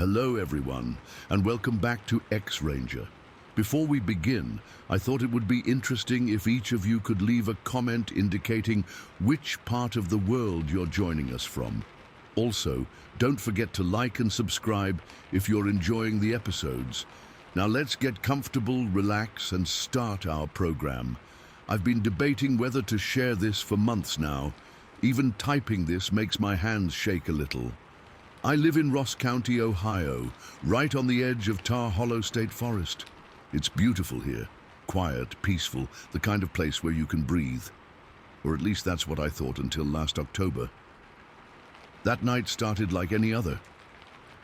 Hello everyone, and welcome back to X-Ranger. Before we begin, I thought it would be interesting if each of you could leave a comment indicating which part of the world you're joining us from. Also, don't forget to like and subscribe if you're enjoying the episodes. Now let's get comfortable, relax, and start our program. I've been debating whether to share this for months now. Even typing this makes my hands shake a little. I live in Ross County, Ohio, right on the edge of Tar Hollow State Forest. It's beautiful here, quiet, peaceful, the kind of place where you can breathe. Or at least that's what I thought until last October. That night started like any other.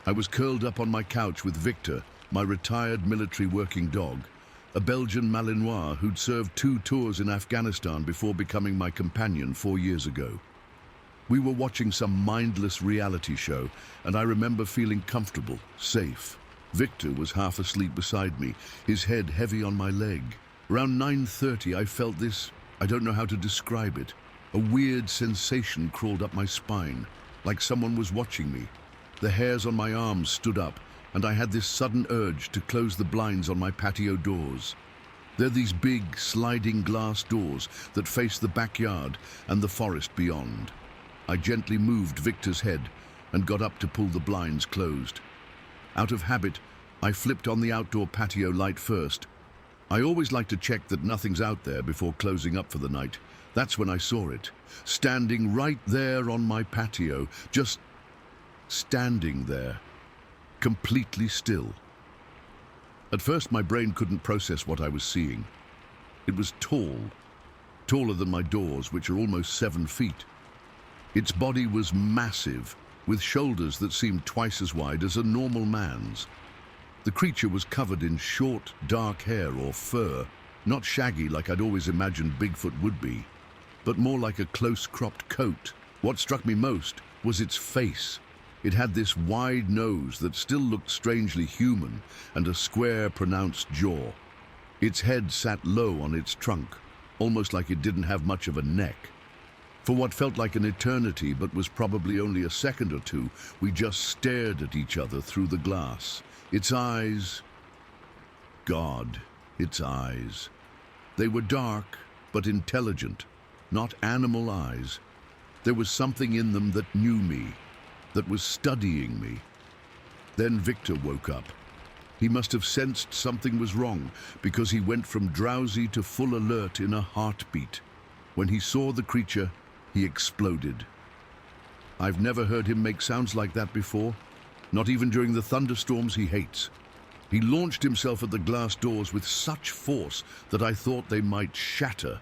I was curled up on my couch with Victor, my retired military working dog, a Belgian Malinois who'd served 2 tours in Afghanistan before becoming my companion 4 years ago. We were watching some mindless reality show, and I remember feeling comfortable, safe. Victor was half asleep beside me, his head heavy on my leg. Around 9:30, I felt this, I don't know how to describe it. A weird sensation crawled up my spine, like someone was watching me. The hairs on my arms stood up, and I had this sudden urge to close the blinds on my patio doors. They're these big, sliding glass doors that face the backyard and the forest beyond. I gently moved Victor's head and got up to pull the blinds closed. Out of habit, I flipped on the outdoor patio light first. I always like to check that nothing's out there before closing up for the night. That's when I saw it, standing right there on my patio, just standing there, completely still. At first, my brain couldn't process what I was seeing. It was tall, taller than my doors, which are almost 7 feet. Its body was massive, with shoulders that seemed twice as wide as a normal man's. The creature was covered in short, dark hair or fur, not shaggy like I'd always imagined Bigfoot would be, but more like a close-cropped coat. What struck me most was its face. It had this wide nose that still looked strangely human and a square, pronounced jaw. Its head sat low on its trunk, almost like it didn't have much of a neck. For what felt like an eternity but was probably only a second or two, we just stared at each other through the glass. Its eyes... God, its eyes. They were dark but intelligent, not animal eyes. There was something in them that knew me, that was studying me. Then Victor woke up. He must have sensed something was wrong because he went from drowsy to full alert in a heartbeat. When he saw the creature, he exploded. I've never heard him make sounds like that before, not even during the thunderstorms he hates. He launched himself at the glass doors with such force that I thought they might shatter.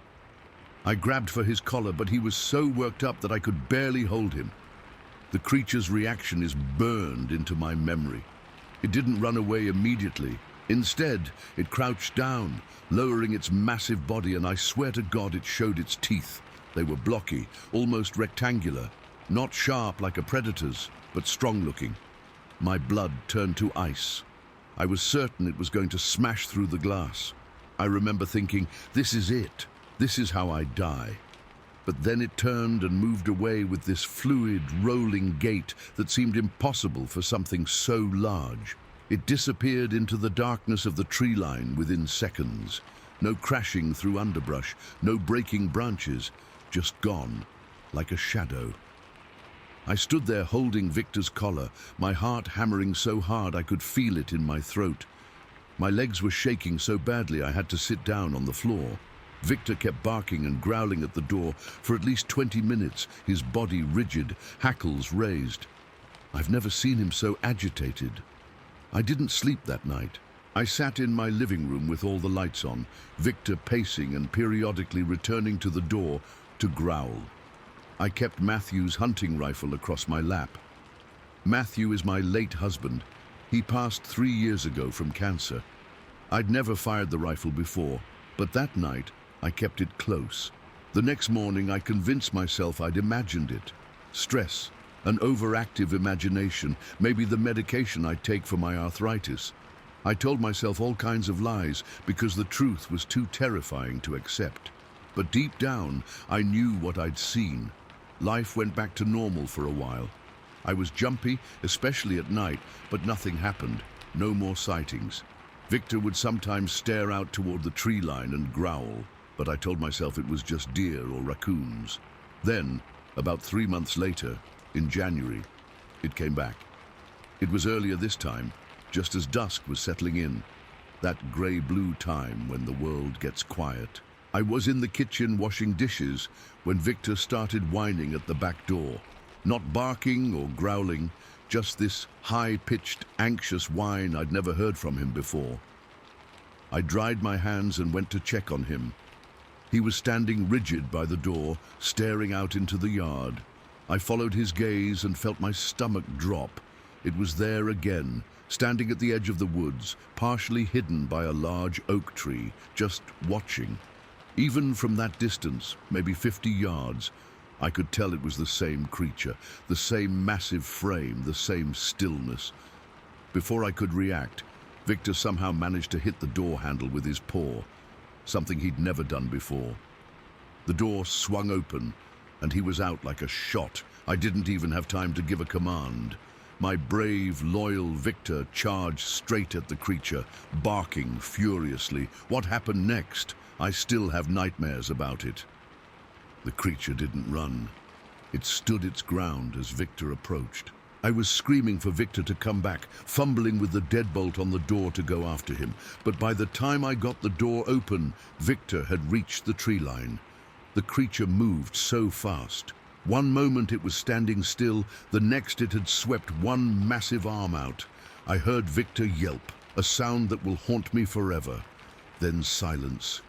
I grabbed for his collar, but he was so worked up that I could barely hold him. The creature's reaction is burned into my memory. It didn't run away immediately. Instead, it crouched down, lowering its massive body, and I swear to God it showed its teeth. They were blocky, almost rectangular, not sharp like a predator's, but strong-looking. My blood turned to ice. I was certain it was going to smash through the glass. I remember thinking, this is it. This is how I die. But then it turned and moved away with this fluid, rolling gait that seemed impossible for something so large. It disappeared into the darkness of the tree line within seconds. No crashing through underbrush, no breaking branches, just gone, like a shadow. I stood there holding Victor's collar, my heart hammering so hard I could feel it in my throat. My legs were shaking so badly I had to sit down on the floor. Victor kept barking and growling at the door for at least 20 minutes, his body rigid, hackles raised. I've never seen him so agitated. I didn't sleep that night. I sat in my living room with all the lights on, Victor pacing and periodically returning to the door to growl. I kept Matthew's hunting rifle across my lap. Matthew is my late husband. He passed 3 years ago from cancer. I'd never fired the rifle before, but that night I kept it close. The next morning I convinced myself I'd imagined it. Stress, an overactive imagination, maybe the medication I take for my arthritis. I told myself all kinds of lies because the truth was too terrifying to accept. But deep down, I knew what I'd seen. Life went back to normal for a while. I was jumpy, especially at night, but nothing happened. No more sightings. Victor would sometimes stare out toward the tree line and growl, but I told myself it was just deer or raccoons. Then, about 3 months later, in January, it came back. It was earlier this time, just as dusk was settling in, that grey-blue time when the world gets quiet. I was in the kitchen washing dishes when Victor started whining at the back door. Not barking or growling, just this high-pitched, anxious whine I'd never heard from him before. I dried my hands and went to check on him. He was standing rigid by the door, staring out into the yard. I followed his gaze and felt my stomach drop. It was there again, standing at the edge of the woods, partially hidden by a large oak tree, just watching. Even from that distance, maybe 50 yards, I could tell it was the same creature, the same massive frame, the same stillness. Before I could react, Victor somehow managed to hit the door handle with his paw, something he'd never done before. The door swung open, and he was out like a shot. I didn't even have time to give a command. My brave, loyal Victor charged straight at the creature, barking furiously. What happened next? I still have nightmares about it. The creature didn't run. It stood its ground as Victor approached. I was screaming for Victor to come back, fumbling with the deadbolt on the door to go after him. But by the time I got the door open, Victor had reached the tree line. The creature moved so fast. One moment it was standing still, the next it had swept one massive arm out. I heard Victor yelp, a sound that will haunt me forever. Then silence.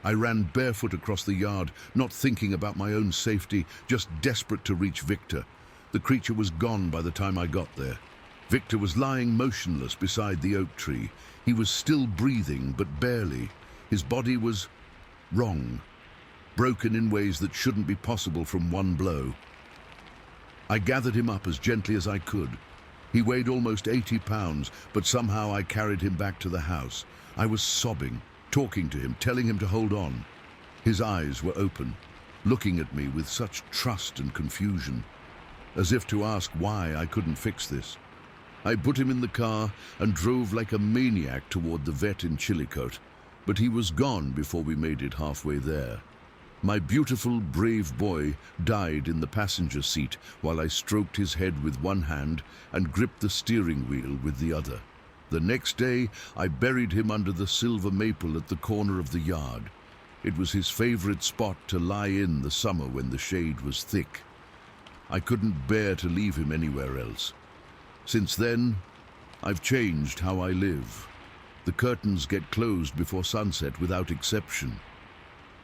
I ran barefoot across the yard, not thinking about my own safety, just desperate to reach Victor. The creature was gone by the time I got there. Victor was lying motionless beside the oak tree. He was still breathing, but barely. His body was wrong, broken in ways that shouldn't be possible from one blow. I gathered him up as gently as I could. He weighed almost 80 pounds, but somehow I carried him back to the house. I was sobbing, talking to him, telling him to hold on. His eyes were open, looking at me with such trust and confusion, as if to ask why I couldn't fix this. I put him in the car and drove like a maniac toward the vet in Chillicothe, but he was gone before we made it halfway there. My beautiful, brave boy died in the passenger seat while I stroked his head with one hand and gripped the steering wheel with the other. The next day, I buried him under the silver maple at the corner of the yard. It was his favorite spot to lie in the summer when the shade was thick. I couldn't bear to leave him anywhere else. Since then, I've changed how I live. The curtains get closed before sunset without exception.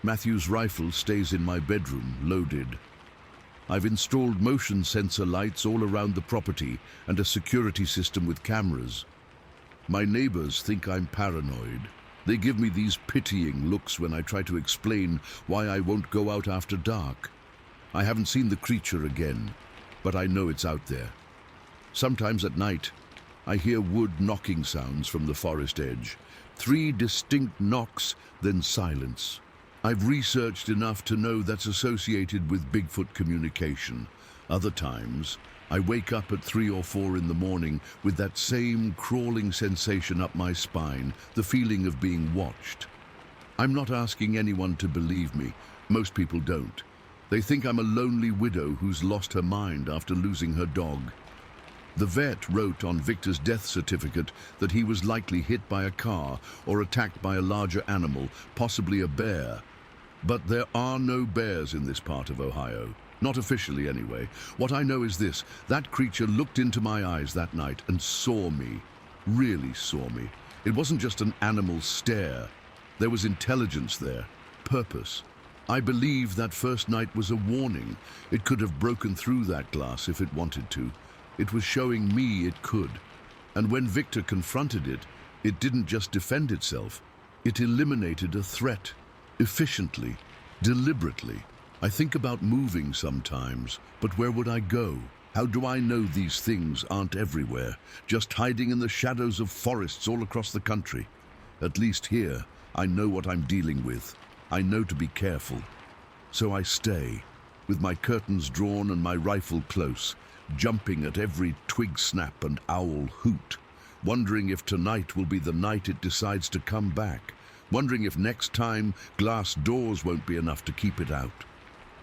Matthew's rifle stays in my bedroom, loaded. I've installed motion sensor lights all around the property and a security system with cameras. My neighbors think I'm paranoid. They give me these pitying looks when I try to explain why I won't go out after dark. I haven't seen the creature again, but I know it's out there. Sometimes at night, I hear wood knocking sounds from the forest edge. 3 distinct knocks, then silence. I've researched enough to know that's associated with Bigfoot communication. Other times, I wake up at 3 or 4 in the morning with that same crawling sensation up my spine, the feeling of being watched. I'm not asking anyone to believe me. Most people don't. They think I'm a lonely widow who's lost her mind after losing her dog. The vet wrote on Victor's death certificate that he was likely hit by a car or attacked by a larger animal, possibly a bear. But there are no bears in this part of Ohio. Not officially, anyway. What I know is this: that creature looked into my eyes that night and saw me. Really saw me. It wasn't just an animal stare. There was intelligence there. Purpose. I believe that first night was a warning. It could have broken through that glass if it wanted to. It was showing me it could. And when Victor confronted it, it didn't just defend itself. It eliminated a threat. Efficiently. Deliberately. I think about moving sometimes, but where would I go? How do I know these things aren't everywhere, just hiding in the shadows of forests all across the country? At least here, I know what I'm dealing with. I know to be careful. So I stay, with my curtains drawn and my rifle close, jumping at every twig snap and owl hoot, wondering if tonight will be the night it decides to come back, wondering if next time glass doors won't be enough to keep it out.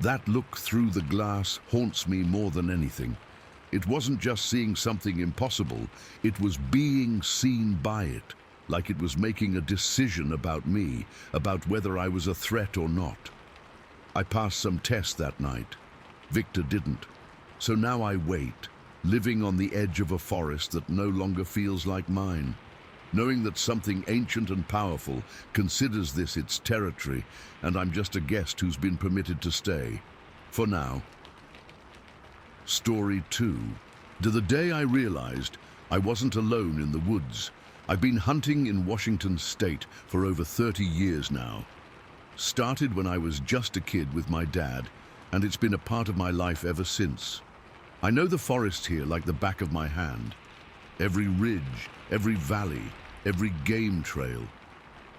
That look through the glass haunts me more than anything. It wasn't just seeing something impossible, it was being seen by it, like it was making a decision about me, about whether I was a threat or not. I passed some tests that night. Victor didn't. So now I wait, living on the edge of a forest that no longer feels like mine, knowing that something ancient and powerful considers this its territory, and I'm just a guest who's been permitted to stay. For now. Story 2. To the day I realized I wasn't alone in the woods. I've been hunting in Washington state for over 30 years now. Started when I was just a kid with my dad, and it's been a part of my life ever since. I know the forest here like the back of my hand. Every ridge, every valley, every game trail.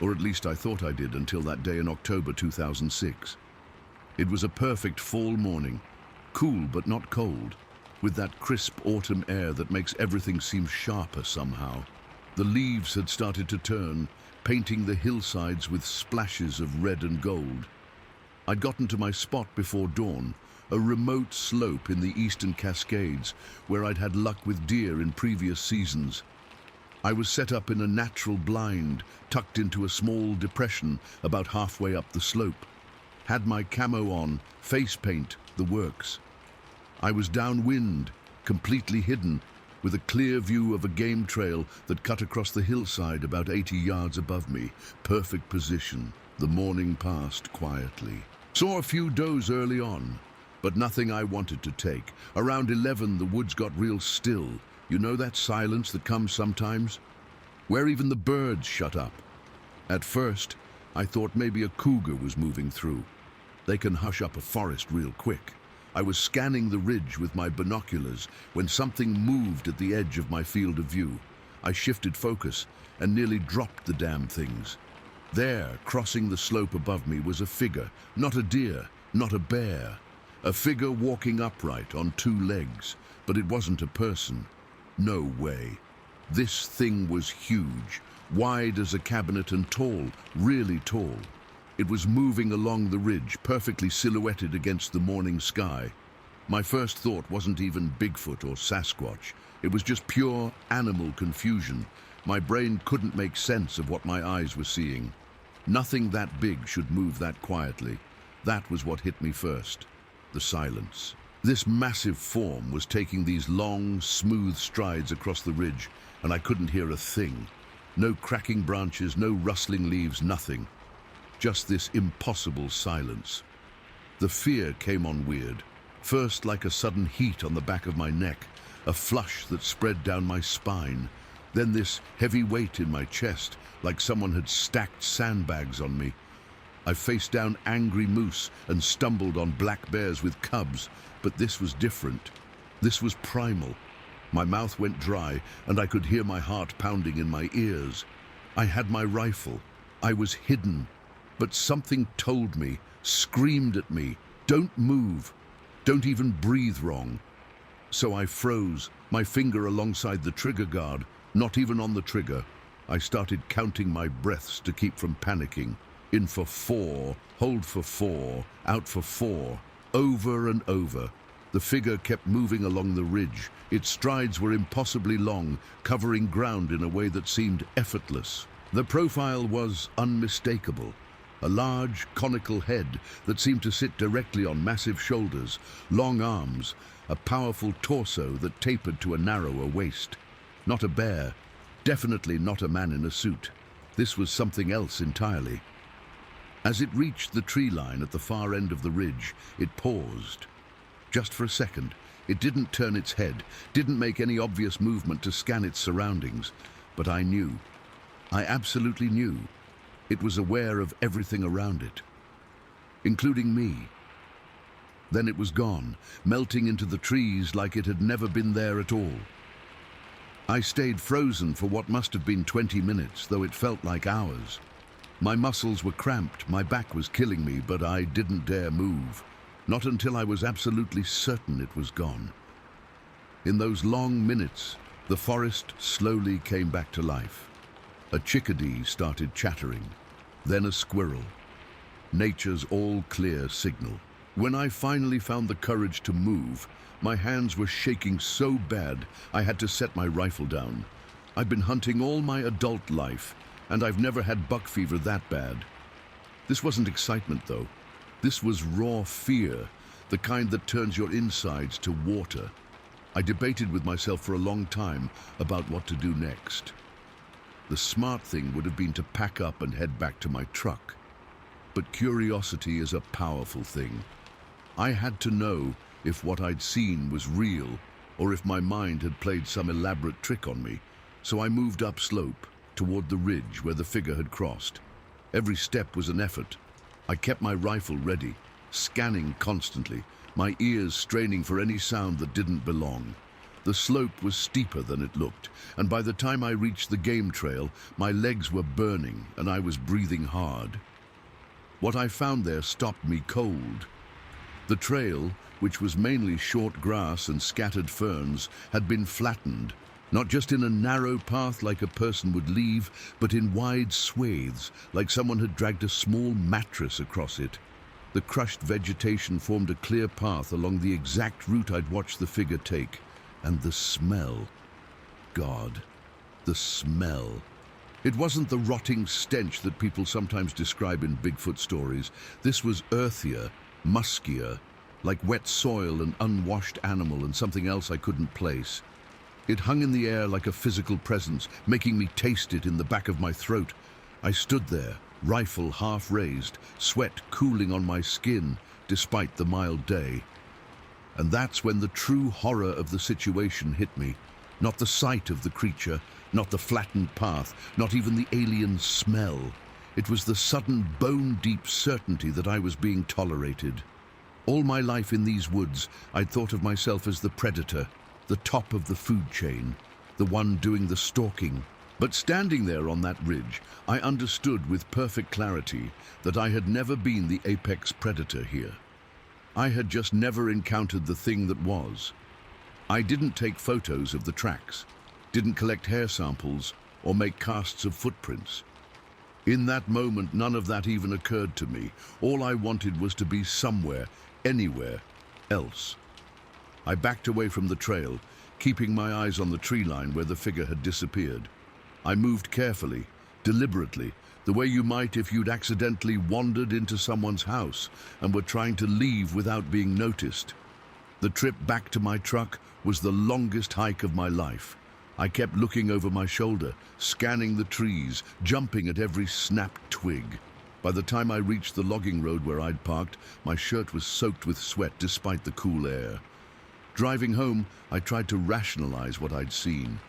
Or at least I thought I did until that day in October 2006. It was a perfect fall morning, cool but not cold, with that crisp autumn air that makes everything seem sharper somehow. The leaves had started to turn, painting the hillsides with splashes of red and gold. I'd gotten to my spot before dawn, a remote slope in the eastern Cascades where I'd had luck with deer in previous seasons. I was set up in a natural blind, tucked into a small depression about halfway up the slope. Had my camo on, face paint, the works. I was downwind, completely hidden, with a clear view of a game trail that cut across the hillside about 80 yards above me. Perfect position. The morning passed quietly. Saw a few does early on, but nothing I wanted to take. Around 11, the woods got real still. You know that silence that comes sometimes? Where even the birds shut up. At first, I thought maybe a cougar was moving through. They can hush up a forest real quick. I was scanning the ridge with my binoculars when something moved at the edge of my field of view. I shifted focus and nearly dropped the damn things. There, crossing the slope above me, was a figure, not a deer, not a bear. A figure walking upright on 2 legs, but it wasn't a person. No way. This thing was huge, wide as a cabinet and tall, really tall. It was moving along the ridge, perfectly silhouetted against the morning sky. My first thought wasn't even Bigfoot or Sasquatch. It was just pure animal confusion. My brain couldn't make sense of what my eyes were seeing. Nothing that big should move that quietly. That was what hit me first. The silence. This massive form was taking these long, smooth strides across the ridge, and I couldn't hear a thing. No cracking branches, no rustling leaves, nothing. Just this impossible silence. The fear came on weird. First like a sudden heat on the back of my neck, a flush that spread down my spine. Then this heavy weight in my chest, like someone had stacked sandbags on me. I faced down angry moose and stumbled on black bears with cubs, but this was different. This was primal. My mouth went dry and I could hear my heart pounding in my ears. I had my rifle. I was hidden. But something told me, screamed at me, don't move, don't even breathe wrong. So I froze, my finger alongside the trigger guard, not even on the trigger. I started counting my breaths to keep from panicking. In for 4, hold for 4, out for 4, over and over. The figure kept moving along the ridge. Its strides were impossibly long, covering ground in a way that seemed effortless. The profile was unmistakable. A large, conical head that seemed to sit directly on massive shoulders, long arms, a powerful torso that tapered to a narrower waist. Not a bear, definitely not a man in a suit. This was something else entirely. As it reached the tree line at the far end of the ridge, it paused. Just for a second, it didn't turn its head, didn't make any obvious movement to scan its surroundings, but I knew. I absolutely knew. It was aware of everything around it, including me. Then it was gone, melting into the trees like it had never been there at all. I stayed frozen for what must have been 20 minutes, though it felt like hours. My muscles were cramped, my back was killing me, but I didn't dare move. Not until I was absolutely certain it was gone. In those long minutes, the forest slowly came back to life. A chickadee started chattering, then a squirrel. Nature's all-clear signal. When I finally found the courage to move, my hands were shaking so bad I had to set my rifle down. I've been hunting all my adult life, and I've never had buck fever that bad. This wasn't excitement, though. This was raw fear, the kind that turns your insides to water. I debated with myself for a long time about what to do next. The smart thing would have been to pack up and head back to my truck. But curiosity is a powerful thing. I had to know if what I'd seen was real or if my mind had played some elaborate trick on me, so I moved upslope toward the ridge where the figure had crossed. Every step was an effort. I kept my rifle ready, scanning constantly, my ears straining for any sound that didn't belong. The slope was steeper than it looked, and by the time I reached the game trail, my legs were burning and I was breathing hard. What I found there stopped me cold. The trail, which was mainly short grass and scattered ferns, had been flattened, not just in a narrow path like a person would leave, but in wide swathes, like someone had dragged a small mattress across it. The crushed vegetation formed a clear path along the exact route I'd watched the figure take. And the smell. God, the smell. It wasn't the rotting stench that people sometimes describe in Bigfoot stories. This was earthier, muskier, like wet soil, an unwashed animal, and something else I couldn't place. It hung in the air like a physical presence, making me taste it in the back of my throat. I stood there, rifle half raised, sweat cooling on my skin, despite the mild day. And that's when the true horror of the situation hit me. Not the sight of the creature, not the flattened path, not even the alien smell. It was the sudden bone-deep certainty that I was being tolerated. All my life in these woods, I'd thought of myself as the predator, the top of the food chain, the one doing the stalking. But standing there on that ridge, I understood with perfect clarity that I had never been the apex predator here. I had just never encountered the thing that was. I didn't take photos of the tracks, didn't collect hair samples, or make casts of footprints. In that moment, none of that even occurred to me. All I wanted was to be somewhere, anywhere else. I backed away from the trail, keeping my eyes on the tree line where the figure had disappeared. I moved carefully, deliberately, the way you might if you'd accidentally wandered into someone's house and were trying to leave without being noticed. The trip back to my truck was the longest hike of my life. I kept looking over my shoulder, scanning the trees, jumping at every snapped twig. By the time I reached the logging road where I'd parked, my shirt was soaked with sweat despite the cool air. Driving home, I tried to rationalize what I'd seen.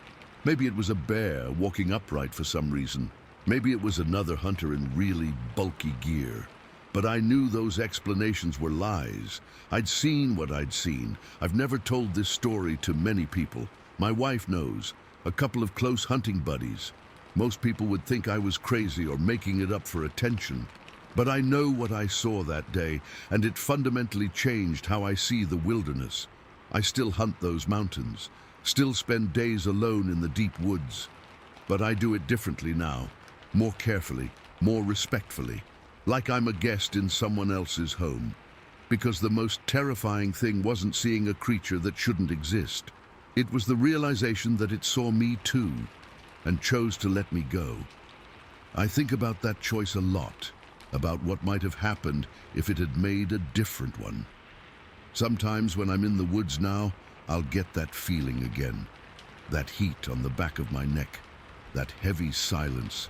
Maybe it was a bear walking upright for some reason. Maybe it was another hunter in really bulky gear. But I knew those explanations were lies. I'd seen what I'd seen. I've never told this story to many people. My wife knows, a couple of close hunting buddies. Most people would think I was crazy or making it up for attention. But I know what I saw that day, and it fundamentally changed how I see the wilderness. I still hunt those mountains, still spend days alone in the deep woods. But I do it differently now. More carefully, more respectfully, like I'm a guest in someone else's home. Because the most terrifying thing wasn't seeing a creature that shouldn't exist. It was the realization that it saw me too, and chose to let me go. I think about that choice a lot, about what might have happened if it had made a different one. Sometimes when I'm in the woods now, I'll get that feeling again. That heat on the back of my neck, that heavy silence.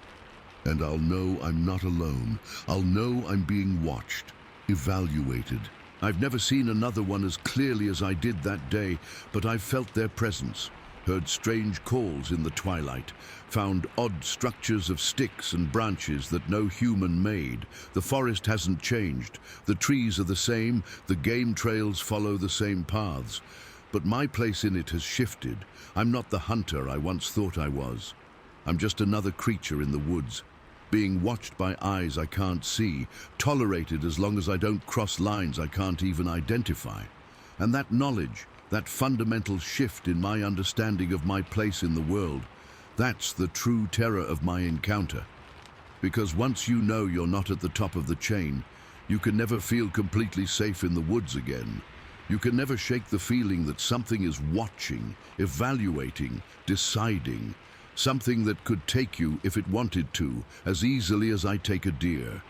And I'll know I'm not alone. I'll know I'm being watched, evaluated. I've never seen another one as clearly as I did that day, but I've felt their presence, heard strange calls in the twilight, found odd structures of sticks and branches that no human made. The forest hasn't changed. The trees are the same. The game trails follow the same paths. But my place in it has shifted. I'm not the hunter I once thought I was. I'm just another creature in the woods, being watched by eyes I can't see, tolerated as long as I don't cross lines I can't even identify. And that knowledge, That fundamental shift in my understanding of my place in the world, that's the true terror of my encounter. Because once you know you're not at the top of the chain, you can never feel completely safe in the woods again. You can never shake the feeling that something is watching, evaluating, deciding. Something that could take you, if it wanted to, as easily as I take a deer.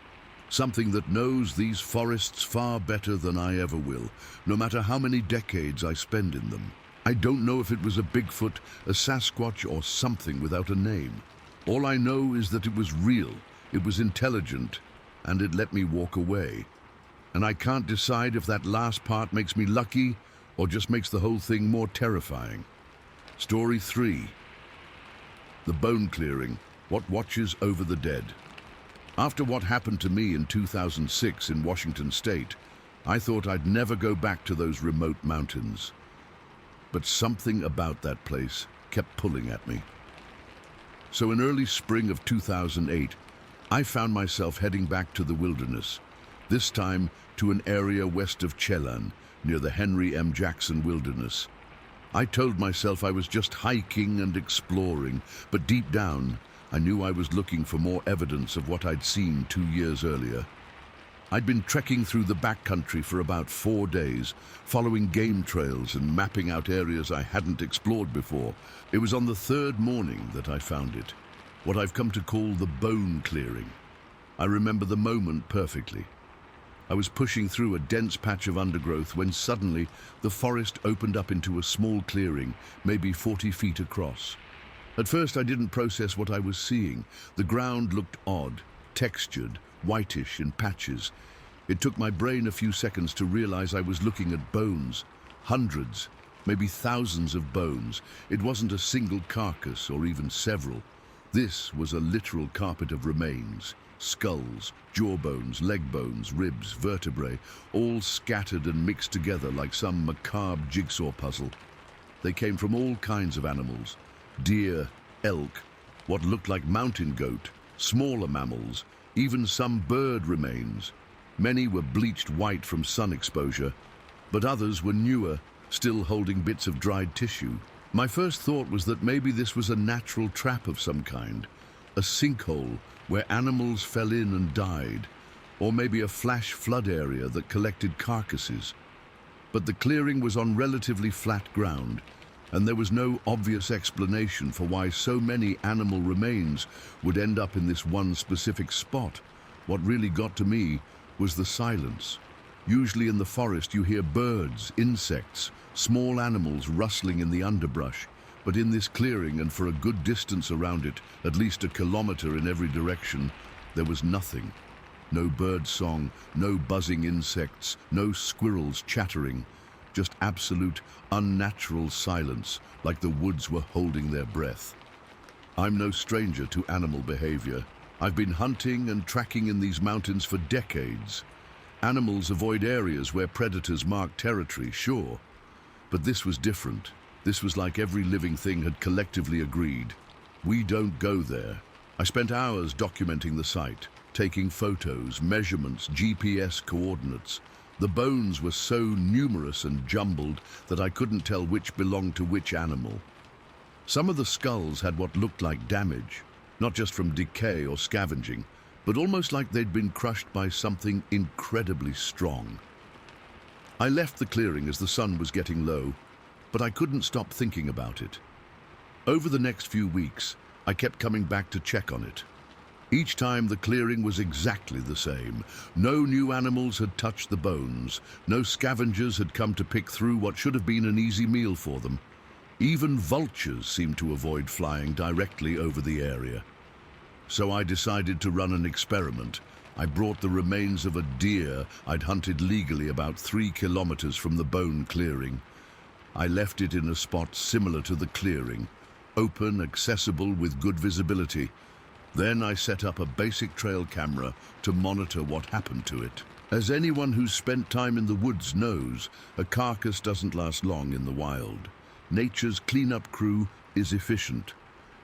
Something that knows these forests far better than I ever will, no matter how many decades I spend in them. I don't know if it was a Bigfoot, a Sasquatch, or something without a name. All I know is that it was real, it was intelligent, and it let me walk away. And I can't decide if that last part makes me lucky or just makes the whole thing more terrifying. Story 3. The Bone Clearing, What Watches Over the Dead. After what happened to me in 2006 in Washington State, I thought I'd never go back to those remote mountains. But something about that place kept pulling at me. So in early spring of 2008, I found myself heading back to the wilderness, this time to an area west of Chelan, near the Henry M. Jackson Wilderness. I told myself I was just hiking and exploring, but deep down, I knew I was looking for more evidence of what I'd seen 2 years earlier. I'd been trekking through the backcountry for about 4 days, following game trails and mapping out areas I hadn't explored before. It was on the third morning that I found it, what I've come to call the bone clearing. I remember the moment perfectly. I was pushing through a dense patch of undergrowth when suddenly the forest opened up into a small clearing, maybe 40 feet across. At first I didn't process what I was seeing. The ground looked odd, textured, whitish in patches. It took my brain a few seconds to realize I was looking at bones. Hundreds, maybe thousands of bones. It wasn't a single carcass or even several. This was a literal carpet of remains. Skulls, jawbones, leg bones, ribs, vertebrae, all scattered and mixed together like some macabre jigsaw puzzle. They came from all kinds of animals. Deer, elk, what looked like mountain goat, smaller mammals, even some bird remains. Many were bleached white from sun exposure, but others were newer, still holding bits of dried tissue. My first thought was that maybe this was a natural trap of some kind, a sinkhole where animals fell in and died, or maybe a flash flood area that collected carcasses. But the clearing was on relatively flat ground, and there was no obvious explanation for why so many animal remains would end up in this one specific spot. What really got to me was the silence. Usually in the forest you hear birds, insects, small animals rustling in the underbrush, but in this clearing and for a good distance around it, at least a kilometer in every direction, there was nothing. No bird song, no buzzing insects, no squirrels chattering, just absolute, unnatural silence, like the woods were holding their breath. I'm no stranger to animal behavior. I've been hunting and tracking in these mountains for decades. Animals avoid areas where predators mark territory, sure, but this was different. This was like every living thing had collectively agreed. We don't go there. I spent hours documenting the site, taking photos, measurements, GPS coordinates. The bones were so numerous and jumbled that I couldn't tell which belonged to which animal. Some of the skulls had what looked like damage, not just from decay or scavenging, but almost like they'd been crushed by something incredibly strong. I left the clearing as the sun was getting low, but I couldn't stop thinking about it. Over the next few weeks, I kept coming back to check on it. Each time the clearing was exactly the same. No new animals had touched the bones. No scavengers had come to pick through what should have been an easy meal for them. Even vultures seemed to avoid flying directly over the area. So I decided to run an experiment. I brought the remains of a deer I'd hunted legally about 3 kilometers from the bone clearing. I left it in a spot similar to the clearing, open, accessible, with good visibility. Then I set up a basic trail camera to monitor what happened to it. As anyone who's spent time in the woods knows, a carcass doesn't last long in the wild. Nature's cleanup crew is efficient.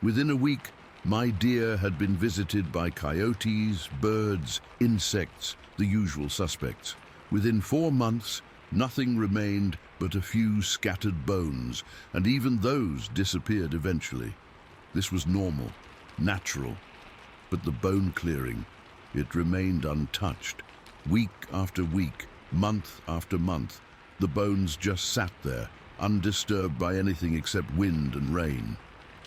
Within a week, my deer had been visited by coyotes, birds, insects, the usual suspects. Within 4 months, Nothing remained but a few scattered bones, and even those disappeared eventually. This was normal, natural, but the bone clearing, it remained untouched. Week after week, month after month, the bones just sat there, undisturbed by anything except wind and rain.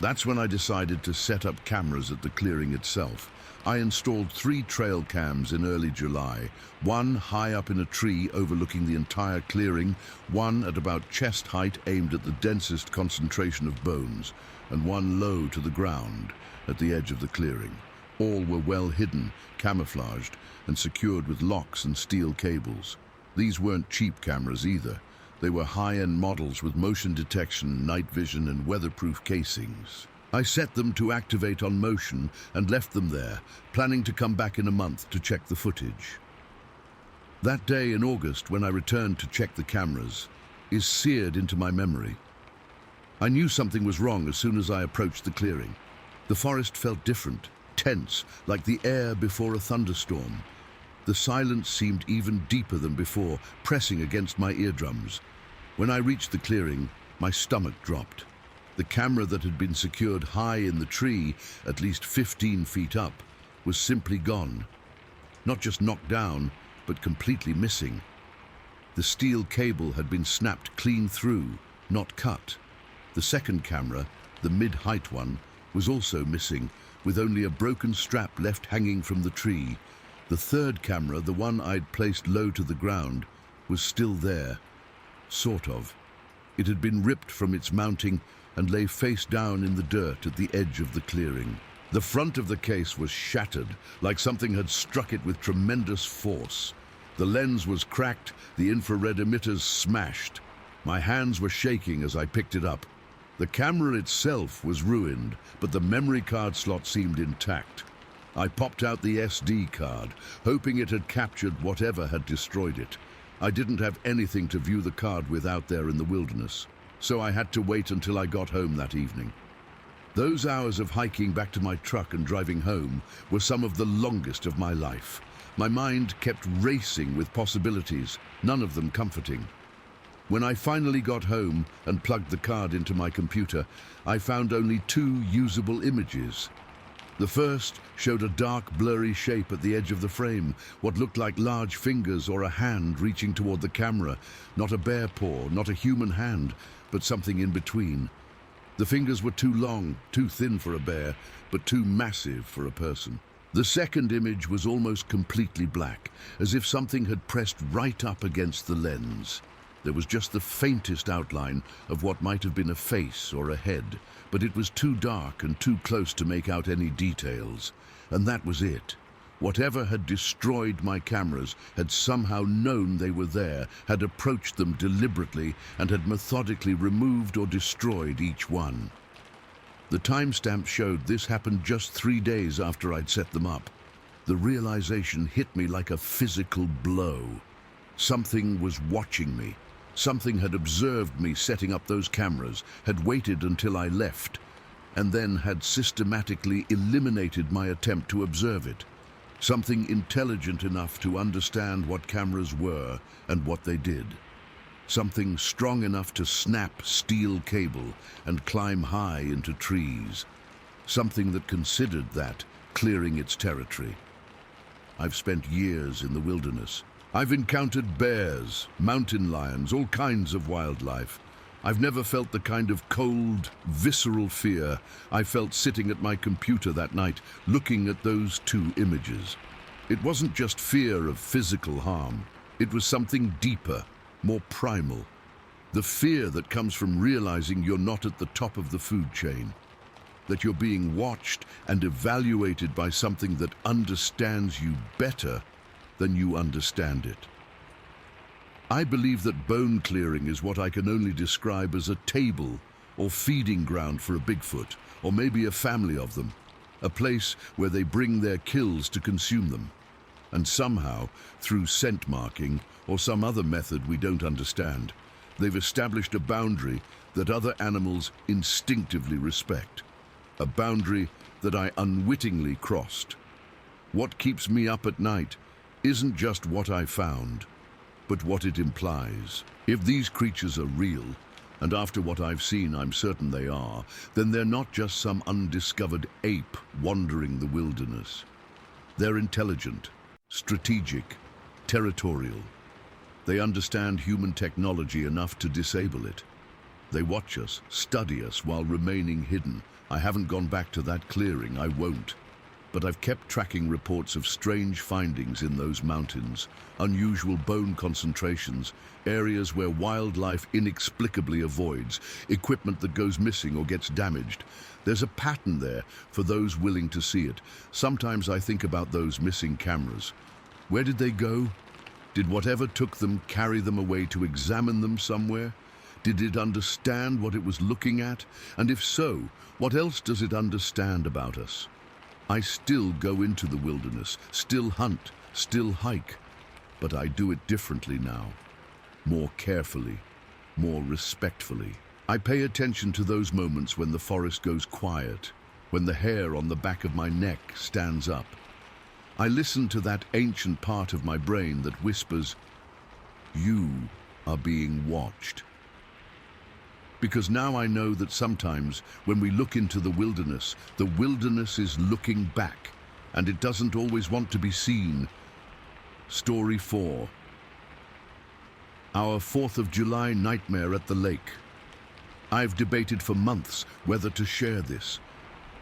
That's when I decided to set up cameras at the clearing itself. I installed 3 trail cams in early July, one high up in a tree overlooking the entire clearing, one at about chest height aimed at the densest concentration of bones, and one low to the ground at the edge of the clearing. All were well hidden, camouflaged, and secured with locks and steel cables. These weren't cheap cameras either. They were high-end models with motion detection, night vision, and weatherproof casings. I set them to activate on motion and left them there, planning to come back in a month to check the footage. That day in August, when I returned to check the cameras, is seared into my memory. I knew something was wrong as soon as I approached the clearing. The forest felt different, tense, like the air before a thunderstorm. The silence seemed even deeper than before, pressing against my eardrums. When I reached the clearing, my stomach dropped. The camera that had been secured high in the tree, at least 15 feet up, was simply gone. Not just knocked down, but completely missing. The steel cable had been snapped clean through, not cut. The second camera, the mid-height one, was also missing, with only a broken strap left hanging from the tree. The third camera, the one I'd placed low to the ground, was still there. Sort of. It had been ripped from its mounting and lay face down in the dirt at the edge of the clearing. The front of the case was shattered, like something had struck it with tremendous force. The lens was cracked, the infrared emitters smashed. My hands were shaking as I picked it up. The camera itself was ruined, but the memory card slot seemed intact. I popped out the SD card, hoping it had captured whatever had destroyed it. I didn't have anything to view the card with out there in the wilderness, so I had to wait until I got home that evening. Those hours of hiking back to my truck and driving home were some of the longest of my life. My mind kept racing with possibilities, none of them comforting. When I finally got home and plugged the card into my computer, I found only 2 usable images. The first showed a dark, blurry shape at the edge of the frame, what looked like large fingers or a hand reaching toward the camera. Not a bear paw, not a human hand, but something in between. The fingers were too long, too thin for a bear, but too massive for a person. The second image was almost completely black, as if something had pressed right up against the lens. There was just the faintest outline of what might have been a face or a head, but it was too dark and too close to make out any details. And that was it. Whatever had destroyed my cameras had somehow known they were there, had approached them deliberately, and had methodically removed or destroyed each one. The timestamp showed this happened just 3 days after I'd set them up. The realization hit me like a physical blow. Something was watching me. Something had observed me setting up those cameras, had waited until I left, and then had systematically eliminated my attempt to observe it. Something intelligent enough to understand what cameras were and what they did. Something strong enough to snap steel cable and climb high into trees. Something that considered that, clearing its territory. I've spent years in the wilderness. I've encountered bears, mountain lions, all kinds of wildlife. I've never felt the kind of cold, visceral fear I felt sitting at my computer that night, looking at those 2 images. It wasn't just fear of physical harm. It was something deeper, more primal. The fear that comes from realizing you're not at the top of the food chain, that you're being watched and evaluated by something that understands you better than you understand it. I believe that bone clearing is what I can only describe as a table or feeding ground for a Bigfoot, or maybe a family of them, a place where they bring their kills to consume them. And somehow, through scent marking or some other method we don't understand, they've established a boundary that other animals instinctively respect, a boundary that I unwittingly crossed. What keeps me up at night isn't just what I found. but what it implies. If these creatures are real, and after what I've seen I'm certain they are, then they're not just some undiscovered ape wandering the wilderness. They're intelligent, strategic, territorial. They understand human technology enough to disable it. They watch us, study us while remaining hidden. I haven't gone back to that clearing, I won't. But I've kept tracking reports of strange findings in those mountains, unusual bone concentrations, areas where wildlife inexplicably avoids, equipment that goes missing or gets damaged. There's a pattern there for those willing to see it. Sometimes I think about those missing cameras. Where did they go? Did whatever took them carry them away to examine them somewhere? Did it understand what it was looking at? And if so, what else does it understand about us? I still go into the wilderness, still hunt, still hike, but I do it differently now. More carefully, more respectfully. I pay attention to those moments when the forest goes quiet, when the hair on the back of my neck stands up. I listen to that ancient part of my brain that whispers, "You are being watched." Because now I know that sometimes when we look into the wilderness is looking back, and it doesn't always want to be seen. Story 4. Our 4th of July nightmare at the lake. I've debated for months whether to share this.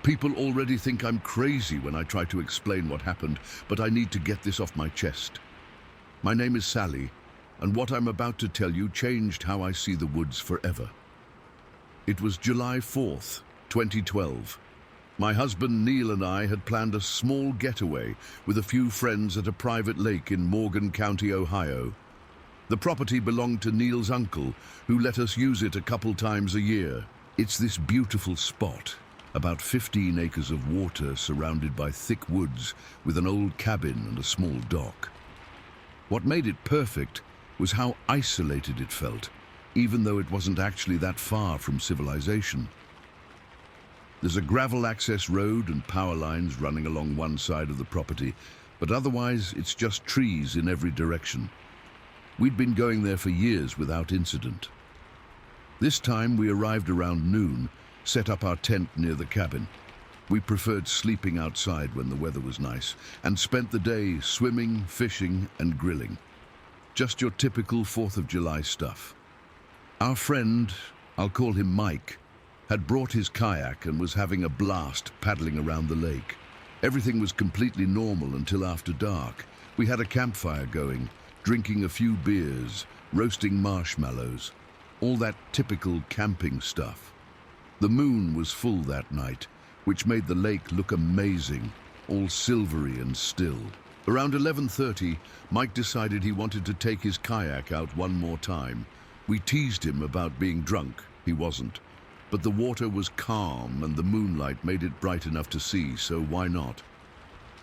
People already think I'm crazy when I try to explain what happened, but I need to get this off my chest. My name is Sally, and what I'm about to tell you changed how I see the woods forever. It was July 4th, 2012. My husband Neil and I had planned a small getaway with a few friends at a private lake in Morgan County, Ohio. The property belonged to Neil's uncle, who let us use it a couple times a year. It's this beautiful spot, about 15 acres of water surrounded by thick woods with an old cabin and a small dock. What made it perfect was how isolated it felt, even though it wasn't actually that far from civilization. There's a gravel access road and power lines running along one side of the property, but otherwise it's just trees in every direction. We'd been going there for years without incident. This time we arrived around noon, set up our tent near the cabin. We preferred sleeping outside when the weather was nice, and spent the day swimming, fishing, and grilling. Just your typical 4th of July stuff. Our friend, I'll call him Mike, had brought his kayak and was having a blast paddling around the lake. Everything was completely normal until after dark. We had a campfire going, drinking a few beers, roasting marshmallows, all that typical camping stuff. The moon was full that night, which made the lake look amazing, all silvery and still. Around 11:30, Mike decided he wanted to take his kayak out one more time. We teased him about being drunk. He wasn't. But the water was calm and the moonlight made it bright enough to see, so why not?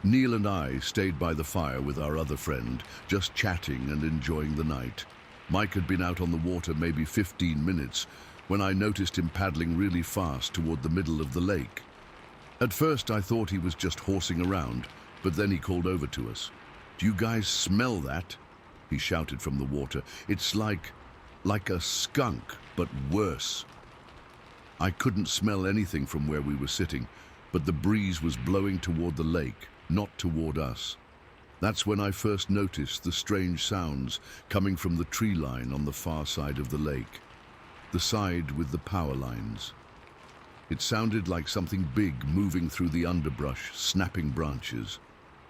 Neil and I stayed by the fire with our other friend, just chatting and enjoying the night. Mike had been out on the water maybe 15 minutes when I noticed him paddling really fast toward the middle of the lake. At first I thought he was just horsing around, but then he called over to us. "Do you guys smell that?" he shouted from the water. "It's like a skunk, but worse." I couldn't smell anything from where we were sitting, but the breeze was blowing toward the lake, not toward us. That's when I first noticed the strange sounds coming from the tree line on the far side of the lake, the side with the power lines. It sounded like something big moving through the underbrush, snapping branches.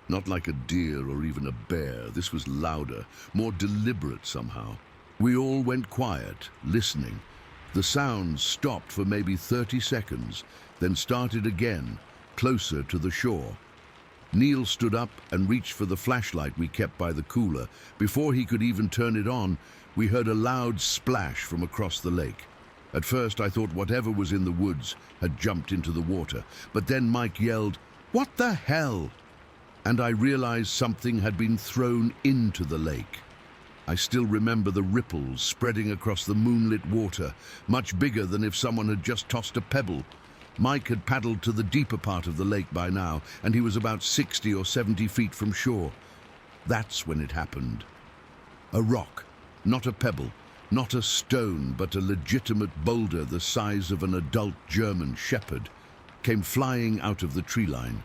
Not like a deer or even a bear. This was louder, more deliberate somehow. We all went quiet, listening. The sounds stopped for maybe 30 seconds, then started again, closer to the shore. Neil stood up and reached for the flashlight we kept by the cooler. Before he could even turn it on, we heard a loud splash from across the lake. At first I thought whatever was in the woods had jumped into the water, but then Mike yelled, "What the hell?" And I realized something had been thrown into the lake. I still remember the ripples spreading across the moonlit water, much bigger than if someone had just tossed a pebble. Mike had paddled to the deeper part of the lake by now, and he was about 60 or 70 feet from shore. That's when it happened. A rock, not a pebble, not a stone, but a legitimate boulder the size of an adult German shepherd, came flying out of the tree line.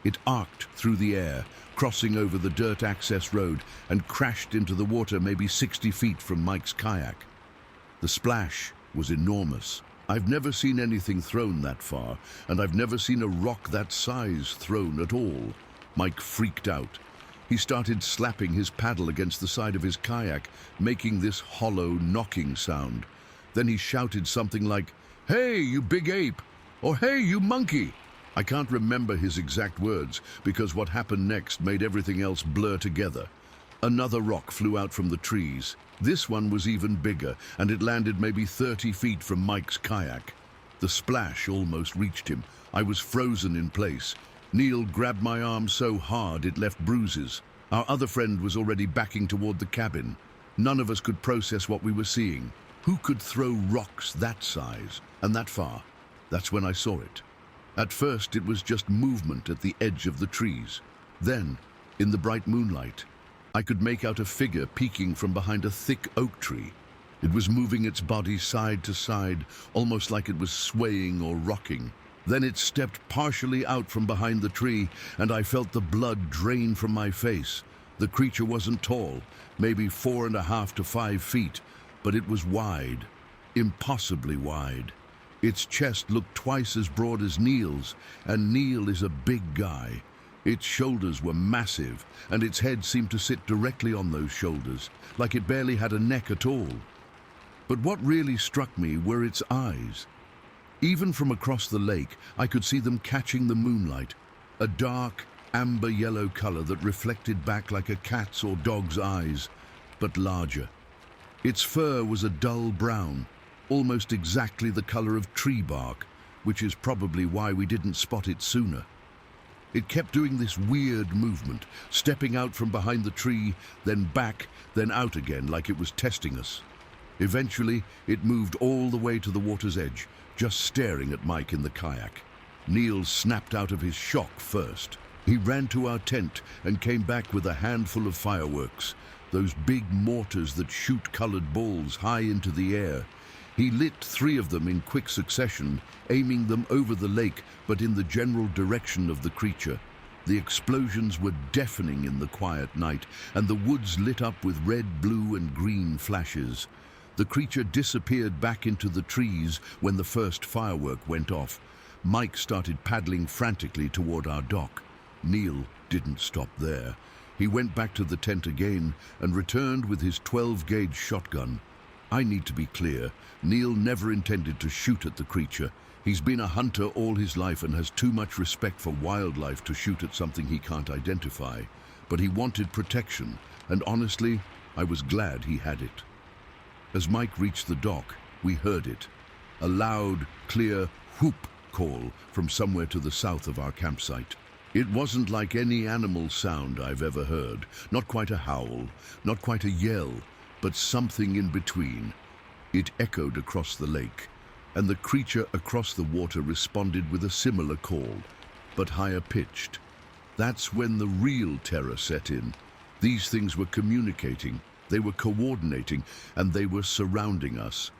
It arced through the air, crossing over the dirt access road, and crashed into the water maybe 60 feet from Mike's kayak. The splash was enormous. I've never seen anything thrown that far, and I've never seen a rock that size thrown at all. Mike freaked out. He started slapping his paddle against the side of his kayak, making this hollow, knocking sound. Then he shouted something like, "Hey, you big ape!" or "Hey, you monkey!" I can't remember his exact words, because what happened next made everything else blur together. Another rock flew out from the trees. This one was even bigger, and it landed maybe 30 feet from Mike's kayak. The splash almost reached him. I was frozen in place. Neil grabbed my arm so hard it left bruises. Our other friend was already backing toward the cabin. None of us could process what we were seeing. Who could throw rocks that size and that far? That's when I saw it. At first, it was just movement at the edge of the trees. Then, in the bright moonlight, I could make out a figure peeking from behind a thick oak tree. It was moving its body side to side, almost like it was swaying or rocking. Then it stepped partially out from behind the tree, and I felt the blood drain from my face. The creature wasn't tall, maybe 4.5 to 5 feet, but it was wide, impossibly wide. Its chest looked twice as broad as Neil's, and Neil is a big guy. Its shoulders were massive, and its head seemed to sit directly on those shoulders, like it barely had a neck at all. But what really struck me were its eyes. Even from across the lake, I could see them catching the moonlight, a dark, amber yellow color that reflected back like a cat's or dog's eyes, but larger. Its fur was a dull brown, almost exactly the color of tree bark, which is probably why we didn't spot it sooner. It kept doing this weird movement, stepping out from behind the tree, then back, then out again, like it was testing us. Eventually, it moved all the way to the water's edge, just staring at Mike in the kayak. Neil snapped out of his shock first. He ran to our tent and came back with a handful of fireworks, those big mortars that shoot colored balls high into the air. He lit 3 of them in quick succession, aiming them over the lake, but in the general direction of the creature. The explosions were deafening in the quiet night, and the woods lit up with red, blue, and green flashes. The creature disappeared back into the trees when the first firework went off. Mike started paddling frantically toward our dock. Neil didn't stop there. He went back to the tent again and returned with his 12-gauge shotgun. I need to be clear, Neil never intended to shoot at the creature. He's been a hunter all his life and has too much respect for wildlife to shoot at something he can't identify. But he wanted protection, and honestly, I was glad he had it. As Mike reached the dock, we heard it. A loud, clear whoop call from somewhere to the south of our campsite. It wasn't like any animal sound I've ever heard. Not quite a howl, not quite a yell, but something in between. It echoed across the lake, and the creature across the water responded with a similar call, but higher pitched. That's when the real terror set in. These things were communicating, they were coordinating, and they were surrounding us.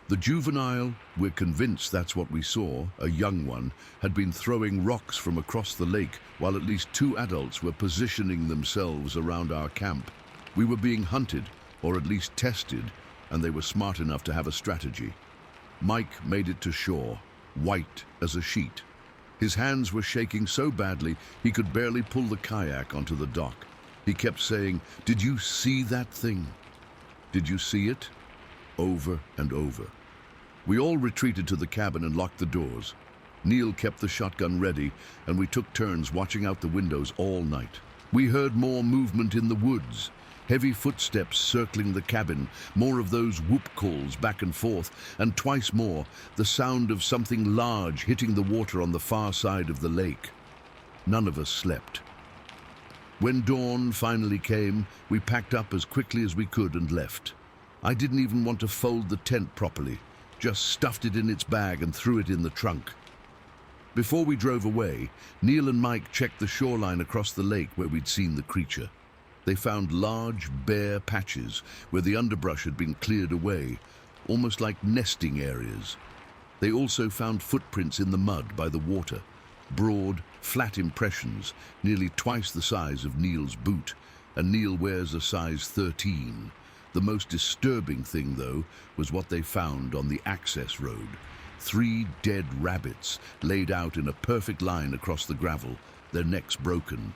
The juvenile, we're convinced that's what we saw, a young one, had been throwing rocks from across the lake while at least 2 adults were positioning themselves around our camp. We were being hunted, or at least tested, and they were smart enough to have a strategy. Mike made it to shore, white as a sheet. His hands were shaking so badly he could barely pull the kayak onto the dock. He kept saying, "Did you see that thing? Did you see it?" Over and over. We all retreated to the cabin and locked the doors. Neil kept the shotgun ready, and we took turns watching out the windows all night. We heard more movement in the woods, heavy footsteps circling the cabin, more of those whoop calls back and forth, and twice more, the sound of something large hitting the water on the far side of the lake. None of us slept. When dawn finally came, we packed up as quickly as we could and left. I didn't even want to fold the tent properly, just stuffed it in its bag and threw it in the trunk. Before we drove away, Neil and Mike checked the shoreline across the lake where we'd seen the creature. They found large, bare patches where the underbrush had been cleared away, almost like nesting areas. They also found footprints in the mud by the water, broad, flat impressions, nearly twice the size of Neil's boot, and Neil wears a size 13. The most disturbing thing, though, was what they found on the access road. 3 dead rabbits laid out in a perfect line across the gravel, their necks broken.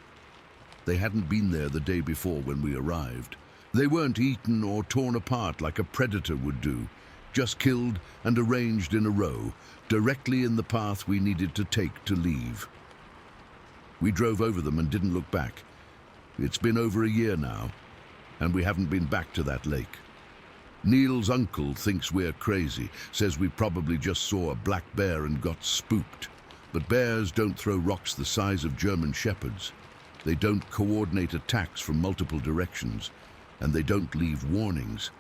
They hadn't been there the day before when we arrived. They weren't eaten or torn apart like a predator would do, just killed and arranged in a row, directly in the path we needed to take to leave. We drove over them and didn't look back. It's been over a year now, and we haven't been back to that lake. Neil's uncle thinks we're crazy, says we probably just saw a black bear and got spooked. But bears don't throw rocks the size of German shepherds. They don't coordinate attacks from multiple directions, and they don't leave warnings.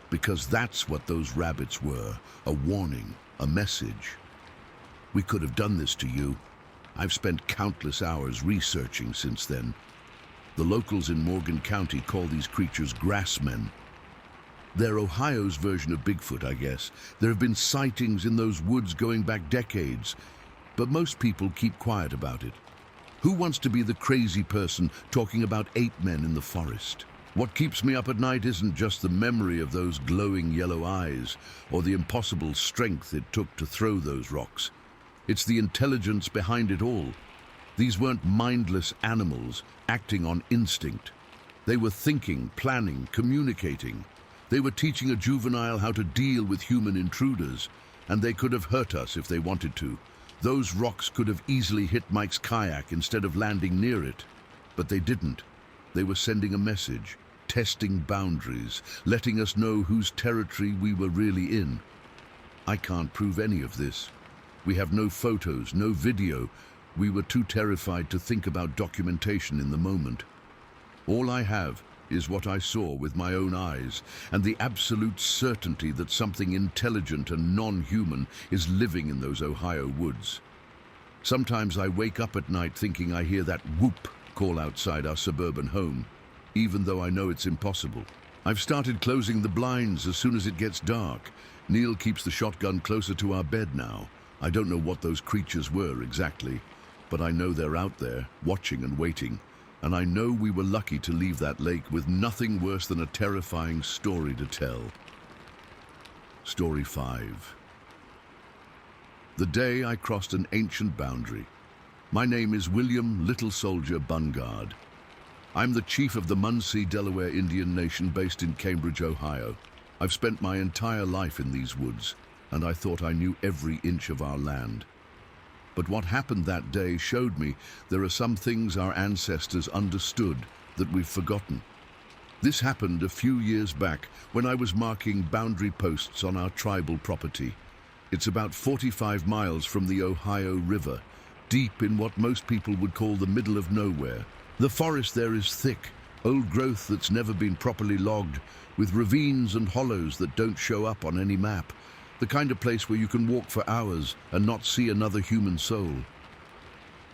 Because that's what those rabbits were, a warning, a message. We could have done this to you. I've spent countless hours researching since then. The locals in Morgan County call these creatures grassmen. They're Ohio's version of Bigfoot, I guess. There have been sightings in those woods going back decades, but most people keep quiet about it. Who wants to be the crazy person talking about ape men in the forest? What keeps me up at night isn't just the memory of those glowing yellow eyes or the impossible strength it took to throw those rocks. It's the intelligence behind it all. These weren't mindless animals acting on instinct. They were thinking, planning, communicating. They were teaching a juvenile how to deal with human intruders, and they could have hurt us if they wanted to. Those rocks could have easily hit Mike's kayak instead of landing near it, but they didn't. They were sending a message, testing boundaries, letting us know whose territory we were really in. I can't prove any of this. We have no photos, no video. We were too terrified to think about documentation in the moment. All I have is what I saw with my own eyes, and the absolute certainty that something intelligent and non-human is living in those Ohio woods. Sometimes I wake up at night thinking I hear that whoop call outside our suburban home, even though I know it's impossible. I've started closing the blinds as soon as it gets dark. Neil keeps the shotgun closer to our bed now. I don't know what those creatures were exactly, but I know they're out there, watching and waiting. And I know we were lucky to leave that lake with nothing worse than a terrifying story to tell. Story 5. The day I crossed an ancient boundary. My name is William Little Soldier Bungard. I'm the chief of the Muncie, Delaware Indian Nation based in Cambridge, Ohio. I've spent my entire life in these woods, and I thought I knew every inch of our land. But what happened that day showed me there are some things our ancestors understood that we've forgotten. This happened a few years back when I was marking boundary posts on our tribal property. It's about 45 miles from the Ohio River, deep in what most people would call the middle of nowhere. The forest there is thick, old growth that's never been properly logged, with ravines and hollows that don't show up on any map. The kind of place where you can walk for hours and not see another human soul.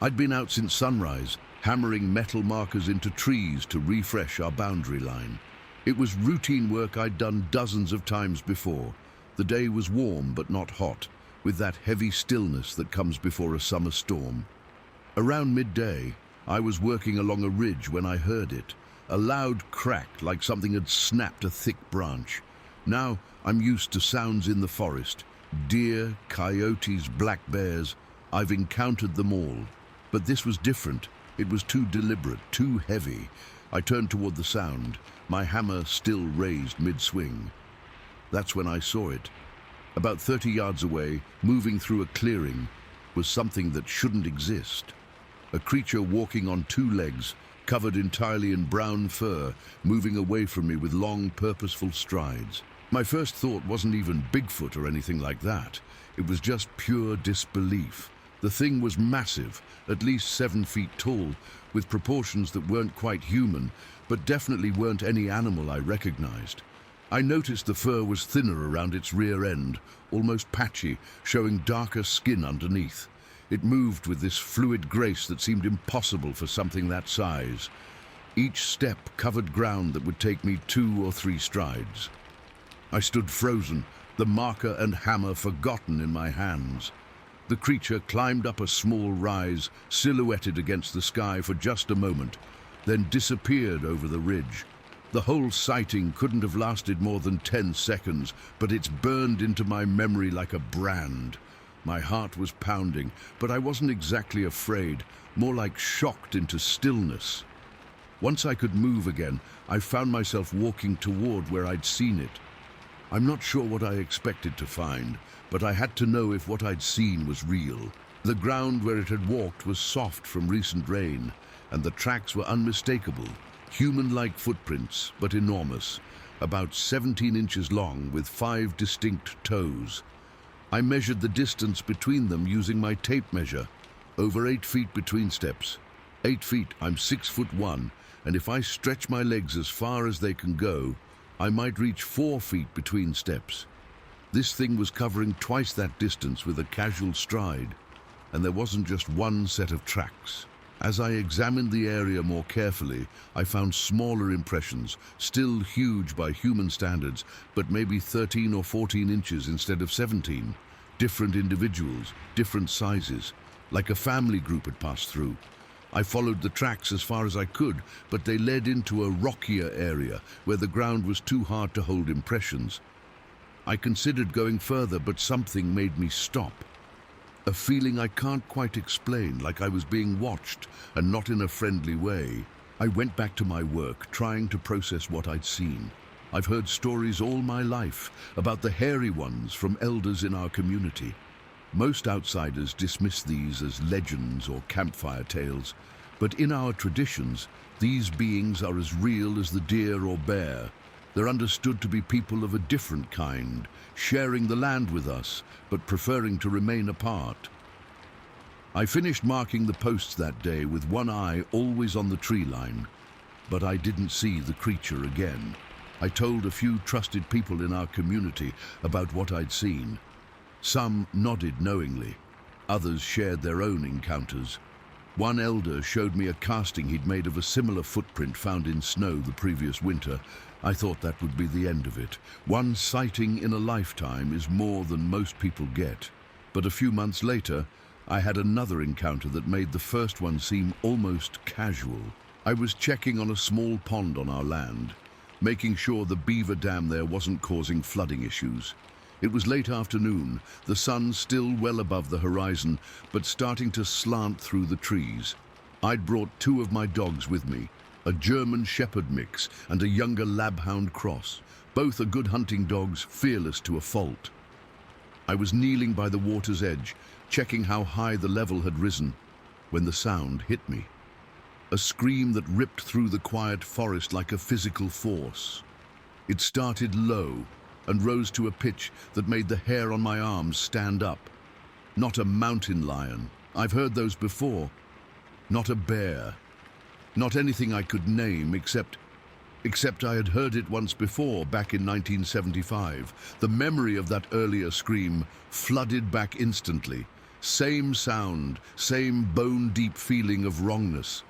I'd been out since sunrise, hammering metal markers into trees to refresh our boundary line. It was routine work I'd done dozens of times before. The day was warm but not hot, with that heavy stillness that comes before a summer storm. Around midday, I was working along a ridge when I heard it, a loud crack like something had snapped a thick branch. Now, I'm used to sounds in the forest. Deer, coyotes, black bears. I've encountered them all. But this was different. It was too deliberate, too heavy. I turned toward the sound, my hammer still raised mid-swing. That's when I saw it. About 30 yards away, moving through a clearing, was something that shouldn't exist. A creature walking on 2 legs, covered entirely in brown fur, moving away from me with long, purposeful strides. My first thought wasn't even Bigfoot or anything like that. It was just pure disbelief. The thing was massive, at least 7 feet tall, with proportions that weren't quite human, but definitely weren't any animal I recognized. I noticed the fur was thinner around its rear end, almost patchy, showing darker skin underneath. It moved with this fluid grace that seemed impossible for something that size. Each step covered ground that would take me 2 or 3 strides. I stood frozen, the marker and hammer forgotten in my hands. The creature climbed up a small rise, silhouetted against the sky for just a moment, then disappeared over the ridge. The whole sighting couldn't have lasted more than 10 seconds, but it's burned into my memory like a brand. My heart was pounding, but I wasn't exactly afraid, more like shocked into stillness. Once I could move again, I found myself walking toward where I'd seen it. I'm not sure what I expected to find, but I had to know if what I'd seen was real. The ground where it had walked was soft from recent rain, and the tracks were unmistakable, human-like footprints, but enormous, about 17 inches long with 5 distinct toes. I measured the distance between them using my tape measure, over 8 feet between steps. 8 feet, I'm 6'1", and if I stretch my legs as far as they can go, I might reach 4 feet between steps. This thing was covering twice that distance with a casual stride, and there wasn't just one set of tracks. As I examined the area more carefully, I found smaller impressions, still huge by human standards, but maybe 13 or 14 inches instead of 17. Different individuals, different sizes, like a family group had passed through. I followed the tracks as far as I could, but they led into a rockier area where the ground was too hard to hold impressions. I considered going further, but something made me stop. A feeling I can't quite explain, like I was being watched, and not in a friendly way. I went back to my work, trying to process what I'd seen. I've heard stories all my life about the hairy ones from elders in our community. Most outsiders dismiss these as legends or campfire tales, but in our traditions, these beings are as real as the deer or bear. They're understood to be people of a different kind, sharing the land with us, but preferring to remain apart. I finished marking the posts that day with one eye always on the tree line, but I didn't see the creature again. I told a few trusted people in our community about what I'd seen. Some nodded knowingly, others shared their own encounters. One elder showed me a casting he'd made of a similar footprint found in snow the previous winter. I thought that would be the end of it. One sighting in a lifetime is more than most people get. But a few months later, I had another encounter that made the first one seem almost casual. I was checking on a small pond on our land, making sure the beaver dam there wasn't causing flooding issues. It was late afternoon, the sun still well above the horizon, but starting to slant through the trees. I'd brought 2 of my dogs with me, a German Shepherd mix and a younger Labhound cross. Both are good hunting dogs, fearless to a fault. I was kneeling by the water's edge, checking how high the level had risen, when the sound hit me. A scream that ripped through the quiet forest like a physical force. It started low and rose to a pitch that made the hair on my arms stand up. Not a mountain lion. I've heard those before. Not a bear. Not anything I could name except I had heard it once before, back in 1975. The memory of that earlier scream flooded back instantly. Same sound, same bone-deep feeling of wrongness.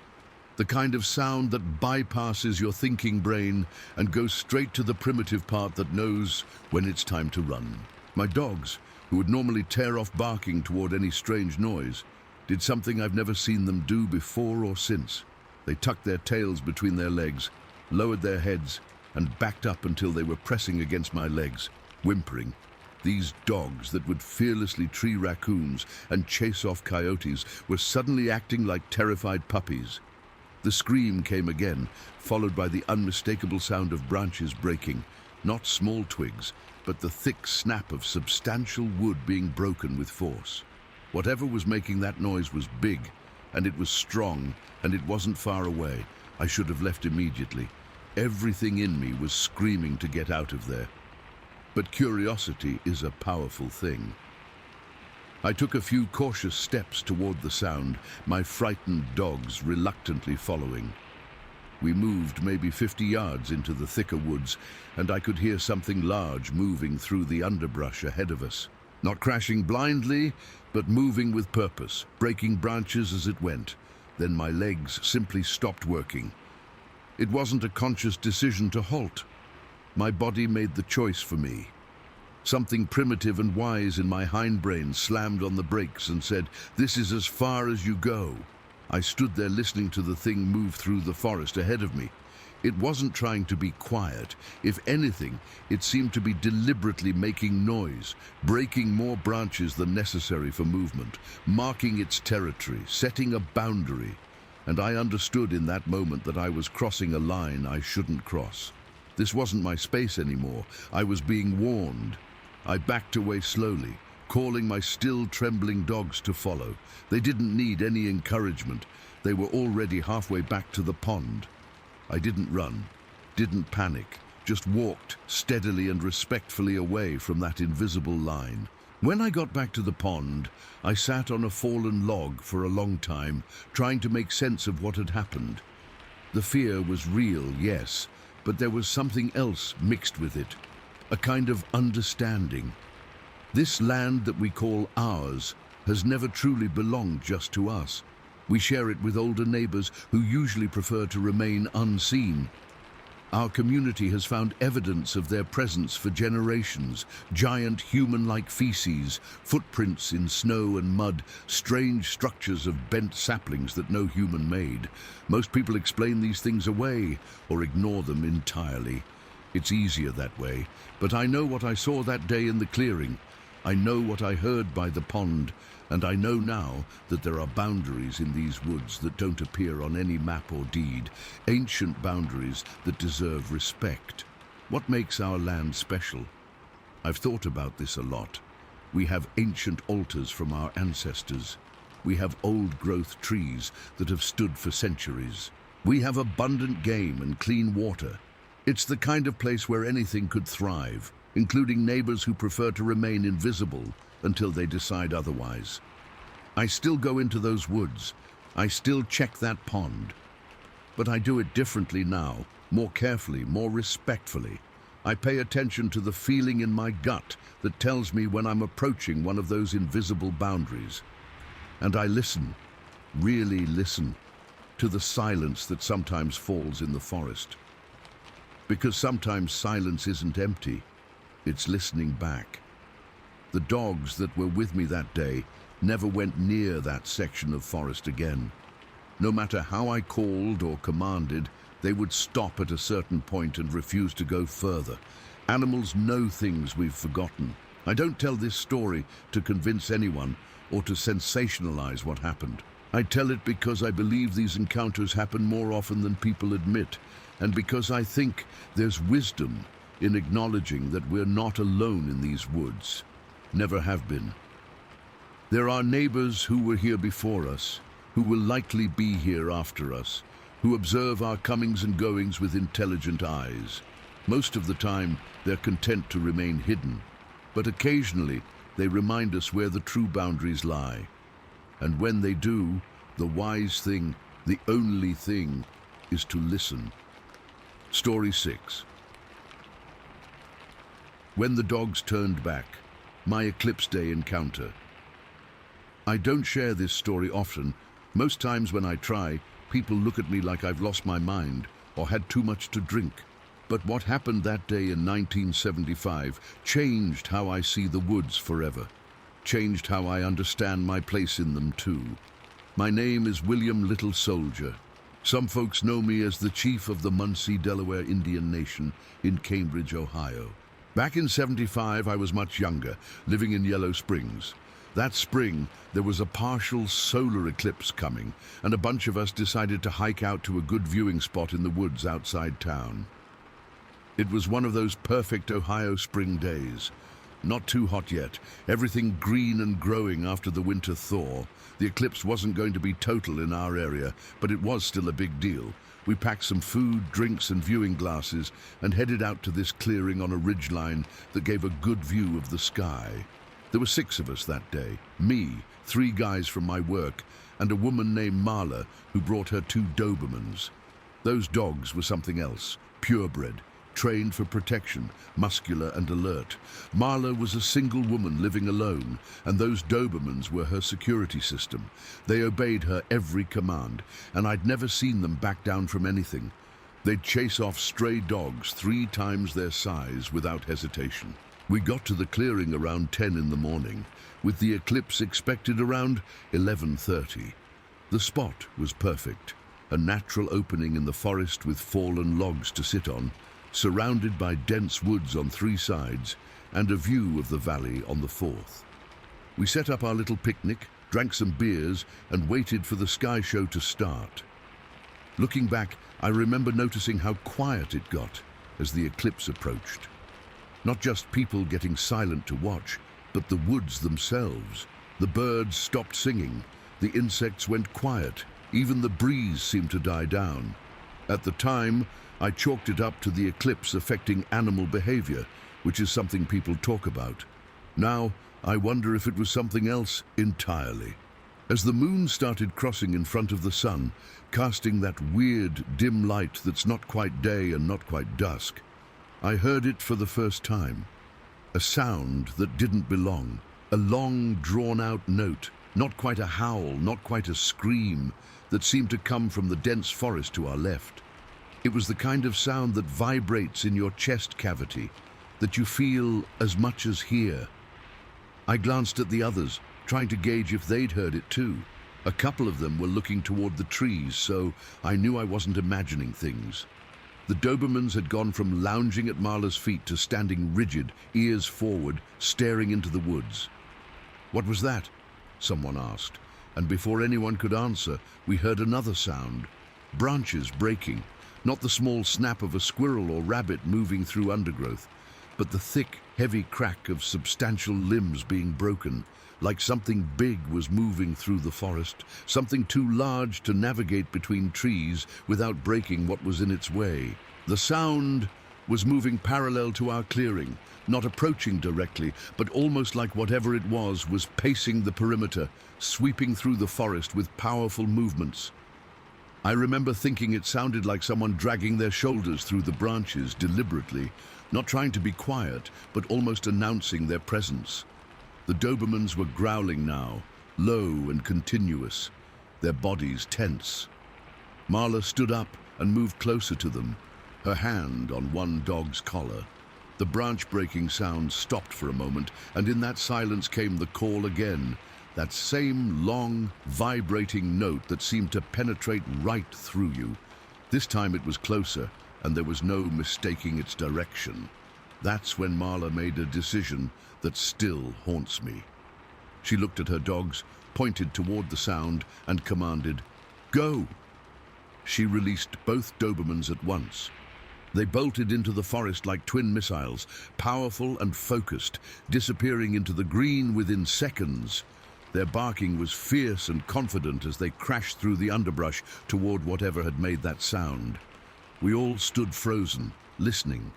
The kind of sound that bypasses your thinking brain and goes straight to the primitive part that knows when it's time to run. My dogs, who would normally tear off barking toward any strange noise, did something I've never seen them do before or since. They tucked their tails between their legs, lowered their heads, and backed up until they were pressing against my legs, whimpering. These dogs that would fearlessly tree raccoons and chase off coyotes were suddenly acting like terrified puppies. The scream came again, followed by the unmistakable sound of branches breaking, not small twigs, but the thick snap of substantial wood being broken with force. Whatever was making that noise was big, and it was strong, and it wasn't far away. I should have left immediately. Everything in me was screaming to get out of there. But curiosity is a powerful thing. I took a few cautious steps toward the sound, my frightened dogs reluctantly following. We moved maybe 50 yards into the thicker woods, and I could hear something large moving through the underbrush ahead of us. Not crashing blindly, but moving with purpose, breaking branches as it went. Then my legs simply stopped working. It wasn't a conscious decision to halt. My body made the choice for me. Something primitive and wise in my hindbrain slammed on the brakes and said, "This is as far as you go." I stood there listening to the thing move through the forest ahead of me. It wasn't trying to be quiet. If anything, it seemed to be deliberately making noise, breaking more branches than necessary for movement, marking its territory, setting a boundary. And I understood in that moment that I was crossing a line I shouldn't cross. This wasn't my space anymore. I was being warned. I backed away slowly, calling my still trembling dogs to follow. They didn't need any encouragement. They were already halfway back to the pond. I didn't run, didn't panic, just walked steadily and respectfully away from that invisible line. When I got back to the pond, I sat on a fallen log for a long time, trying to make sense of what had happened. The fear was real, yes, but there was something else mixed with it, a kind of understanding. This land that we call ours has never truly belonged just to us. We share it with older neighbors who usually prefer to remain unseen. Our community has found evidence of their presence for generations, giant human-like feces, footprints in snow and mud, strange structures of bent saplings that no human made. Most people explain these things away or ignore them entirely. It's easier that way, but I know what I saw that day in the clearing. I know what I heard by the pond, and I know now that there are boundaries in these woods that don't appear on any map or deed, ancient boundaries that deserve respect. What makes our land special? I've thought about this a lot. We have ancient altars from our ancestors. We have old-growth trees that have stood for centuries. We have abundant game and clean water. It's the kind of place where anything could thrive, including neighbors who prefer to remain invisible until they decide otherwise. I still go into those woods. I still check that pond. But I do it differently now, more carefully, more respectfully. I pay attention to the feeling in my gut that tells me when I'm approaching one of those invisible boundaries. And I listen, really listen, to the silence that sometimes falls in the forest. Because sometimes silence isn't empty, it's listening back. The dogs that were with me that day never went near that section of forest again. No matter how I called or commanded, they would stop at a certain point and refuse to go further. Animals know things we've forgotten. I don't tell this story to convince anyone or to sensationalize what happened. I tell it because I believe these encounters happen more often than people admit, and because I think there's wisdom in acknowledging that we're not alone in these woods. Never have been. There are neighbors who were here before us, who will likely be here after us, who observe our comings and goings with intelligent eyes. Most of the time, they're content to remain hidden, but occasionally they remind us where the true boundaries lie. And when they do, the wise thing, the only thing, is to listen. Story 6. When the dogs turned back, my eclipse day encounter. I don't share this story often. Most times when I try, people look at me like I've lost my mind or had too much to drink. But what happened that day in 1975 changed how I see the woods forever. Changed how I understand my place in them too. My name is William Little Soldier. Some folks know me as the chief of the Muncie, Delaware Indian Nation in Cambridge, Ohio. Back in '75, I was much younger, living in Yellow Springs. That spring, there was a partial solar eclipse coming, and a bunch of us decided to hike out to a good viewing spot in the woods outside town. It was one of those perfect Ohio spring days. Not too hot yet, everything green and growing after the winter thaw. The eclipse wasn't going to be total in our area, but it was still a big deal. We packed some food, drinks, and viewing glasses and headed out to this clearing on a ridgeline that gave a good view of the sky. There were 6 of us that day, me, 3 guys from my work, and a woman named Marla who brought her 2 Dobermans. Those dogs were something else, purebred, trained for protection, muscular and alert. Marla was a single woman living alone, and those Dobermans were her security system. They obeyed her every command, and I'd never seen them back down from anything. They'd chase off stray dogs 3 times their size without hesitation. We got to the clearing around 10 in the morning, with the eclipse expected around 11:30. The spot was perfect, a natural opening in the forest with fallen logs to sit on, surrounded by dense woods on 3 sides, and a view of the valley on the 4th. We set up our little picnic, drank some beers, and waited for the sky show to start. Looking back, I remember noticing how quiet it got as the eclipse approached. Not just people getting silent to watch, but the woods themselves. The birds stopped singing, the insects went quiet, even the breeze seemed to die down. At the time, I chalked it up to the eclipse affecting animal behavior, which is something people talk about. Now, I wonder if it was something else entirely. As the moon started crossing in front of the sun, casting that weird, dim light that's not quite day and not quite dusk, I heard it for the first time. A sound that didn't belong. A long, drawn-out note, not quite a howl, not quite a scream, that seemed to come from the dense forest to our left. It was the kind of sound that vibrates in your chest cavity, that you feel as much as hear. I glanced at the others, trying to gauge if they'd heard it too. A couple of them were looking toward the trees, so I knew I wasn't imagining things. The Dobermans had gone from lounging at Marla's feet to standing rigid, ears forward, staring into the woods. "What was that?" someone asked, and before anyone could answer, we heard another sound. Branches breaking, not the small snap of a squirrel or rabbit moving through undergrowth, but the thick, heavy crack of substantial limbs being broken, like something big was moving through the forest, something too large to navigate between trees without breaking what was in its way. The sound was moving parallel to our clearing, not approaching directly, but almost like whatever it was pacing the perimeter, sweeping through the forest with powerful movements. I remember thinking it sounded like someone dragging their shoulders through the branches deliberately, not trying to be quiet, but almost announcing their presence. The Dobermans were growling now, low and continuous, their bodies tense. Marla stood up and moved closer to them, her hand on one dog's collar. The branch-breaking sound stopped for a moment, and in that silence came the call again, that same long, vibrating note that seemed to penetrate right through you. This time it was closer, and there was no mistaking its direction. That's when Marla made a decision that still haunts me. She looked at her dogs, pointed toward the sound, and commanded, "Go!" She released both Dobermans at once. They bolted into the forest like twin missiles, powerful and focused, disappearing into the green within seconds. Their barking was fierce and confident as they crashed through the underbrush toward whatever had made that sound. We all stood frozen, listening.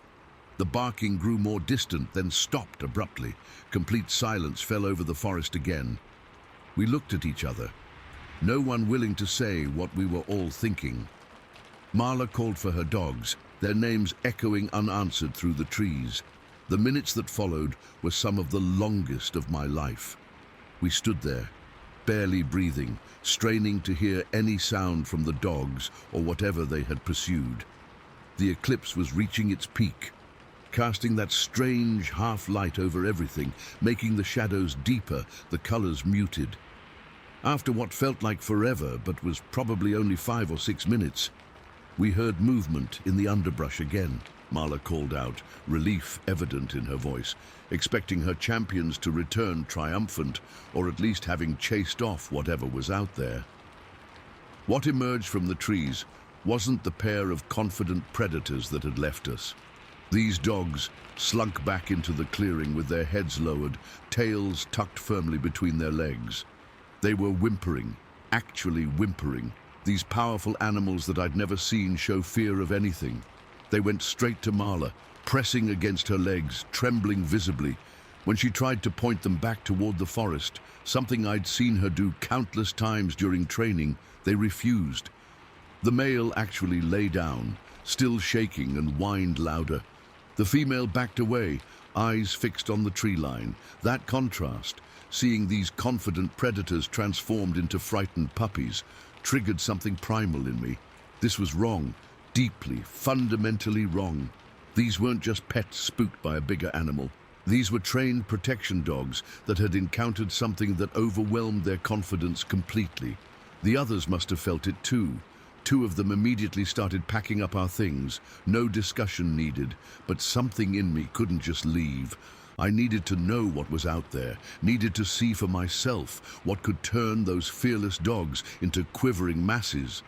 The barking grew more distant, then stopped abruptly. Complete silence fell over the forest again. We looked at each other, no one willing to say what we were all thinking. Marla called for her dogs, their names echoing unanswered through the trees. The minutes that followed were some of the longest of my life. We stood there, barely breathing, straining to hear any sound from the dogs or whatever they had pursued. The eclipse was reaching its peak, casting that strange half-light over everything, making the shadows deeper, the colors muted. After what felt like forever, but was probably only 5 or 6 minutes, we heard movement in the underbrush again. Marla called out, relief evident in her voice, expecting her champions to return triumphant, or at least having chased off whatever was out there. What emerged from the trees wasn't the pair of confident predators that had left us. These dogs slunk back into the clearing with their heads lowered, tails tucked firmly between their legs. They were whimpering, actually whimpering. These powerful animals that I'd never seen show fear of anything. They went straight to Marla, pressing against her legs, trembling visibly. When she tried to point them back toward the forest, something I'd seen her do countless times during training, they refused. The male actually lay down, still shaking, and whined louder. The female backed away, eyes fixed on the tree line. That contrast, seeing these confident predators transformed into frightened puppies, triggered something primal in me. This was wrong, deeply, fundamentally wrong. These weren't just pets spooked by a bigger animal. These were trained protection dogs that had encountered something that overwhelmed their confidence completely. The others must have felt it too. Two of them immediately started packing up our things. No discussion needed, but something in me couldn't just leave. I needed to know what was out there, needed to see for myself what could turn those fearless dogs into quivering masses.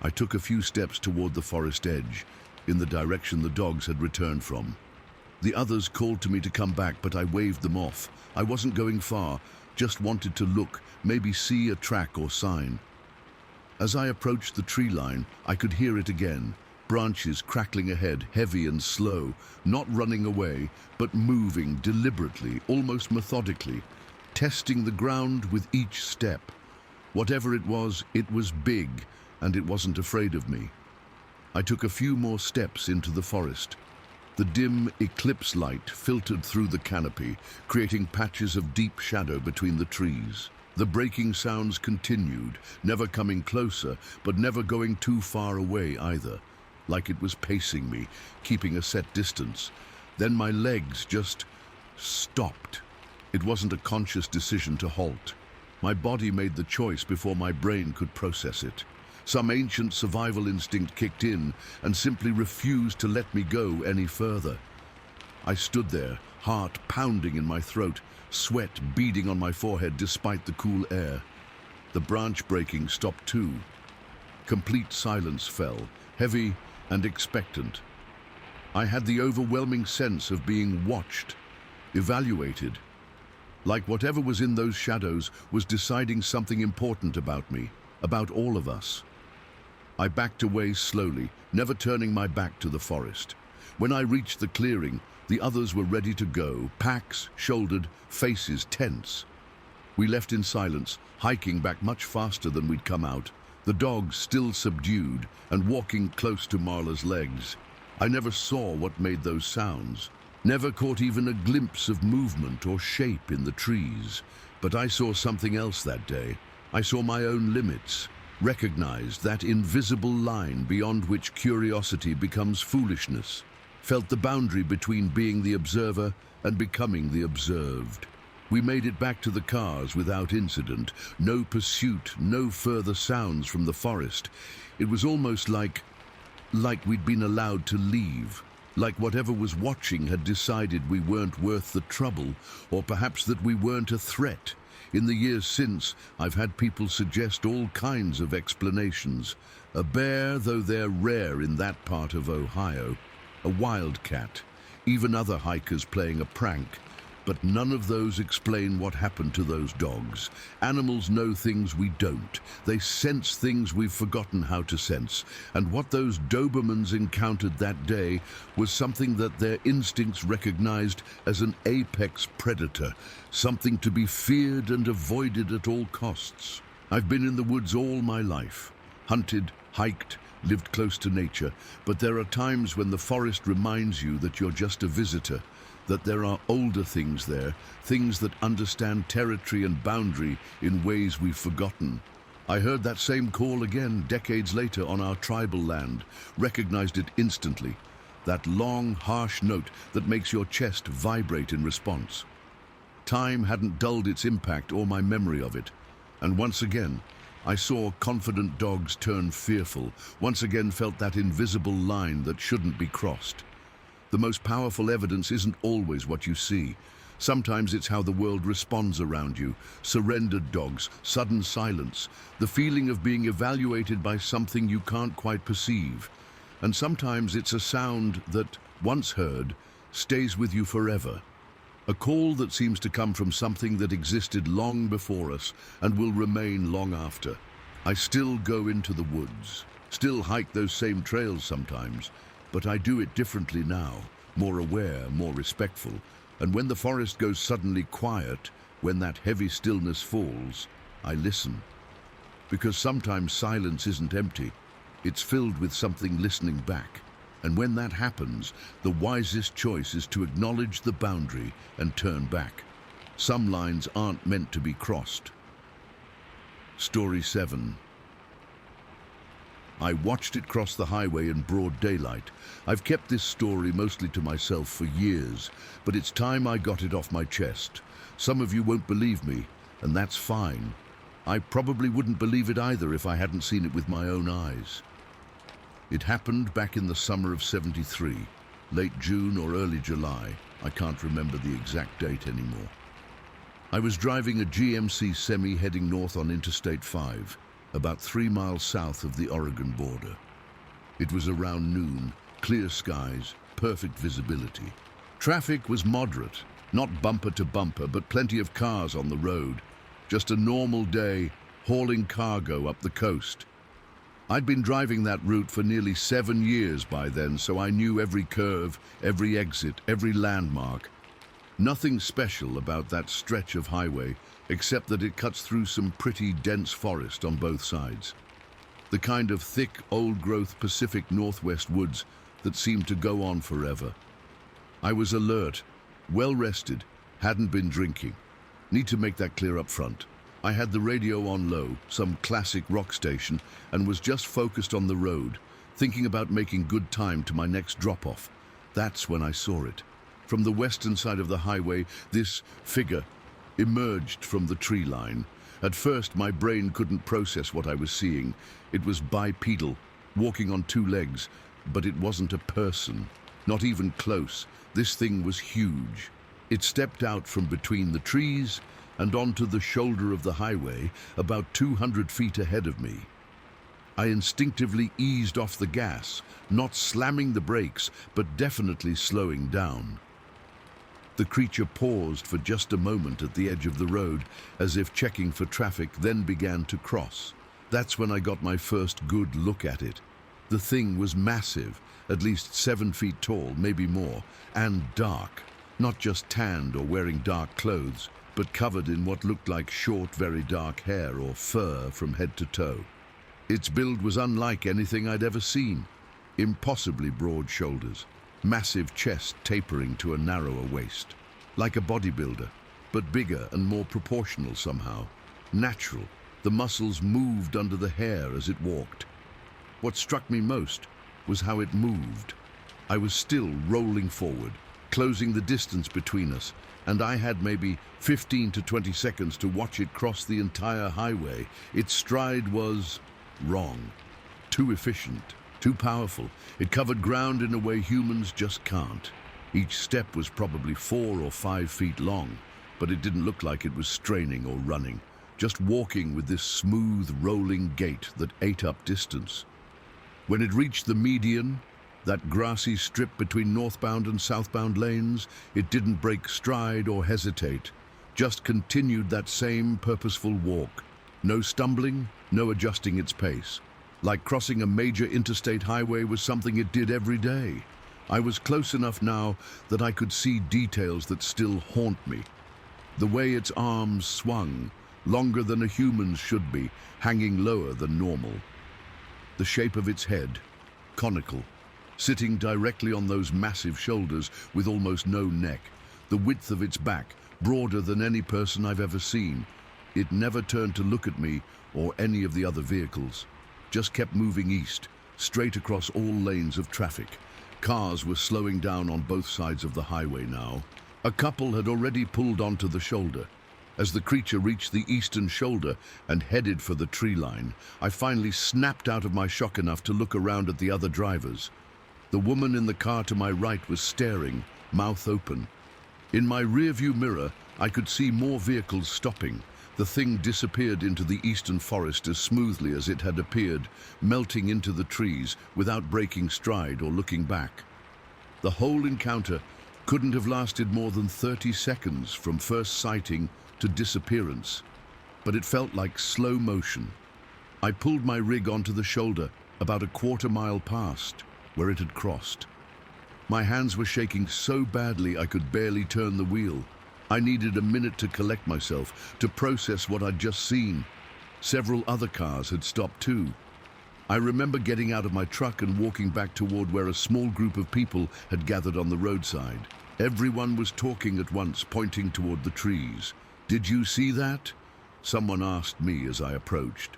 I took a few steps toward the forest edge, in the direction the dogs had returned from. The others called to me to come back, but I waved them off. I wasn't going far, just wanted to look, maybe see a track or sign. As I approached the tree line, I could hear it again. Branches crackling ahead, heavy and slow, not running away, but moving deliberately, almost methodically, testing the ground with each step. Whatever it was big, and it wasn't afraid of me. I took a few more steps into the forest. The dim eclipse light filtered through the canopy, creating patches of deep shadow between the trees. The breaking sounds continued, never coming closer, but never going too far away either, like it was pacing me, keeping a set distance. Then my legs just stopped. It wasn't a conscious decision to halt. My body made the choice before my brain could process it. Some ancient survival instinct kicked in and simply refused to let me go any further. I stood there, heart pounding in my throat, sweat beading on my forehead despite the cool air. The branch breaking stopped too. Complete silence fell, heavy and expectant. I had the overwhelming sense of being watched, evaluated, like whatever was in those shadows was deciding something important about me, about all of us. I backed away slowly, never turning my back to the forest. When I reached the clearing, the others were ready to go, packs shouldered, faces tense. We left in silence, hiking back much faster than we'd come out, the dogs still subdued and walking close to Marla's legs. I never saw what made those sounds, never caught even a glimpse of movement or shape in the trees. But I saw something else that day. I saw my own limits, recognized that invisible line beyond which curiosity becomes foolishness, felt the boundary between being the observer and becoming the observed. We made it back to the cars without incident, no pursuit, no further sounds from the forest. It was almost like we'd been allowed to leave, like whatever was watching had decided we weren't worth the trouble, or perhaps that we weren't a threat. In the years since, I've had people suggest all kinds of explanations. A bear, though they're rare in that part of Ohio. A wildcat. Even other hikers playing a prank. But none of those explain what happened to those dogs. Animals know things we don't. They sense things we've forgotten how to sense. And what those Dobermans encountered that day was something that their instincts recognized as an apex predator, something to be feared and avoided at all costs. I've been in the woods all my life, hunted, hiked, lived close to nature, but there are times when the forest reminds you that you're just a visitor, that there are older things there, things that understand territory and boundary in ways we've forgotten. I heard that same call again decades later on our tribal land, recognized it instantly, that long, harsh note that makes your chest vibrate in response. Time hadn't dulled its impact or my memory of it, and once again, I saw confident dogs turn fearful, once again felt that invisible line that shouldn't be crossed. The most powerful evidence isn't always what you see. Sometimes it's how the world responds around you. Surrendered dogs, sudden silence, the feeling of being evaluated by something you can't quite perceive. And sometimes it's a sound that, once heard, stays with you forever. A call that seems to come from something that existed long before us and will remain long after. I still go into the woods, still hike those same trails sometimes, but I do it differently now, more aware, more respectful. And when the forest goes suddenly quiet, when that heavy stillness falls, I listen. Because sometimes silence isn't empty, it's filled with something listening back. And when that happens, the wisest choice is to acknowledge the boundary and turn back. Some lines aren't meant to be crossed. Story 7. I watched it cross the highway in broad daylight. I've kept this story mostly to myself for years, but it's time I got it off my chest. Some of you won't believe me, and that's fine. I probably wouldn't believe it either if I hadn't seen it with my own eyes. It happened back in the summer of '73, late June or early July. I can't remember the exact date anymore. I was driving a GMC Semi heading north on Interstate 5, about 3 miles south of the Oregon border. It was around noon, clear skies, perfect visibility. Traffic was moderate, not bumper to bumper, but plenty of cars on the road. Just a normal day, hauling cargo up the coast. I'd been driving that route for nearly 7 years by then, so I knew every curve, every exit, every landmark. Nothing special about that stretch of highway, except that it cuts through some pretty dense forest on both sides. The kind of thick, old-growth Pacific Northwest woods that seemed to go on forever. I was alert, well-rested, hadn't been drinking. Need to make that clear up front. I had the radio on low, some classic rock station, and was just focused on the road, thinking about making good time to my next drop-off. That's when I saw it. From the western side of the highway, this figure emerged from the tree line. At first, my brain couldn't process what I was seeing. It was bipedal, walking on 2 legs, but it wasn't a person, not even close. This thing was huge. It stepped out from between the trees and onto the shoulder of the highway, about 200 feet ahead of me. I instinctively eased off the gas, not slamming the brakes, but definitely slowing down. The creature paused for just a moment at the edge of the road, as if checking for traffic, then began to cross. That's when I got my first good look at it. The thing was massive, at least 7 feet tall, maybe more, and dark. Not just tanned or wearing dark clothes, but covered in what looked like short, very dark hair or fur from head to toe. Its build was unlike anything I'd ever seen. Impossibly broad shoulders, massive chest tapering to a narrower waist. Like a bodybuilder, but bigger and more proportional somehow. Natural. The muscles moved under the hair as it walked. What struck me most was how it moved. I was still rolling forward, closing the distance between us, and I had maybe 15 to 20 seconds to watch it cross the entire highway. Its stride was wrong. Too efficient, too powerful. It covered ground in a way humans just can't. Each step was probably 4 or 5 feet long, but it didn't look like it was straining or running, just walking with this smooth, rolling gait that ate up distance. When it reached the median, that grassy strip between northbound and southbound lanes, it didn't break stride or hesitate, just continued that same purposeful walk. No stumbling, no adjusting its pace. Like crossing a major interstate highway was something it did every day. I was close enough now that I could see details that still haunt me. The way its arms swung, longer than a human's should be, hanging lower than normal. The shape of its head, conical, sitting directly on those massive shoulders with almost no neck. The width of its back, broader than any person I've ever seen. It never turned to look at me or any of the other vehicles. Just kept moving east, straight across all lanes of traffic. Cars were slowing down on both sides of the highway now. A couple had already pulled onto the shoulder. As the creature reached the eastern shoulder and headed for the tree line, I finally snapped out of my shock enough to look around at the other drivers. The woman in the car to my right was staring, mouth open. In my rearview mirror, I could see more vehicles stopping. The thing disappeared into the eastern forest as smoothly as it had appeared, melting into the trees without breaking stride or looking back. The whole encounter couldn't have lasted more than 30 seconds from first sighting to disappearance, but it felt like slow motion. I pulled my rig onto the shoulder, about a quarter-mile past, where it had crossed. My hands were shaking so badly I could barely turn the wheel. I needed a minute to collect myself, to process what I'd just seen. Several other cars had stopped too. I remember getting out of my truck and walking back toward where a small group of people had gathered on the roadside. Everyone was talking at once, pointing toward the trees. "Did you see that?" Someone asked me as I approached.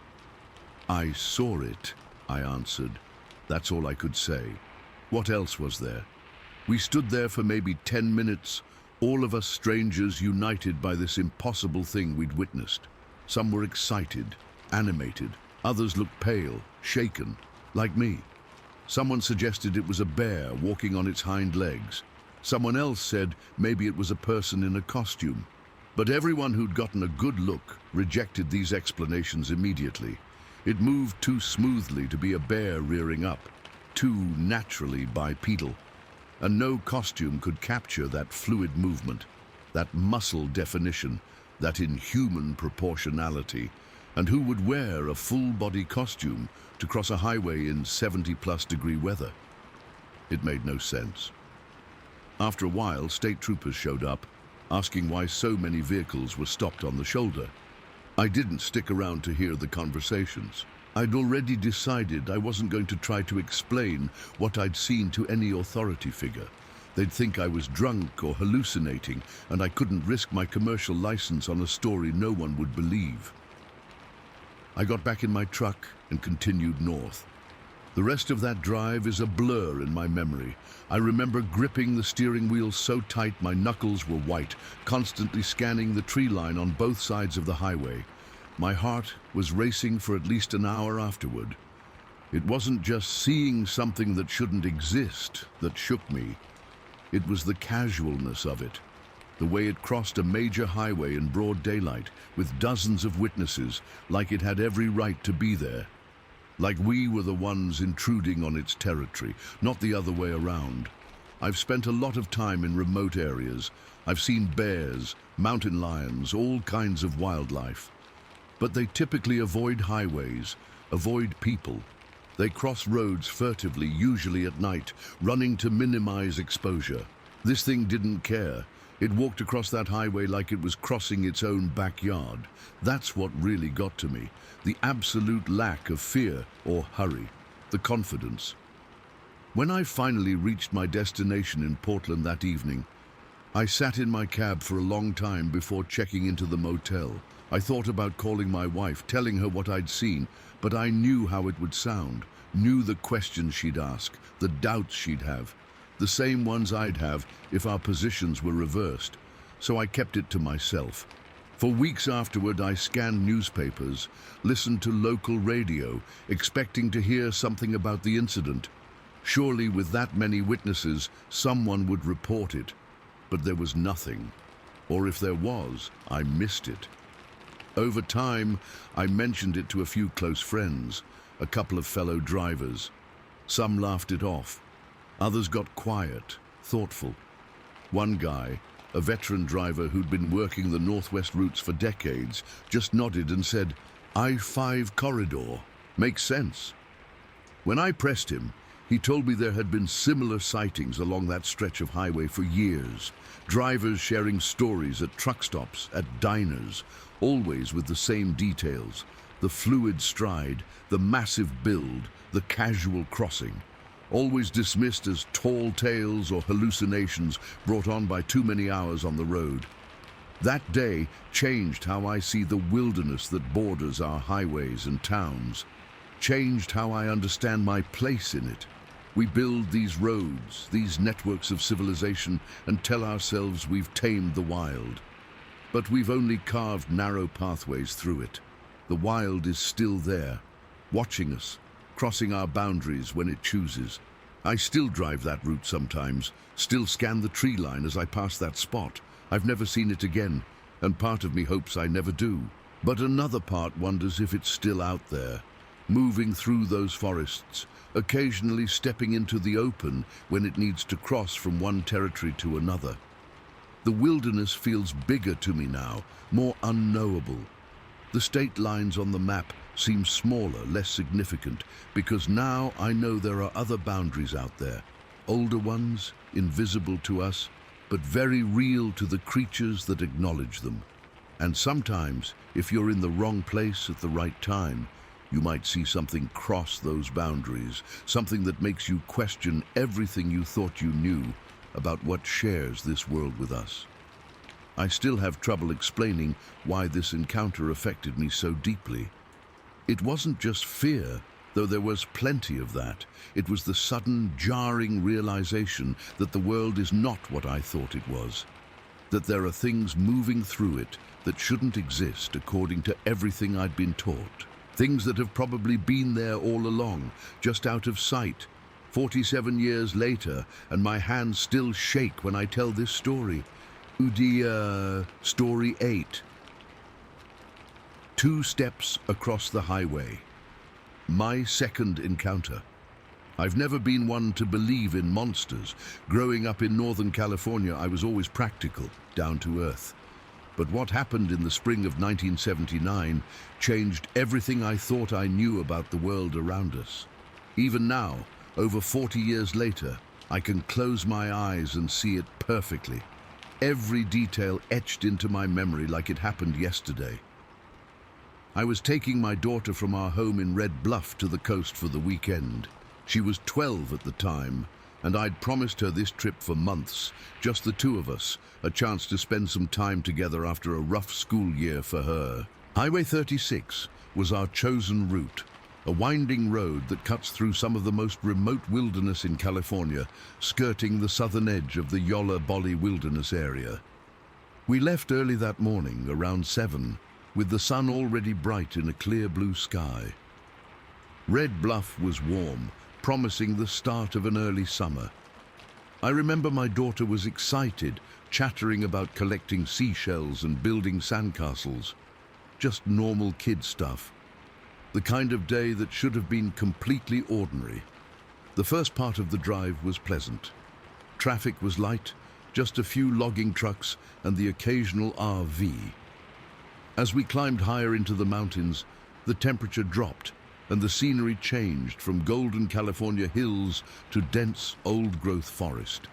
"I saw it," I answered. That's all I could say. What else was there? We stood there for maybe 10 minutes, all of us strangers united by this impossible thing we'd witnessed. Some were excited, animated. Others looked pale, shaken, like me. Someone suggested it was a bear walking on its hind legs. Someone else said maybe it was a person in a costume. But everyone who'd gotten a good look rejected these explanations immediately. It moved too smoothly to be a bear rearing up, too naturally bipedal. And no costume could capture that fluid movement, that muscle definition, that inhuman proportionality. And who would wear a full-body costume to cross a highway in 70-plus-degree weather? It made no sense. After a while, state troopers showed up, asking why so many vehicles were stopped on the shoulder. I didn't stick around to hear the conversations. I'd already decided I wasn't going to try to explain what I'd seen to any authority figure. They'd think I was drunk or hallucinating, and I couldn't risk my commercial license on a story no one would believe. I got back in my truck and continued north. The rest of that drive is a blur in my memory. I remember gripping the steering wheel so tight my knuckles were white, constantly scanning the tree line on both sides of the highway. My heart was racing for at least an hour afterward. It wasn't just seeing something that shouldn't exist that shook me. It was the casualness of it. The way it crossed a major highway in broad daylight, with dozens of witnesses, like it had every right to be there. Like we were the ones intruding on its territory, not the other way around. I've spent a lot of time in remote areas. I've seen bears, mountain lions, all kinds of wildlife. But they typically avoid highways, avoid people. They cross roads furtively, usually at night, running to minimize exposure. This thing didn't care. It walked across that highway like it was crossing its own backyard. That's what really got to me. The absolute lack of fear or hurry. The confidence. When I finally reached my destination in Portland that evening, I sat in my cab for a long time before checking into the motel. I thought about calling my wife, telling her what I'd seen, but I knew how it would sound, knew the questions she'd ask, the doubts she'd have. The same ones I'd have if our positions were reversed, so I kept it to myself. For weeks afterward, I scanned newspapers, listened to local radio, expecting to hear something about the incident. Surely with that many witnesses, someone would report it. But there was nothing. Or if there was, I missed it. Over time, I mentioned it to a few close friends, a couple of fellow drivers. Some laughed it off. Others got quiet, thoughtful. One guy, a veteran driver who'd been working the Northwest routes for decades, just nodded and said, "I-5 corridor. Makes sense." When I pressed him, he told me there had been similar sightings along that stretch of highway for years. Drivers sharing stories at truck stops, at diners, always with the same details. The fluid stride, the massive build, the casual crossing. Always dismissed as tall tales or hallucinations brought on by too many hours on the road. That day changed how I see the wilderness that borders our highways and towns. Changed how I understand my place in it. We build these roads, these networks of civilization, and tell ourselves we've tamed the wild. But we've only carved narrow pathways through it. The wild is still there, watching us, crossing our boundaries when it chooses. I still drive that route sometimes, still scan the tree line as I pass that spot. I've never seen it again, and part of me hopes I never do. But another part wonders if it's still out there, moving through those forests, occasionally stepping into the open when it needs to cross from one territory to another. The wilderness feels bigger to me now, more unknowable. The state lines on the map seem smaller, less significant, because now I know there are other boundaries out there, older ones, invisible to us, but very real to the creatures that acknowledge them. And sometimes, if you're in the wrong place at the right time, you might see something cross those boundaries, something that makes you question everything you thought you knew about what shares this world with us. I still have trouble explaining why this encounter affected me so deeply. It wasn't just fear, Though there was plenty of that, it was the sudden, jarring realization that the world is not what I thought it was. That there are things moving through it that shouldn't exist according to everything I'd been taught. Things that have probably been there all along, just out of sight. 47 years later, and my hands still shake when I tell this story. Story 8. 2 steps across the highway. My second encounter. I've never been one to believe in monsters. Growing up in Northern California, I was always practical, down to earth. But what happened in the spring of 1979 changed everything I thought I knew about the world around us. Even now, over 40 years later, I can close my eyes and see it perfectly. Every detail etched into my memory like it happened yesterday. I was taking my daughter from our home in Red Bluff to the coast for the weekend. She was 12 at the time, and I'd promised her this trip for months, just the 2 of us, a chance to spend some time together after a rough school year for her. Highway 36 was our chosen route, a winding road that cuts through some of the most remote wilderness in California, skirting the southern edge of the Yola Bolly Wilderness area. We left early that morning, around 7, with the sun already bright in a clear blue sky. Red Bluff was warm, promising the start of an early summer. I remember my daughter was excited, chattering about collecting seashells and building sandcastles. Just normal kid stuff. The kind of day that should have been completely ordinary. The first part of the drive was pleasant. Traffic was light, just a few logging trucks and the occasional RV. As we climbed higher into the mountains, the temperature dropped and the scenery changed from golden California hills to dense, old-growth forest.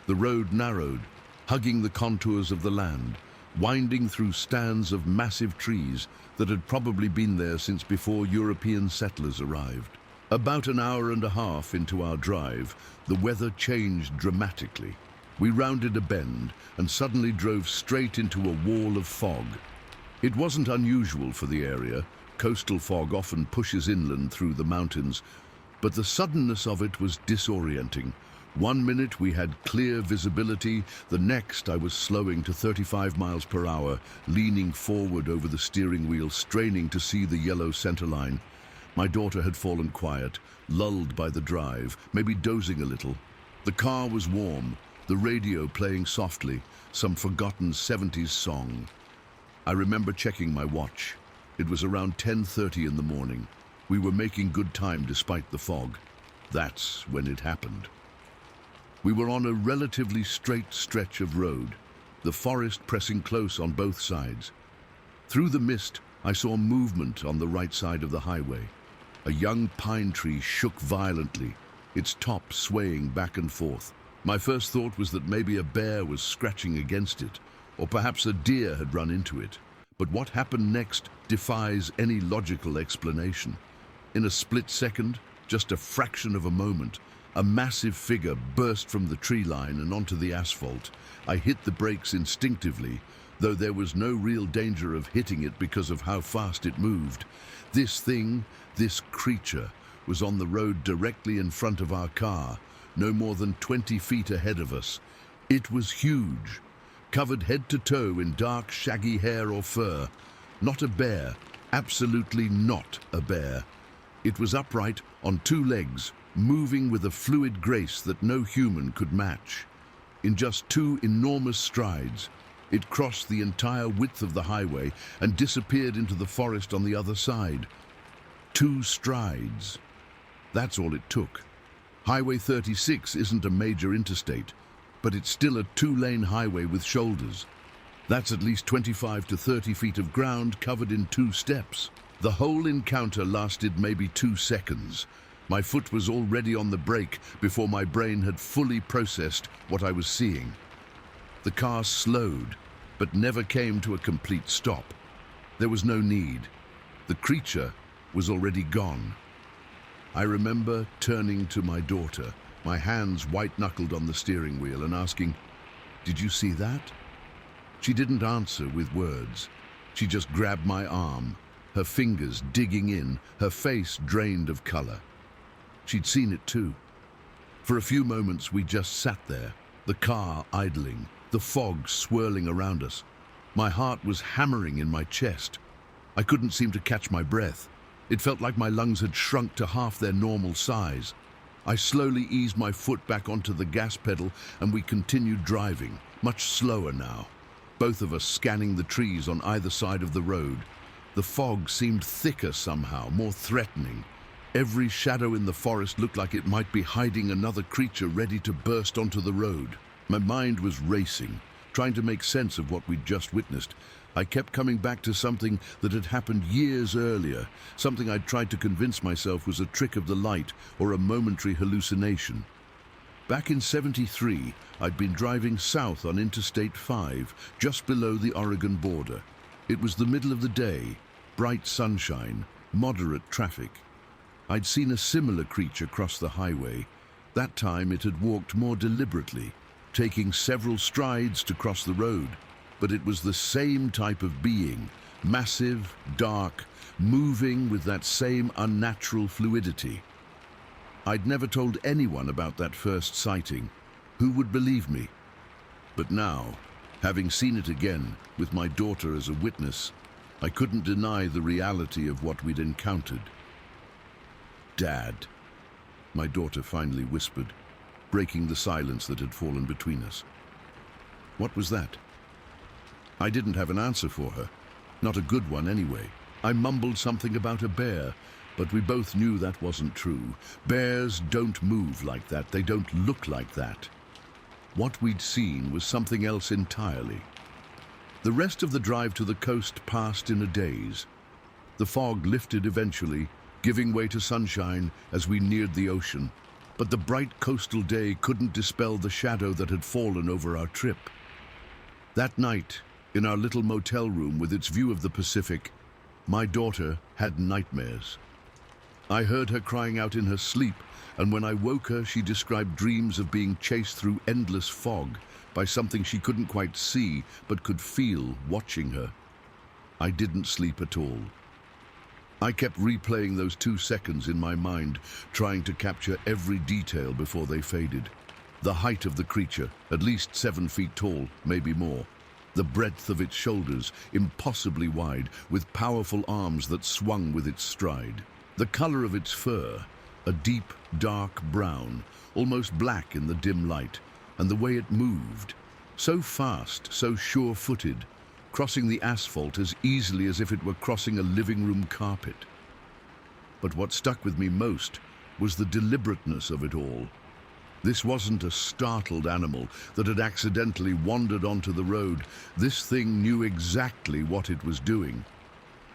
The road narrowed, hugging the contours of the land, winding through stands of massive trees that had probably been there since before European settlers arrived. About an hour and a half into our drive, the weather changed dramatically. We rounded a bend and suddenly drove straight into a wall of fog. It wasn't unusual for the area. Coastal fog often pushes inland through the mountains, but the suddenness of it was disorienting. One minute we had clear visibility, the next I was slowing to 35 miles per hour, leaning forward over the steering wheel, straining to see the yellow centerline. My daughter had fallen quiet, lulled by the drive, maybe dozing a little. The car was warm, the radio playing softly, some forgotten 70s song. I remember checking my watch. It was around 10:30 in the morning. We were making good time despite the fog. That's when it happened. We were on a relatively straight stretch of road, the forest pressing close on both sides. Through the mist, I saw movement on the right side of the highway. A young pine tree shook violently, its top swaying back and forth. My first thought was that maybe a bear was scratching against it, or perhaps a deer had run into it. But what happened next defies any logical explanation. In a split second, just a fraction of a moment, a massive figure burst from the tree line and onto the asphalt. I hit the brakes instinctively, though there was no real danger of hitting it because of how fast it moved. This thing, this creature, was on the road directly in front of our car, no more than 20 feet ahead of us. It was huge, covered head to toe in dark, shaggy hair or fur. Not a bear, absolutely not a bear. It was upright on 2 legs, moving with a fluid grace that no human could match. In just 2 enormous strides, it crossed the entire width of the highway and disappeared into the forest on the other side. 2 strides. That's all it took. Highway 36 isn't a major interstate, but it's still a 2-lane highway with shoulders. That's at least 25 to 30 feet of ground covered in 2 steps. The whole encounter lasted maybe 2 seconds. My foot was already on the brake before my brain had fully processed what I was seeing. The car slowed, but never came to a complete stop. There was no need. The creature was already gone. I remember turning to my daughter, my hands white-knuckled on the steering wheel, and asking, "Did you see that?" She didn't answer with words. She just grabbed my arm her fingers digging in, her face drained of color. She'd seen it too. For a few moments we just sat there, the car idling, the fog swirling around us. My heart was hammering in my chest. I couldn't seem to catch my breath. It felt like my lungs had shrunk to half their normal size. I slowly eased my foot back onto the gas pedal and we continued driving, much slower now. Both of us scanning the trees on either side of the road. The fog seemed thicker somehow, more threatening. Every shadow in the forest looked like it might be hiding another creature ready to burst onto the road. My mind was racing, trying to make sense of what we'd just witnessed. I kept coming back to something that had happened years earlier, something I'd tried to convince myself was a trick of the light or a momentary hallucination. Back in '73, I'd been driving south on Interstate 5, just below the Oregon border. It was the middle of the day, bright sunshine, moderate traffic. I'd seen a similar creature cross the highway. That time it had walked more deliberately, taking several strides to cross the road. But it was the same type of being, massive, dark, moving with that same unnatural fluidity. I'd never told anyone about that first sighting. Who would believe me? But now, having seen it again, with my daughter as a witness, I couldn't deny the reality of what we'd encountered. "Dad," my daughter finally whispered, breaking the silence that had fallen between us. What was that? I didn't have an answer for her. Not a good one anyway. I mumbled something about a bear, but we both knew that wasn't true. Bears don't move like that. They don't look like that. What we'd seen was something else entirely. The rest of the drive to the coast passed in a daze. The fog lifted eventually, giving way to sunshine as we neared the ocean. But the bright coastal day couldn't dispel the shadow that had fallen over our trip. That night, in our little motel room with its view of the Pacific, my daughter had nightmares. I heard her crying out in her sleep, and when I woke her, she described dreams of being chased through endless fog by something she couldn't quite see but could feel watching her. I didn't sleep at all. I kept replaying those 2 seconds in my mind, trying to capture every detail before they faded. The height of the creature, at least 7 feet tall, maybe more. The breadth of its shoulders, impossibly wide, with powerful arms that swung with its stride. The color of its fur, a deep, dark brown, almost black in the dim light, and the way it moved. So fast, so sure-footed, crossing the asphalt as easily as if it were crossing a living room carpet. But what stuck with me most was the deliberateness of it all. This wasn't a startled animal that had accidentally wandered onto the road. This thing knew exactly what it was doing.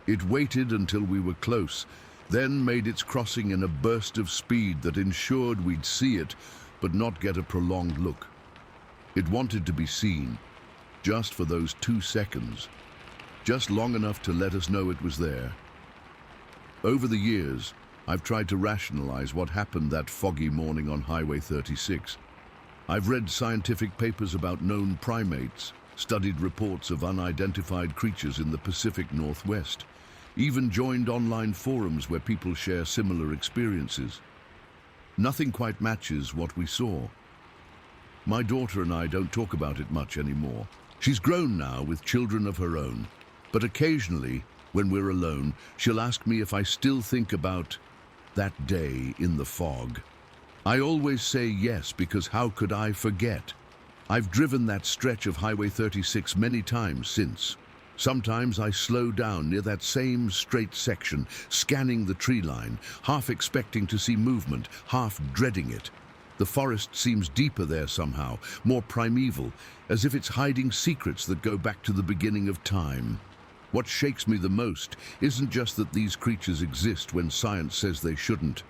It waited until we were close, then made its crossing in a burst of speed that ensured we'd see it, but not get a prolonged look. It wanted to be seen, just for those 2 seconds, just long enough to let us know it was there. Over the years, I've tried to rationalize what happened that foggy morning on Highway 36. I've read scientific papers about known primates, studied reports of unidentified creatures in the Pacific Northwest, even joined online forums where people share similar experiences. Nothing quite matches what we saw. My daughter and I don't talk about it much anymore. She's grown now with children of her own, but occasionally, when we're alone, she'll ask me if I still think about that day in the fog. I always say yes, because how could I forget? I've driven that stretch of Highway 36 many times since. Sometimes I slow down near that same straight section, scanning the tree line, half expecting to see movement, half dreading it. The forest seems deeper there somehow, more primeval, as if it's hiding secrets that go back to the beginning of time. What shakes me the most isn't just that these creatures exist when science says they shouldn't.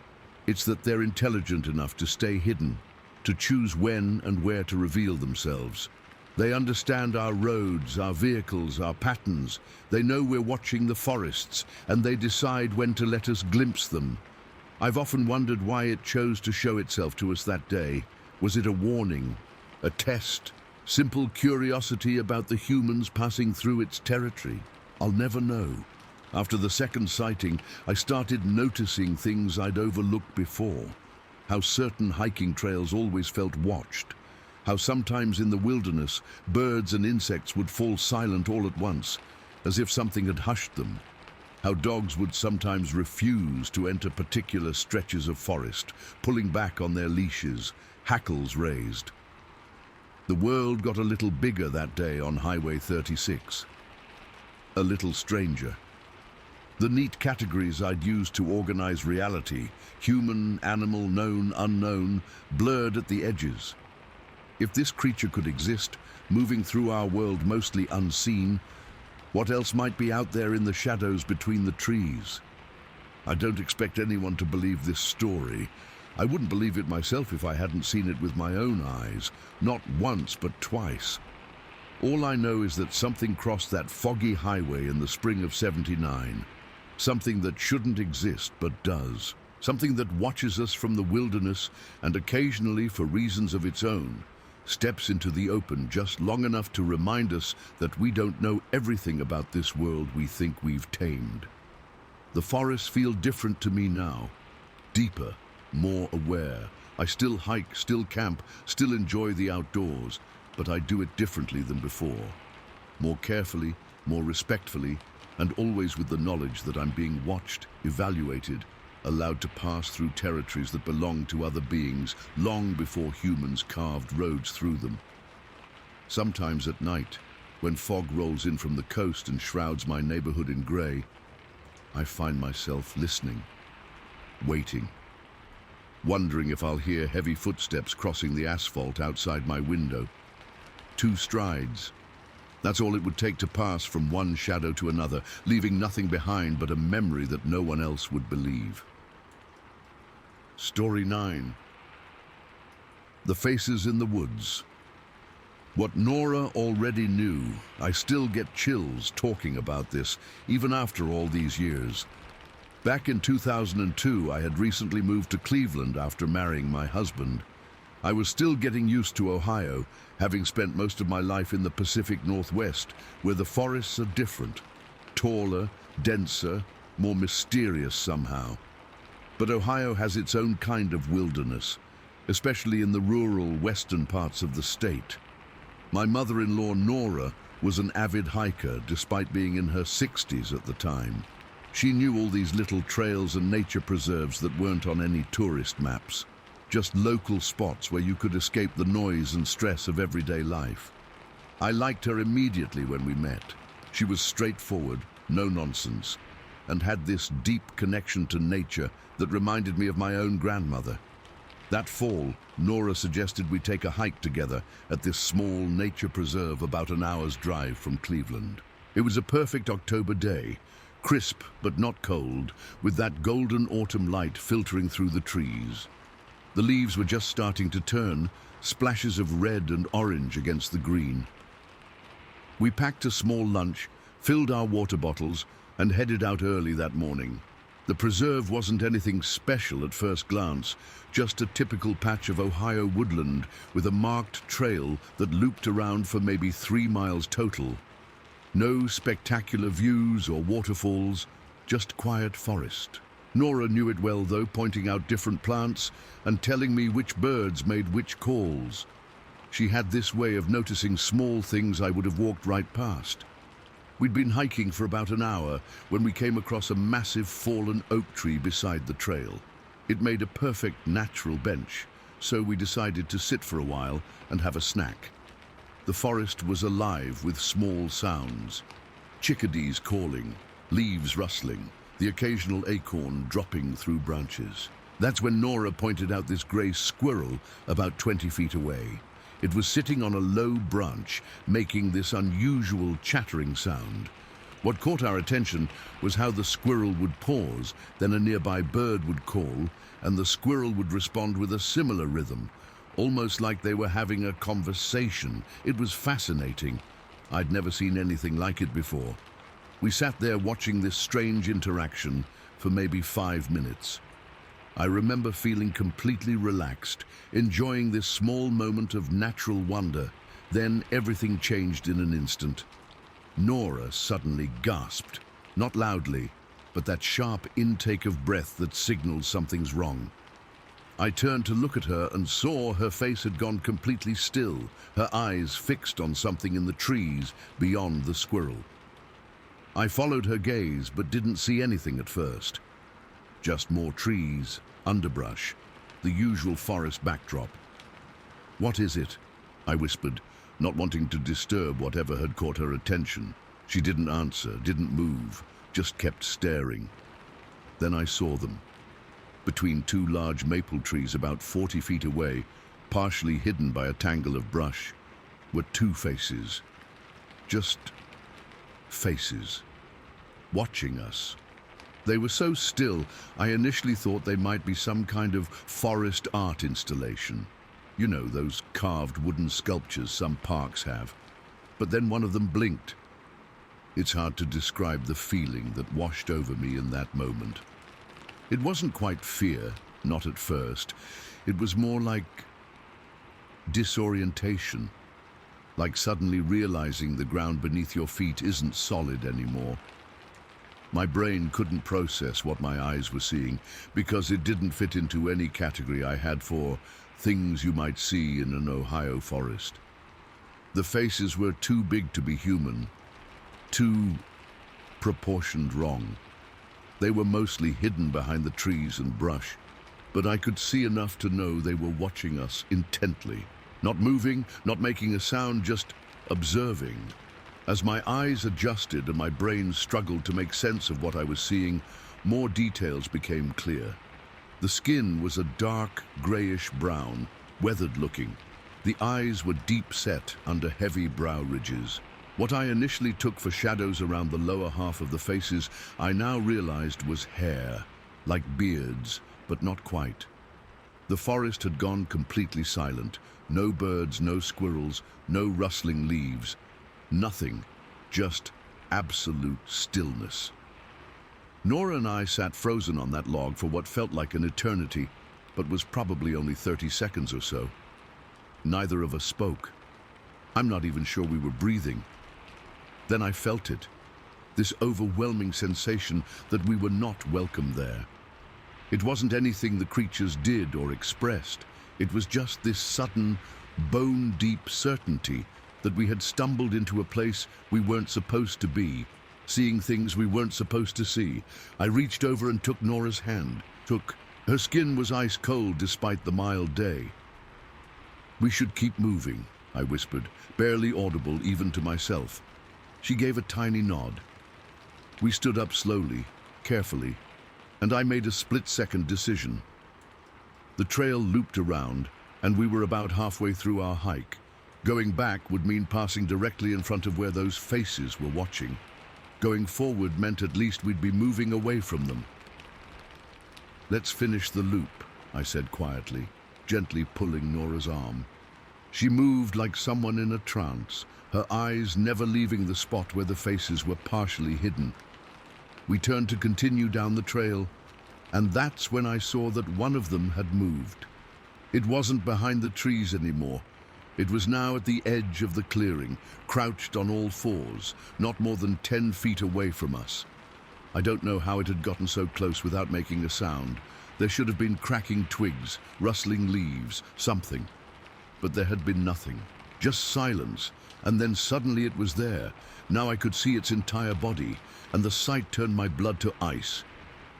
It's that they're intelligent enough to stay hidden, to choose when and where to reveal themselves. They understand our roads, our vehicles, our patterns. They know we're watching the forests, and they decide when to let us glimpse them. I've often wondered why it chose to show itself to us that day. Was it a warning, a test, simple curiosity about the humans passing through its territory? I'll never know. After the second sighting, I started noticing things I'd overlooked before. How certain hiking trails always felt watched. How sometimes in the wilderness, birds and insects would fall silent all at once, as if something had hushed them. How dogs would sometimes refuse to enter particular stretches of forest, pulling back on their leashes, hackles raised. The world got a little bigger that day on Highway 36. A little stranger. The neat categories I'd used to organize reality, human, animal, known, unknown, blurred at the edges. If this creature could exist, moving through our world mostly unseen, what else might be out there in the shadows between the trees? I don't expect anyone to believe this story. I wouldn't believe it myself if I hadn't seen it with my own eyes, not once but twice. All I know is that something crossed that foggy highway in the spring of '79. Something that shouldn't exist but does. Something that watches us from the wilderness and occasionally, for reasons of its own, steps into the open just long enough to remind us that we don't know everything about this world we think we've tamed. The forests feel different to me now. Deeper, more aware. I still hike, still camp, still enjoy the outdoors, but I do it differently than before. More carefully, more respectfully, and always with the knowledge that I'm being watched, evaluated, allowed to pass through territories that belong to other beings long before humans carved roads through them. Sometimes at night, when fog rolls in from the coast and shrouds my neighborhood in gray, I find myself listening, waiting, wondering if I'll hear heavy footsteps crossing the asphalt outside my window. 2 strides. That's all it would take to pass from one shadow to another, leaving nothing behind but a memory that no one else would believe. Story 9. The Faces in the Woods. What Nora already knew, I still get chills talking about this, even after all these years. Back in 2002, I had recently moved to Cleveland after marrying my husband. I was still getting used to Ohio, having spent most of my life in the Pacific Northwest, where the forests are different, taller, denser, more mysterious somehow. But Ohio has its own kind of wilderness, especially in the rural western parts of the state. My mother-in-law, Nora, was an avid hiker, despite being in her 60s at the time. She knew all these little trails and nature preserves that weren't on any tourist maps. Just local spots where you could escape the noise and stress of everyday life. I liked her immediately when we met. She was straightforward, no nonsense, and had this deep connection to nature that reminded me of my own grandmother. That fall, Nora suggested we take a hike together at this small nature preserve about an hour's drive from Cleveland. It was a perfect October day, crisp but not cold, with that golden autumn light filtering through the trees. The leaves were just starting to turn, splashes of red and orange against the green. We packed a small lunch, filled our water bottles, and headed out early that morning. The preserve wasn't anything special at first glance, just a typical patch of Ohio woodland with a marked trail that looped around for maybe 3 miles total. No spectacular views or waterfalls, just quiet forest. Nora knew it well though, pointing out different plants and telling me which birds made which calls. She had this way of noticing small things I would have walked right past. We'd been hiking for about an hour when we came across a massive fallen oak tree beside the trail. It made a perfect natural bench, so we decided to sit for a while and have a snack. The forest was alive with small sounds. Chickadees calling, leaves rustling, the occasional acorn dropping through branches. That's when Nora pointed out this gray squirrel about 20 feet away. It was sitting on a low branch, making this unusual chattering sound. What caught our attention was how the squirrel would pause, then a nearby bird would call, and the squirrel would respond with a similar rhythm, almost like they were having a conversation. It was fascinating. I'd never seen anything like it before. We sat there watching this strange interaction for maybe 5 minutes. I remember feeling completely relaxed, enjoying this small moment of natural wonder. Then everything changed in an instant. Nora suddenly gasped. Not loudly, but that sharp intake of breath that signals something's wrong. I turned to look at her and saw her face had gone completely still, her eyes fixed on something in the trees beyond the squirrel. I followed her gaze but didn't see anything at first. Just more trees, underbrush, the usual forest backdrop. "What is it?" I whispered, not wanting to disturb whatever had caught her attention. She didn't answer, didn't move, just kept staring. Then I saw them. Between two large maple trees about 40 feet away, partially hidden by a tangle of brush, were two faces. Just faces. Watching us. They were so still, I initially thought they might be some kind of forest art installation. You know, those carved wooden sculptures some parks have. But then one of them blinked. It's hard to describe the feeling that washed over me in that moment. It wasn't quite fear, not at first. It was more like disorientation, like suddenly realizing the ground beneath your feet isn't solid anymore. My brain couldn't process what my eyes were seeing because it didn't fit into any category I had for things you might see in an Ohio forest. The faces were too big to be human, too proportioned wrong. They were mostly hidden behind the trees and brush, but I could see enough to know they were watching us intently, not moving, not making a sound, just observing. As my eyes adjusted and my brain struggled to make sense of what I was seeing, more details became clear. The skin was a dark, grayish brown, weathered looking. The eyes were deep set under heavy brow ridges. What I initially took for shadows around the lower half of the faces, I now realized was hair, like beards, but not quite. The forest had gone completely silent. No birds, no squirrels, no rustling leaves. Nothing, just absolute stillness. Nora and I sat frozen on that log for what felt like an eternity, but was probably only 30 seconds or so. Neither of us spoke. I'm not even sure we were breathing. Then I felt it, this overwhelming sensation that we were not welcome there. It wasn't anything the creatures did or expressed. It was just this sudden, bone-deep certainty that we had stumbled into a place we weren't supposed to be, seeing things we weren't supposed to see. I reached over and took Nora's hand. Her skin was ice cold despite the mild day. "We should keep moving," I whispered, barely audible even to myself. She gave a tiny nod. We stood up slowly, carefully, and I made a split-second decision. The trail looped around, and we were about halfway through our hike. Going back would mean passing directly in front of where those faces were watching. Going forward meant at least we'd be moving away from them. "Let's finish the loop," I said quietly, gently pulling Nora's arm. She moved like someone in a trance, her eyes never leaving the spot where the faces were partially hidden. We turned to continue down the trail, and that's when I saw that one of them had moved. It wasn't behind the trees anymore. It was now at the edge of the clearing, crouched on all fours, not more than 10 feet away from us. I don't know how it had gotten so close without making a sound. There should have been cracking twigs, rustling leaves, something. But there had been nothing, just silence, and then suddenly it was there. Now I could see its entire body, and the sight turned my blood to ice.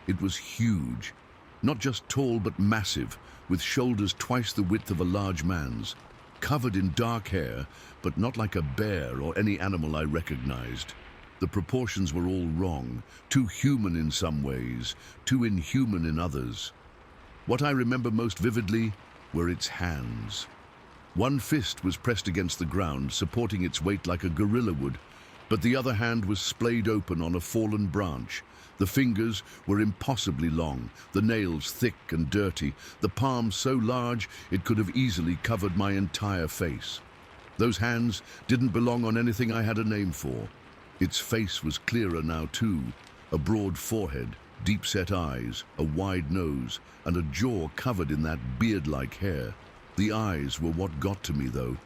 It was huge, not just tall but massive, with shoulders twice the width of a large man's, covered in dark hair, but not like a bear or any animal I recognized. The proportions were all wrong, too human in some ways, too inhuman in others. What I remember most vividly were its hands. One fist was pressed against the ground, supporting its weight like a gorilla would, but the other hand was splayed open on a fallen branch. The fingers were impossibly long, the nails thick and dirty, the palm so large it could have easily covered my entire face. Those hands didn't belong on anything I had a name for. Its face was clearer now too, a broad forehead, deep-set eyes, a wide nose, and a jaw covered in that beard-like hair. The eyes were what got to me, though.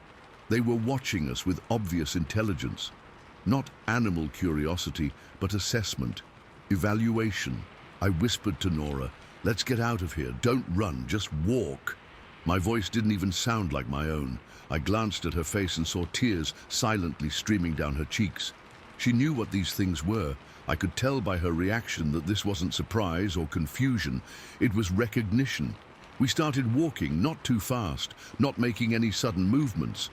They were watching us with obvious intelligence. Not animal curiosity, but assessment, evaluation. I whispered to Nora, "Let's get out of here. Don't run, just walk." My voice didn't even sound like my own. I glanced at her face and saw tears silently streaming down her cheeks. She knew what these things were. I could tell by her reaction that this wasn't surprise or confusion. It was recognition. We started walking, not too fast, not making any sudden movements.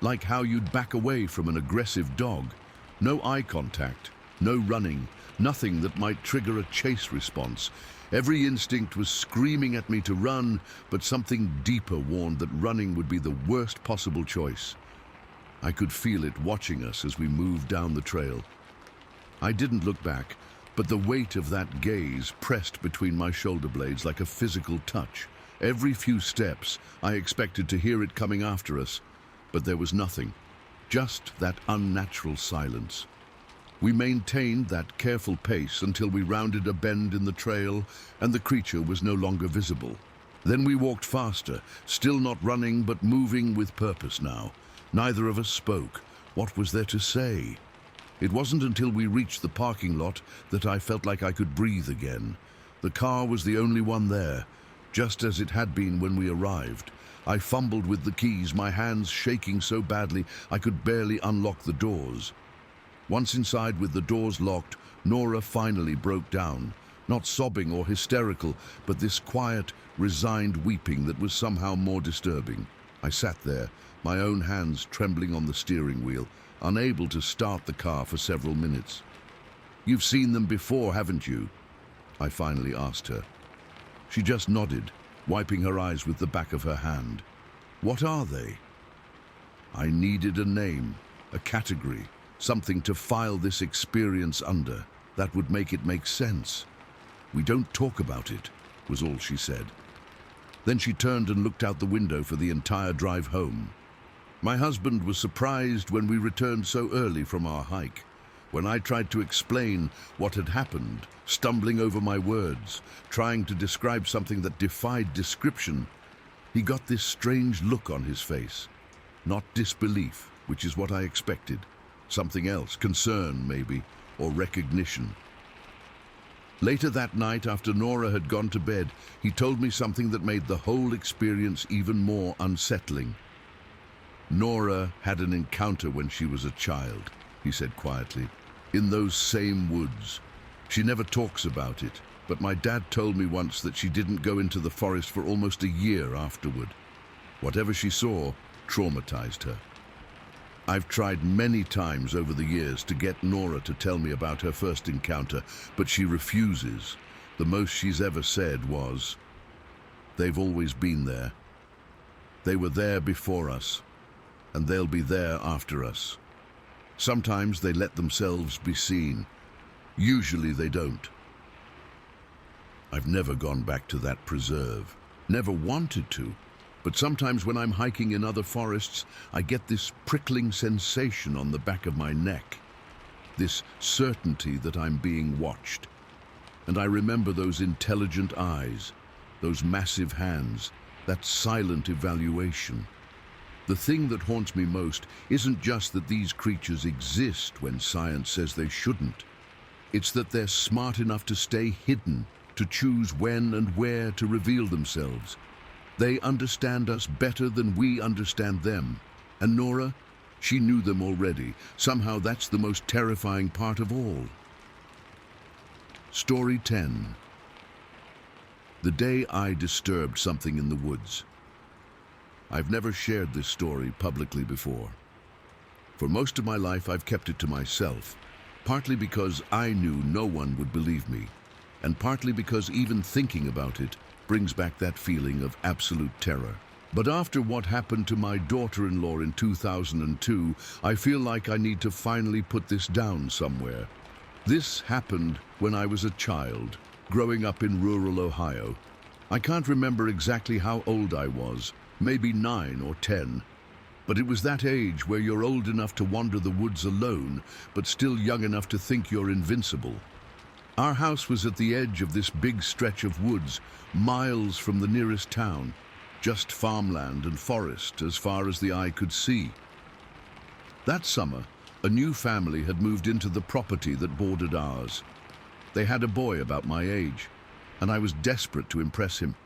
Like how you'd back away from an aggressive dog. No eye contact, no running, nothing that might trigger a chase response. Every instinct was screaming at me to run, but something deeper warned that running would be the worst possible choice. I could feel it watching us as we moved down the trail. I didn't look back, but the weight of that gaze pressed between my shoulder blades like a physical touch. Every few steps, I expected to hear it coming after us, but there was nothing, just that unnatural silence. We maintained that careful pace until we rounded a bend in the trail and the creature was no longer visible. Then we walked faster, still not running but moving with purpose now. Neither of us spoke. What was there to say? It wasn't until we reached the parking lot that I felt like I could breathe again. The car was the only one there, just as it had been when we arrived. I fumbled with the keys, my hands shaking so badly I could barely unlock the doors. Once inside with the doors locked, Nora finally broke down, not sobbing or hysterical, but this quiet, resigned weeping that was somehow more disturbing. I sat there, my own hands trembling on the steering wheel, unable to start the car for several minutes. "You've seen them before, haven't you?" I finally asked her. She just nodded, wiping her eyes with the back of her hand. "What are they?" I needed a name, a category, something to file this experience under. That would make it make sense. "We don't talk about it," was all she said. Then she turned and looked out the window for the entire drive home. My husband was surprised when we returned so early from our hike. When I tried to explain what had happened, stumbling over my words, trying to describe something that defied description, he got this strange look on his face. Not disbelief, which is what I expected. Something else, concern maybe, or recognition. Later that night, after Nora had gone to bed, he told me something that made the whole experience even more unsettling. "Nora had an encounter when she was a child," he said quietly, "in those same woods. She never talks about it, but my dad told me once that she didn't go into the forest for almost a year afterward. Whatever she saw traumatized her. I've tried many times over the years to get Nora to tell me about her first encounter, but she refuses. The most she's ever said was, 'They've always been there. They were there before us, and they'll be there after us. Sometimes they let themselves be seen. Usually they don't.' I've never gone back to that preserve. Never wanted to. But sometimes when I'm hiking in other forests, I get this prickling sensation on the back of my neck. This certainty that I'm being watched. And I remember those intelligent eyes, those massive hands, that silent evaluation. The thing that haunts me most isn't just that these creatures exist when science says they shouldn't. It's that they're smart enough to stay hidden, to choose when and where to reveal themselves. They understand us better than we understand them. And Nora, she knew them already. Somehow that's the most terrifying part of all. Story 10. The day I disturbed something in the woods. I've never shared this story publicly before. For most of my life, I've kept it to myself, partly because I knew no one would believe me, and partly because even thinking about it brings back that feeling of absolute terror. But after what happened to my daughter-in-law in 2002, I feel like I need to finally put this down somewhere. This happened when I was a child, growing up in rural Ohio. I can't remember exactly how old I was, maybe 9 or 10. But it was that age where you're old enough to wander the woods alone, but still young enough to think you're invincible. Our house was at the edge of this big stretch of woods, miles from the nearest town, just farmland and forest as far as the eye could see. That summer, A new family had moved into the property that bordered ours. They had a boy about my age, and I was desperate to impress him.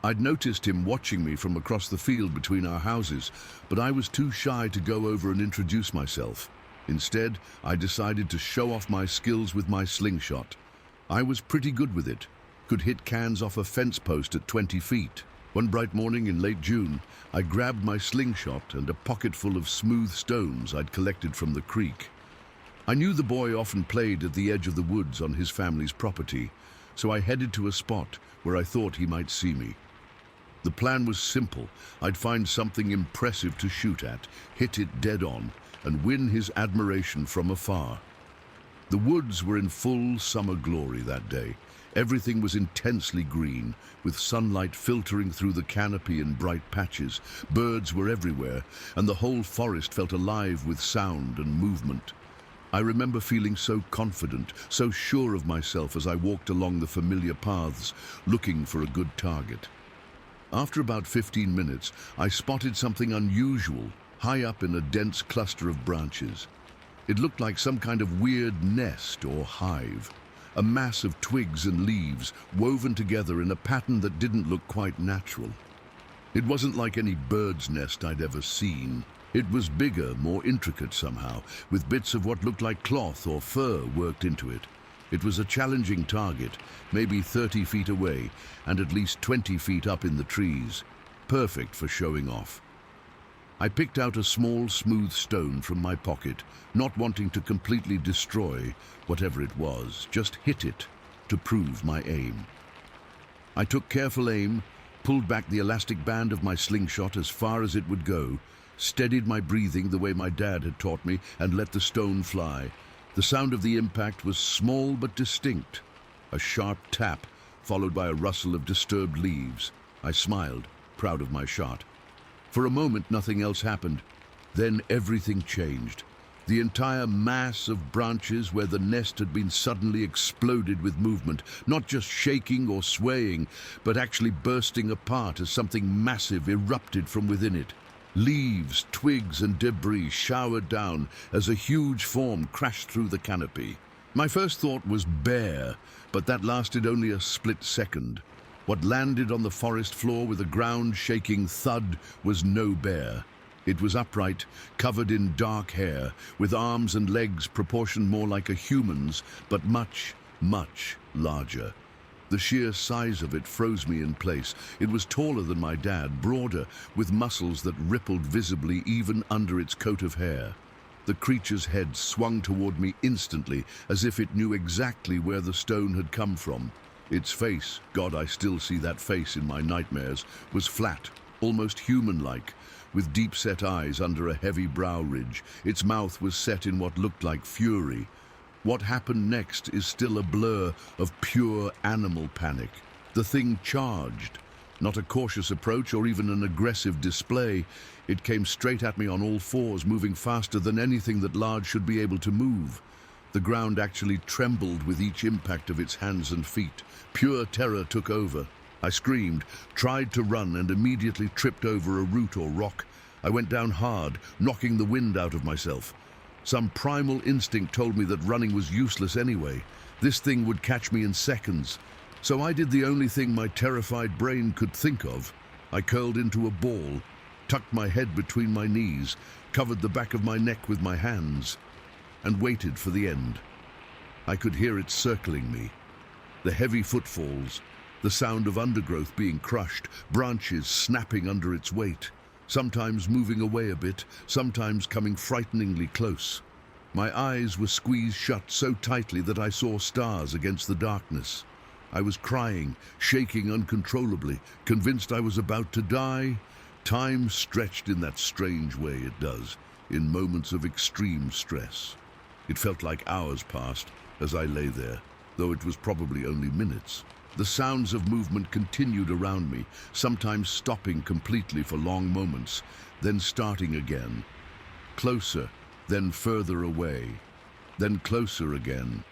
I'd noticed him watching me from across the field between our houses, but I was too shy to go over and introduce myself. Instead, I decided to show off my skills with my slingshot. I was pretty good with it, could hit cans off a fence post at 20 feet. One bright morning in late June, I grabbed my slingshot and a pocket full of smooth stones I'd collected from the creek. I knew the boy often played at the edge of the woods on his family's property, so I headed to a spot where I thought he might see me. The plan was simple. I'd find something impressive to shoot at, hit it dead on, and win his admiration from afar. The woods were in full summer glory that day. Everything was intensely green, with sunlight filtering through the canopy in bright patches. Birds were everywhere, and the whole forest felt alive with sound and movement. I remember feeling so confident, so sure of myself as I walked along the familiar paths, looking for a good target. After about 15 minutes, I spotted something unusual, high up in a dense cluster of branches. It looked like some kind of weird nest or hive, a mass of twigs and leaves woven together in a pattern that didn't look quite natural. It wasn't like any bird's nest I'd ever seen. It was bigger, more intricate somehow, with bits of what looked like cloth or fur worked into it. It was a challenging target, maybe 30 feet away and at least 20 feet up in the trees, perfect for showing off. I picked out a small, smooth stone from my pocket, not wanting to completely destroy whatever it was, just hit it to prove my aim. I took careful aim, pulled back the elastic band of my slingshot as far as it would go, steadied my breathing the way my dad had taught me, and let the stone fly. The sound of the impact was small but distinct, a sharp tap followed by a rustle of disturbed leaves. I smiled, proud of my shot. For a moment, nothing else happened. Then everything changed. The entire mass of branches where the nest had been suddenly exploded with movement, not just shaking or swaying, but actually bursting apart as something massive erupted from within it. Leaves, twigs, and debris showered down as a huge form crashed through the canopy. My first thought was bear, but that lasted only a split second. What landed on the forest floor with a ground-shaking thud was no bear. It was upright, covered in dark hair, with arms and legs proportioned more like a human's, but much, much larger. The sheer size of it froze me in place. It was taller than my dad, broader, with muscles that rippled visibly even under its coat of hair. The creature's head swung toward me instantly, as if it knew exactly where the stone had come from. Its face, God, I still see that face in my nightmares, was flat, almost human-like, with deep-set eyes under a heavy brow ridge. Its mouth was set in what looked like fury. What happened next is still a blur of pure animal panic. The thing charged. Not a cautious approach or even an aggressive display. It came straight at me on all fours, moving faster than anything that large should be able to move. The ground actually trembled with each impact of its hands and feet. Pure terror took over. I screamed, tried to run, and immediately tripped over a root or rock. I went down hard, knocking the wind out of myself. Some primal instinct told me that running was useless anyway. This thing would catch me in seconds. So I did the only thing my terrified brain could think of. I curled into a ball, tucked my head between my knees, covered the back of my neck with my hands, and waited for the end. I could hear it circling me. The heavy footfalls, the sound of undergrowth being crushed, branches snapping under its weight, sometimes moving away a bit, sometimes coming frighteningly close. My eyes were squeezed shut so tightly that I saw stars against the darkness. I was crying, shaking uncontrollably, convinced I was about to die. Time stretched in that strange way it does, in moments of extreme stress. It felt like hours passed as I lay there, though it was probably only minutes. The sounds of movement continued around me, sometimes stopping completely for long moments, then starting again. Closer, then further away, then closer again.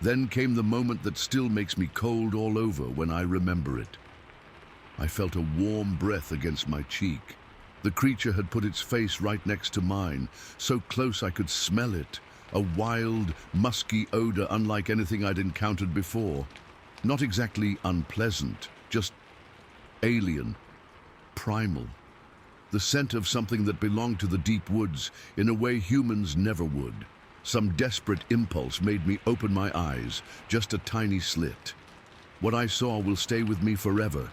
Then came the moment that still makes me cold all over when I remember it. I felt a warm breath against my cheek, The creature had put its face right next to mine, so close I could smell it. A wild, musky odor unlike anything I'd encountered before. Not exactly unpleasant, just alien, primal. The scent of something that belonged to the deep woods in a way humans never would. Some desperate impulse made me open my eyes, just a tiny slit. What I saw will stay with me forever.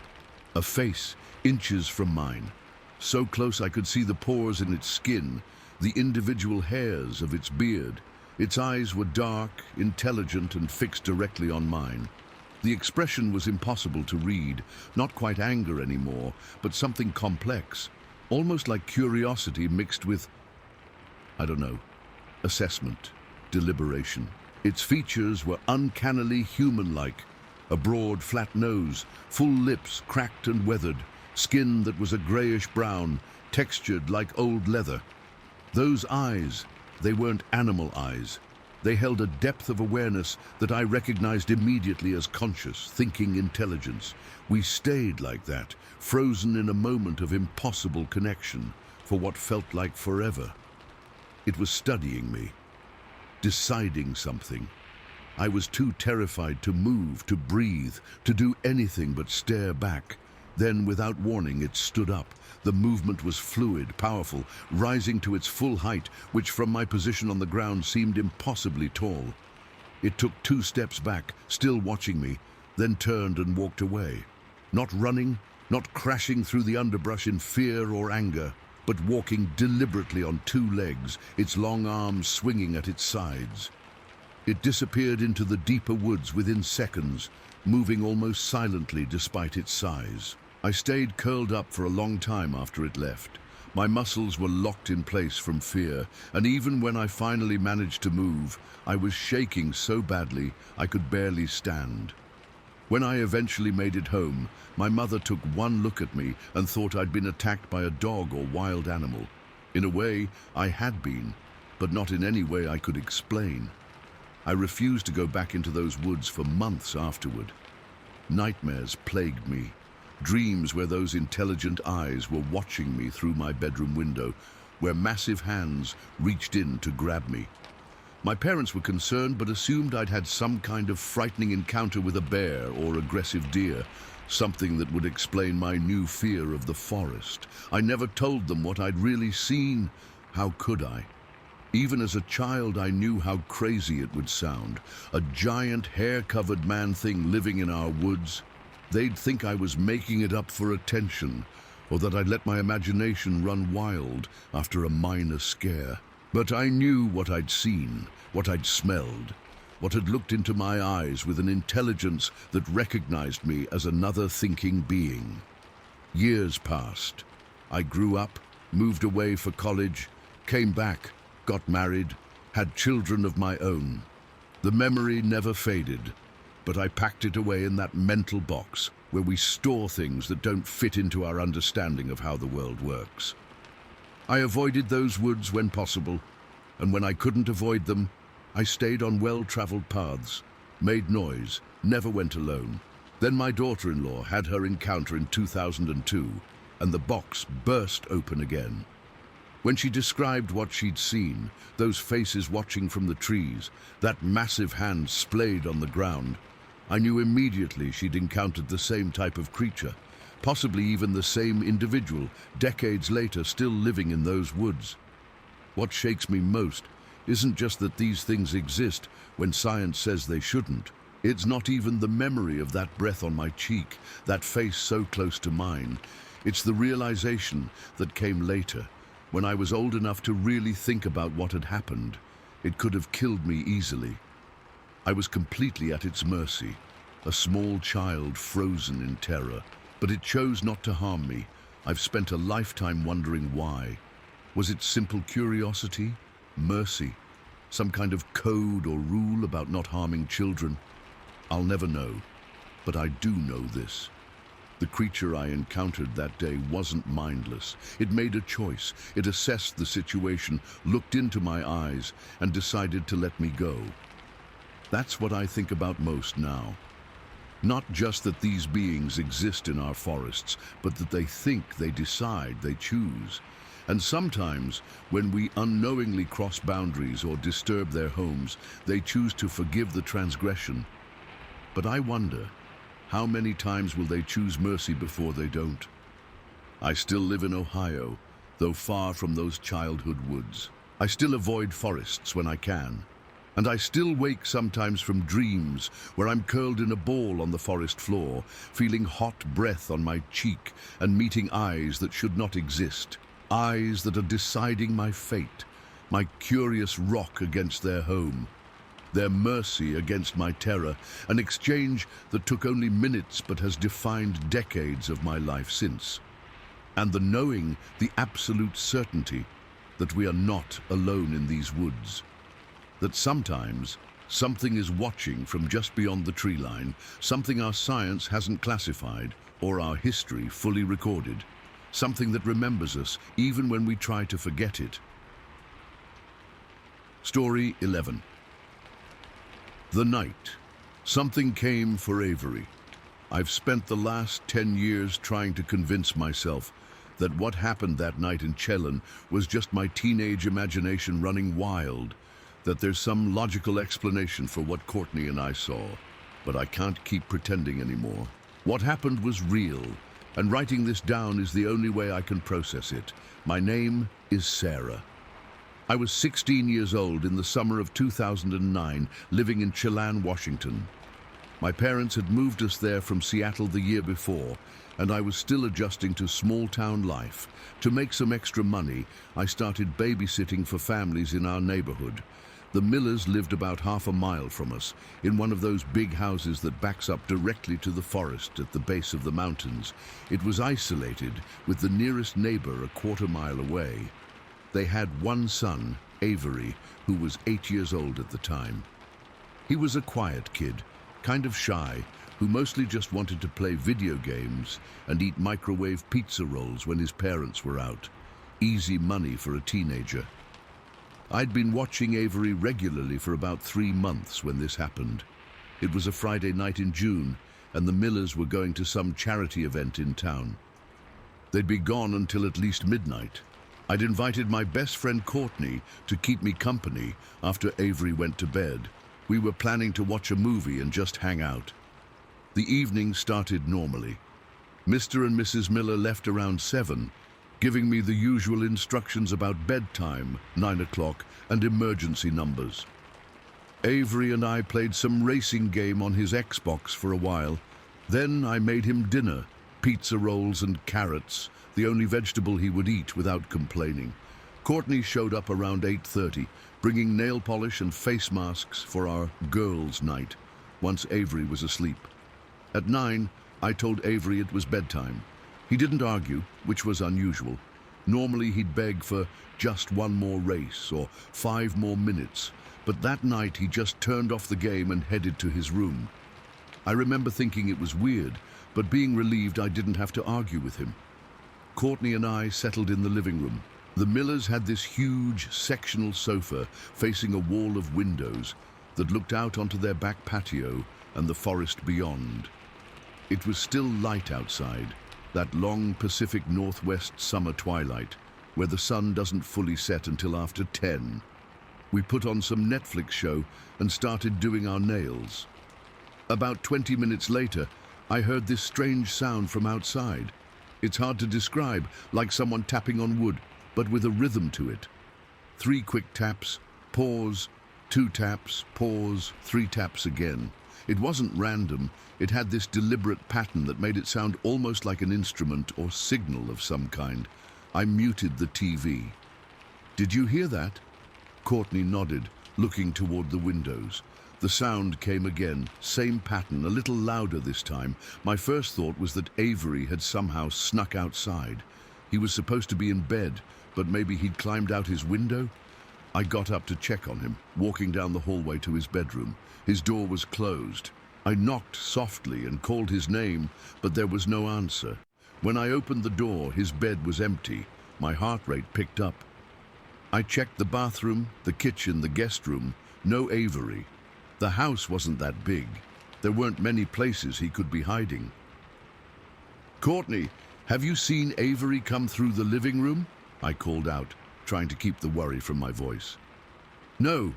A face, inches from mine. So close I could see the pores in its skin, the individual hairs of its beard. Its eyes were dark, intelligent, and fixed directly on mine. The expression was impossible to read, not quite anger anymore, but something complex, almost like curiosity mixed with, I don't know, assessment, deliberation. Its features were uncannily human-like. A broad, flat nose, full lips cracked and weathered, skin that was a grayish-brown, textured like old leather. Those eyes, they weren't animal eyes. They held a depth of awareness that I recognized immediately as conscious, thinking intelligence. We stayed like that, frozen in a moment of impossible connection, for what felt like forever. It was studying me, deciding something. I was too terrified to move, to breathe, to do anything but stare back. Then, without warning, it stood up. The movement was fluid, powerful, rising to its full height, which from my position on the ground seemed impossibly tall. It took 2 steps back, still watching me, then turned and walked away. Not running, not crashing through the underbrush in fear or anger, but walking deliberately on 2 legs, its long arms swinging at its sides. It disappeared into the deeper woods within seconds, moving almost silently despite its size. I stayed curled up for a long time after it left. My muscles were locked in place from fear, and even when I finally managed to move, I was shaking so badly I could barely stand. When I eventually made it home, my mother took one look at me and thought I'd been attacked by a dog or wild animal. In a way, I had been, but not in any way I could explain. I refused to go back into those woods for months afterward. Nightmares plagued me. Dreams where those intelligent eyes were watching me through my bedroom window, where massive hands reached in to grab me. My parents were concerned but assumed I'd had some kind of frightening encounter with a bear or aggressive deer, something that would explain my new fear of the forest. I never told them what I'd really seen. How could I? Even as a child, I knew how crazy it would sound. A giant, hair-covered man-thing living in our woods. They'd think I was making it up for attention, or that I'd let my imagination run wild after a minor scare. But I knew what I'd seen, what I'd smelled, what had looked into my eyes with an intelligence that recognized me as another thinking being. Years passed. I grew up, moved away for college, came back, got married, had children of my own. The memory never faded, but I packed it away in that mental box where we store things that don't fit into our understanding of how the world works. I avoided those woods when possible, and when I couldn't avoid them, I stayed on well-traveled paths, made noise, never went alone. Then my daughter-in-law had her encounter in 2002, and the box burst open again. When she described what she'd seen, those faces watching from the trees, that massive hand splayed on the ground, I knew immediately she'd encountered the same type of creature, possibly even the same individual, decades later still living in those woods. What shakes me most isn't just that these things exist when science says they shouldn't. It's not even the memory of that breath on my cheek, that face so close to mine. It's the realization that came later, when I was old enough to really think about what had happened. It could have killed me easily. I was completely at its mercy, a small child frozen in terror. But it chose not to harm me. I've spent a lifetime wondering why. Was it simple curiosity? Mercy? Some kind of code or rule about not harming children? I'll never know, but I do know this. The creature I encountered that day wasn't mindless. It made a choice. It assessed the situation, looked into my eyes, and decided to let me go. That's what I think about most now. Not just that these beings exist in our forests, but that they think, they decide, they choose. And sometimes, when we unknowingly cross boundaries or disturb their homes, they choose to forgive the transgression. But I wonder, how many times will they choose mercy before they don't? I still live in Ohio, though far from those childhood woods. I still avoid forests when I can. And I still wake sometimes from dreams where I'm curled in a ball on the forest floor, feeling hot breath on my cheek and meeting eyes that should not exist. Eyes that are deciding my fate, my curious rock against their home, their mercy against my terror, an exchange that took only minutes but has defined decades of my life since. And the knowing, the absolute certainty that we are not alone in these woods. That sometimes something is watching from just beyond the tree line, something our science hasn't classified or our history fully recorded, something that remembers us even when we try to forget it. Story 11. The night. Something came for Avery. I've spent the last 10 years trying to convince myself that what happened that night in Chelan was just my teenage imagination running wild, that there's some logical explanation for what Courtney and I saw. But I can't keep pretending anymore. What happened was real, and writing this down is the only way I can process it. My name is Sarah. I was 16 years old in the summer of 2009, living in Chelan, Washington. My parents had moved us there from Seattle the year before, and I was still adjusting to small-town life. To make some extra money, I started babysitting for families in our neighborhood. The Millers lived about half a mile from us, in one of those big houses that backs up directly to the forest at the base of the mountains. It was isolated, with the nearest neighbor a quarter-mile away. They had one son, Avery, who was 8 years old at the time. He was a quiet kid, kind of shy, who mostly just wanted to play video games and eat microwave pizza rolls when his parents were out. Easy money for a teenager. I'd been watching Avery regularly for about 3 months when this happened. It was a Friday night in June, and the Millers were going to some charity event in town. They'd be gone until at least midnight. I'd invited my best friend Courtney to keep me company after Avery went to bed. We were planning to watch a movie and just hang out. The evening started normally. Mr. and Mrs. Miller left around 7, giving me the usual instructions about bedtime, 9 o'clock, and emergency numbers. Avery and I played some racing game on his Xbox for a while. Then I made him dinner, pizza rolls and carrots, the only vegetable he would eat without complaining. Courtney showed up around 8:30, bringing nail polish and face masks for our girls' night, once Avery was asleep. At 9, I told Avery it was bedtime. He didn't argue, which was unusual. Normally he'd beg for just one more race or 5 more minutes, but that night he just turned off the game and headed to his room. I remember thinking it was weird, but being relieved I didn't have to argue with him. Courtney and I settled in the living room. The Millers had this huge sectional sofa facing a wall of windows that looked out onto their back patio and the forest beyond. It was still light outside, that long Pacific Northwest summer twilight, where the sun doesn't fully set until after 10. We put on some Netflix show and started doing our nails. About 20 minutes later, I heard this strange sound from outside. It's hard to describe, like someone tapping on wood, but with a rhythm to it. 3 quick taps, pause, 2 taps, pause, 3 taps again. It wasn't random. It had this deliberate pattern that made it sound almost like an instrument or signal of some kind. I muted the TV. "Did you hear that?" Courtney nodded, looking toward the windows. The sound came again, same pattern, a little louder this time. My first thought was that Avery had somehow snuck outside. He was supposed to be in bed, but maybe he'd climbed out his window? I got up to check on him, walking down the hallway to his bedroom. His door was closed. I knocked softly and called his name, but there was no answer. When I opened the door, his bed was empty. My heart rate picked up. I checked the bathroom, the kitchen, the guest room. No Avery. The house wasn't that big. There weren't many places he could be hiding. "Courtney, have you seen Avery come through the living room?" I called out, trying to keep the worry from my voice. "No,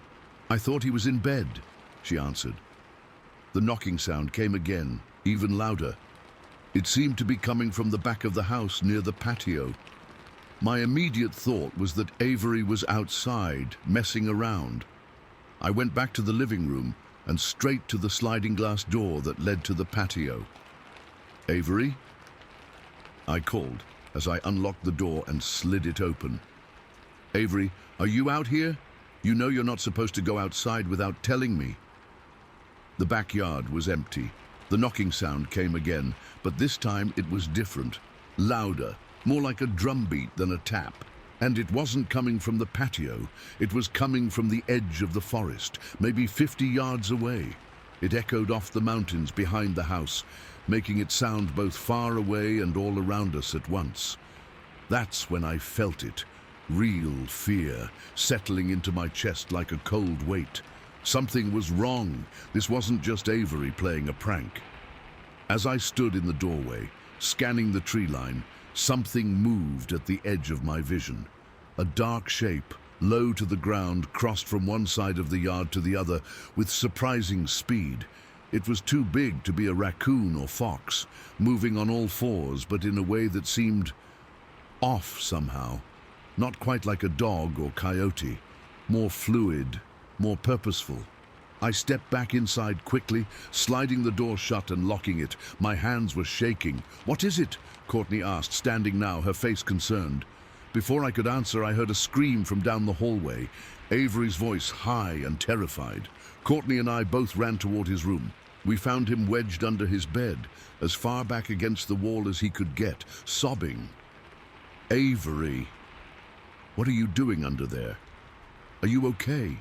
I thought he was in bed," she answered. The knocking sound came again, even louder. It seemed to be coming from the back of the house near the patio. My immediate thought was that Avery was outside, messing around. I went back to the living room and straight to the sliding glass door that led to the patio. "Avery?" I called as I unlocked the door and slid it open. "Avery, are you out here? You know you're not supposed to go outside without telling me." The backyard was empty. The knocking sound came again, but this time it was different, louder, more like a drumbeat than a tap. And it wasn't coming from the patio. It was coming from the edge of the forest, maybe 50 yards away. It echoed off the mountains behind the house, making it sound both far away and all around us at once. That's when I felt it, real fear, settling into my chest like a cold weight. Something was wrong. This wasn't just Avery playing a prank. As I stood in the doorway, scanning the tree line, something moved at the edge of my vision. A dark shape, low to the ground, crossed from one side of the yard to the other with surprising speed. It was too big to be a raccoon or fox, moving on all fours, but in a way that seemed off somehow. Not quite like a dog or coyote, more fluid, more purposeful. I stepped back inside quickly, sliding the door shut and locking it. My hands were shaking. "What is it?" Courtney asked, standing now, her face concerned. Before I could answer, I heard a scream from down the hallway, Avery's voice high and terrified. Courtney and I both ran toward his room. We found him wedged under his bed, as far back against the wall as he could get, sobbing. "Avery, what are you doing under there? Are you okay?"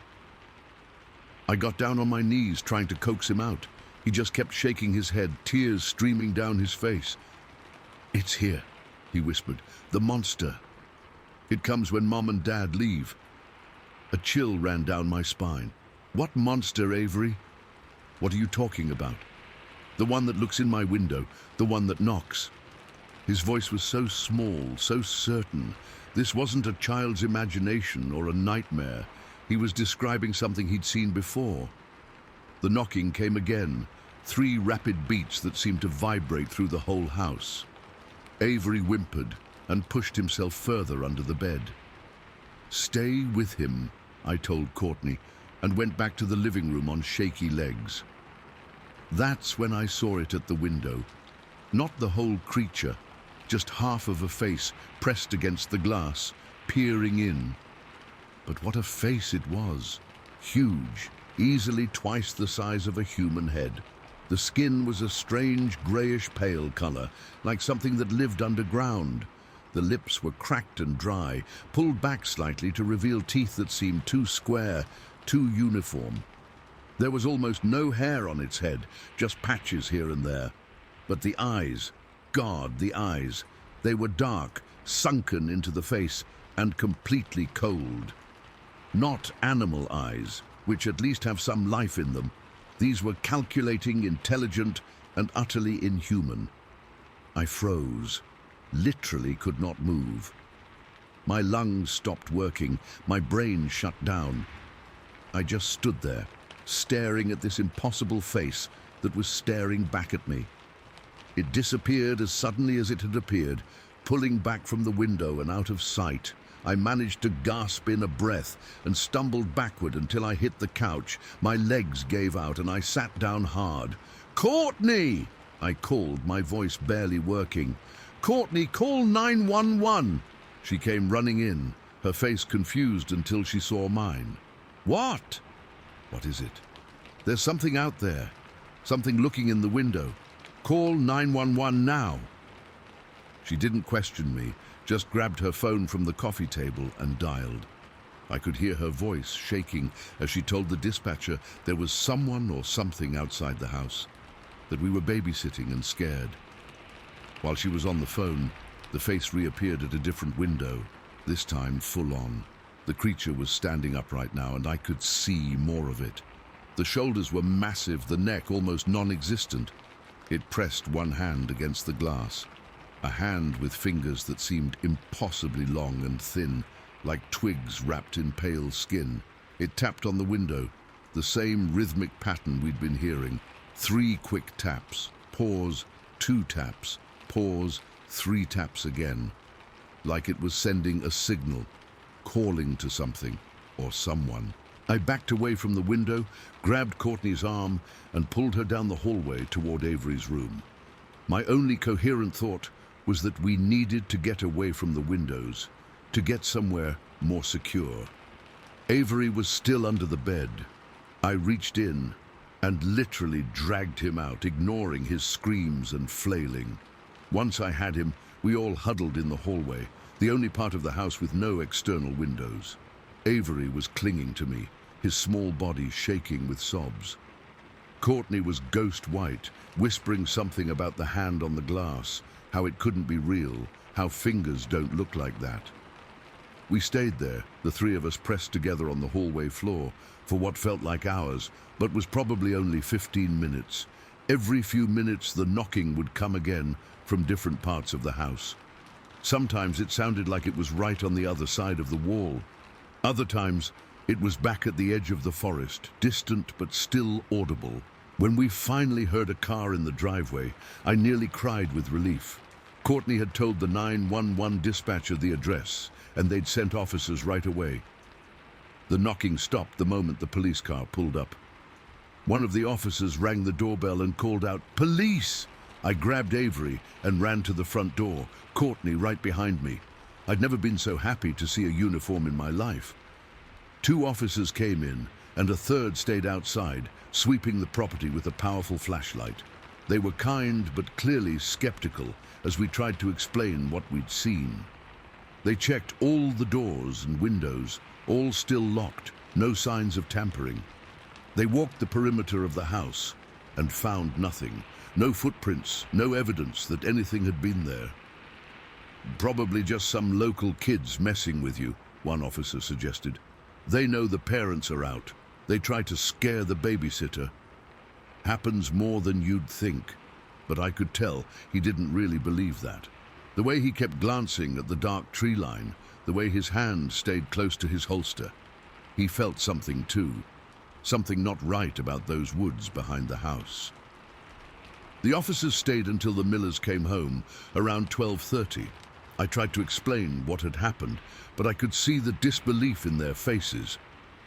I got down on my knees, trying to coax him out. He just kept shaking his head, tears streaming down his face. "It's here," he whispered. "The monster. It comes when Mom and Dad leave." A chill ran down my spine. "What monster, Avery? What are you talking about?" "The one that looks in my window, the one that knocks." His voice was so small, so certain. This wasn't a child's imagination or a nightmare. He was describing something he'd seen before. The knocking came again, 3 rapid beats that seemed to vibrate through the whole house. Avery whimpered and pushed himself further under the bed. "Stay with him," I told Courtney, and went back to the living room on shaky legs. That's when I saw it at the window. Not the whole creature, just half of a face pressed against the glass, peering in. But what a face it was. Huge, easily twice the size of a human head. The skin was a strange grayish-pale color, like something that lived underground. The lips were cracked and dry, pulled back slightly to reveal teeth that seemed too square, too uniform. There was almost no hair on its head, just patches here and there. But the eyes, God, the eyes, they were dark, sunken into the face, and completely cold. Not animal eyes, which at least have some life in them. These were calculating, intelligent, and utterly inhuman. I froze, literally could not move. My lungs stopped working, my brain shut down. I just stood there, staring at this impossible face that was staring back at me. It disappeared as suddenly as it had appeared, pulling back from the window and out of sight. I managed to gasp in a breath and stumbled backward until I hit the couch. My legs gave out and I sat down hard. "Courtney!" I called, my voice barely working. "Courtney, call 911!" She came running in, her face confused until she saw mine. "What?" "What is it?" "There's something out there. Something looking in the window. Call 911 now." She didn't question me, just grabbed her phone from the coffee table and dialed. I could hear her voice shaking as she told the dispatcher there was someone or something outside the house, that we were babysitting and scared. While she was on the phone, the face reappeared at a different window, this time full on. The creature was standing upright now, and I could see more of it. The shoulders were massive, the neck almost non-existent. It pressed one hand against the glass, a hand with fingers that seemed impossibly long and thin, like twigs wrapped in pale skin. It tapped on the window, the same rhythmic pattern we'd been hearing. 3 quick taps, pause, 2 taps, pause, 3 taps again. Like it was sending a signal, calling to something or someone. I backed away from the window, grabbed Courtney's arm, and pulled her down the hallway toward Avery's room. My only coherent thought was that we needed to get away from the windows, to get somewhere more secure. Avery was still under the bed. I reached in and literally dragged him out, ignoring his screams and flailing. Once I had him, we all huddled in the hallway, the only part of the house with no external windows. Avery was clinging to me, his small body shaking with sobs. Courtney was ghost white, whispering something about the hand on the glass, how it couldn't be real, how fingers don't look like that. We stayed there, the 3 of us pressed together on the hallway floor, for what felt like hours, but was probably only 15 minutes. Every few minutes the knocking would come again from different parts of the house. Sometimes it sounded like it was right on the other side of the wall. Other times it was back at the edge of the forest, distant but still audible. When we finally heard a car in the driveway, I nearly cried with relief. Courtney had told the 911 dispatcher the address, and they'd sent officers right away. The knocking stopped the moment the police car pulled up. One of the officers rang the doorbell and called out, "Police!" I grabbed Avery and ran to the front door, Courtney right behind me. I'd never been so happy to see a uniform in my life. 2 officers came in, and a 3rd stayed outside, sweeping the property with a powerful flashlight. They were kind but clearly skeptical as we tried to explain what we'd seen. They checked all the doors and windows, all still locked, no signs of tampering. They walked the perimeter of the house and found nothing. No footprints, no evidence that anything had been there. "Probably just some local kids messing with you," one officer suggested. "They know the parents are out. They try to scare the babysitter." Happens more than you'd think, but I could tell he didn't really believe that. The way he kept glancing at the dark tree line, the way his hand stayed close to his holster. He felt something too, something not right about those woods behind the house. The officers stayed until the Millers came home, around 12:30. I tried to explain what had happened, but I could see the disbelief in their faces.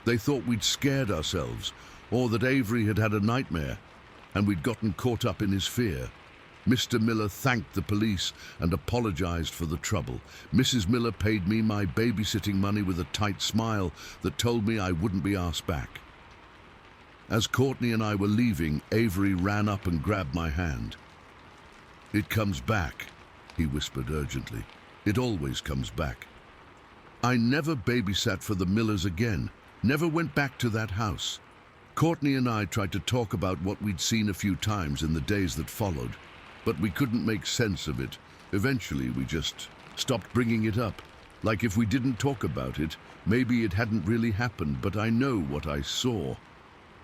They thought we'd scared ourselves, or that Avery had had a nightmare, and we'd gotten caught up in his fear. Mr. Miller thanked the police and apologized for the trouble. Mrs. Miller paid me my babysitting money with a tight smile that told me I wouldn't be asked back. As Courtney and I were leaving, Avery ran up and grabbed my hand. "It comes back," he whispered urgently. "It always comes back." I never babysat for the Millers again, never went back to that house. Courtney and I tried to talk about what we'd seen a few times in the days that followed, but we couldn't make sense of it. Eventually, we just stopped bringing it up. Like if we didn't talk about it, maybe it hadn't really happened, but I know what I saw.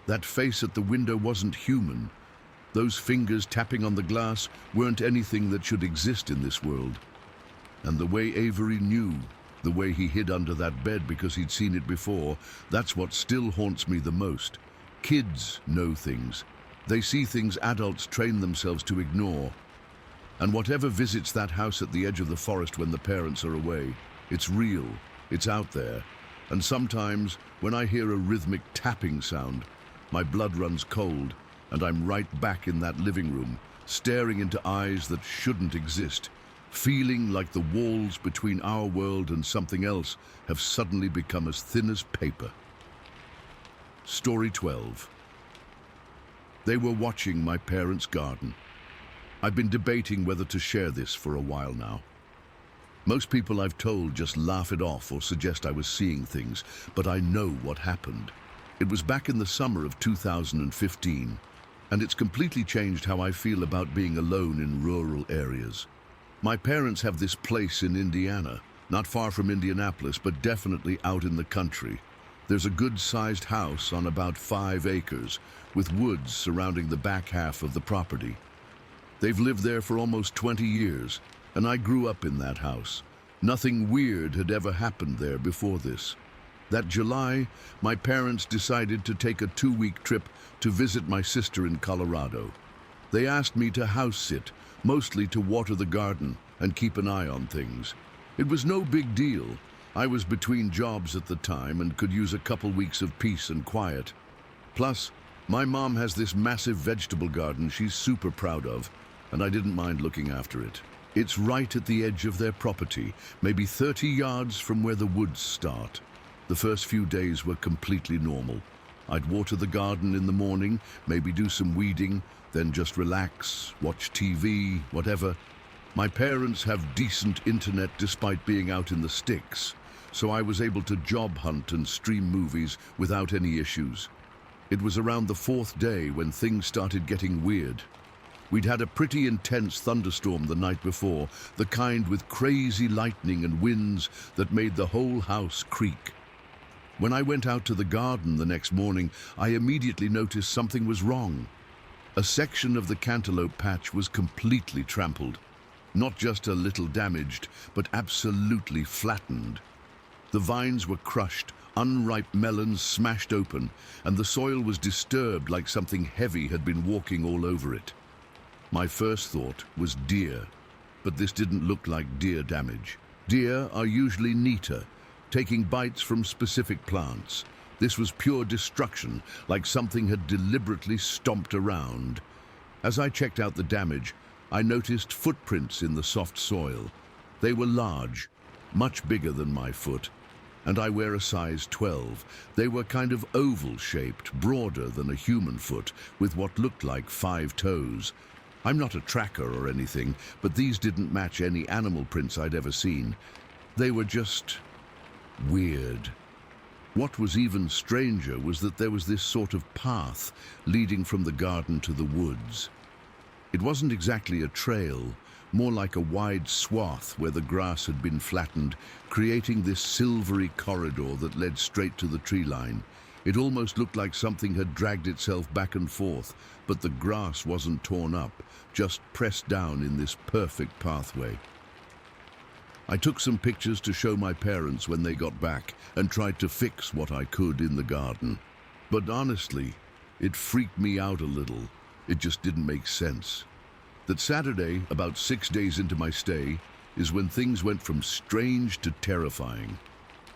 That face at the window wasn't human. Those fingers tapping on the glass weren't anything that should exist in this world. And the way Avery knew, the way he hid under that bed because he'd seen it before, that's what still haunts me the most. Kids know things. They see things adults train themselves to ignore. And whatever visits that house at the edge of the forest when the parents are away, it's real, it's out there. And sometimes, when I hear a rhythmic tapping sound, my blood runs cold, and I'm right back in that living room, staring into eyes that shouldn't exist, feeling like the walls between our world and something else have suddenly become as thin as paper. Story 12. They were watching my parents' garden. I've been debating whether to share this for a while now. Most people I've told just laugh it off or suggest I was seeing things, but I know what happened. It was back in the summer of 2015, and it's completely changed how I feel about being alone in rural areas. My parents have this place in Indiana, not far from Indianapolis, but definitely out in the country. There's a good-sized house on about 5 acres, with woods surrounding the back half of the property. They've lived there for almost 20 years, and I grew up in that house. Nothing weird had ever happened there before this. That July, my parents decided to take a 2-week trip to visit my sister in Colorado. They asked me to house sit, mostly to water the garden and keep an eye on things. It was no big deal. I was between jobs at the time and could use a couple weeks of peace and quiet. Plus, my mom has this massive vegetable garden she's super proud of, and I didn't mind looking after it. It's right at the edge of their property, maybe 30 yards from where the woods start. The first few days were completely normal. I'd water the garden in the morning, maybe do some weeding, then just relax, watch TV, whatever. My parents have decent internet despite being out in the sticks, so I was able to job hunt and stream movies without any issues. It was around the 4th day when things started getting weird. We'd had a pretty intense thunderstorm the night before, the kind with crazy lightning and winds that made the whole house creak. When I went out to the garden the next morning, I immediately noticed something was wrong. A section of the cantaloupe patch was completely trampled. Not just a little damaged, but absolutely flattened. The vines were crushed, unripe melons smashed open, and the soil was disturbed like something heavy had been walking all over it. My first thought was deer, but this didn't look like deer damage. Deer are usually neater, taking bites from specific plants. This was pure destruction, like something had deliberately stomped around. As I checked out the damage, I noticed footprints in the soft soil. They were large, much bigger than my foot, and I wear a size 12. They were kind of oval-shaped, broader than a human foot, with what looked like 5 toes. I'm not a tracker or anything, but these didn't match any animal prints I'd ever seen. They were just weird. What was even stranger was that there was this sort of path leading from the garden to the woods. It wasn't exactly a trail, more like a wide swath where the grass had been flattened, creating this silvery corridor that led straight to the tree line. It almost looked like something had dragged itself back and forth, but the grass wasn't torn up, just pressed down in this perfect pathway. I took some pictures to show my parents when they got back and tried to fix what I could in the garden. But honestly, it freaked me out a little. It just didn't make sense. That Saturday, about 6 days into my stay, is when things went from strange to terrifying.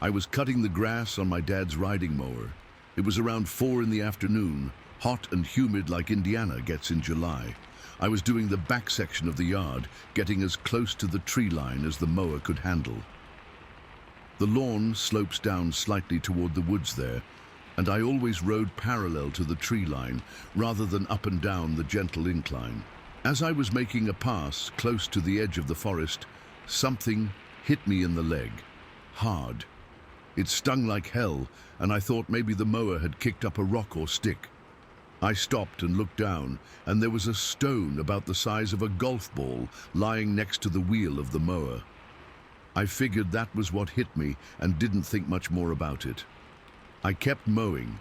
I was cutting the grass on my dad's riding mower. It was around 4 in the afternoon, hot and humid like Indiana gets in July. I was doing the back section of the yard, getting as close to the tree line as the mower could handle. The lawn slopes down slightly toward the woods there, and I always rode parallel to the tree line rather than up and down the gentle incline. As I was making a pass close to the edge of the forest, something hit me in the leg, hard. It stung like hell, and I thought maybe the mower had kicked up a rock or stick. I stopped and looked down, and there was a stone about the size of a golf ball lying next to the wheel of the mower. I figured that was what hit me and didn't think much more about it. I kept mowing,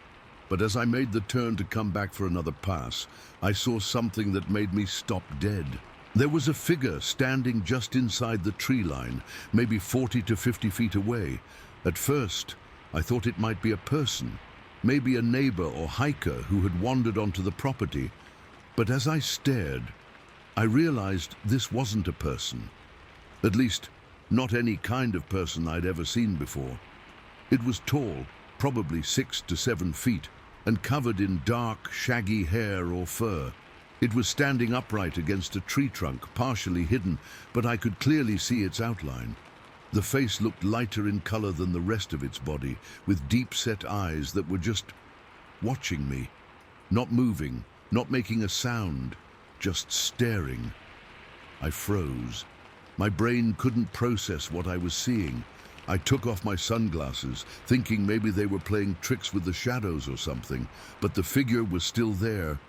but as I made the turn to come back for another pass, I saw something that made me stop dead. There was a figure standing just inside the tree line, maybe 40 to 50 feet away. At first, I thought it might be a person, maybe a neighbor or hiker who had wandered onto the property. But as I stared, I realized this wasn't a person. At least, not any kind of person I'd ever seen before. It was tall, probably 6 to 7 feet, and covered in dark, shaggy hair or fur. It was standing upright against a tree trunk, partially hidden, but I could clearly see its outline. The face looked lighter in color than the rest of its body, with deep-set eyes that were just watching me, not moving, not making a sound, just staring. I froze. My brain couldn't process what I was seeing. I took off my sunglasses, thinking maybe they were playing tricks with the shadows or something, but the figure was still there,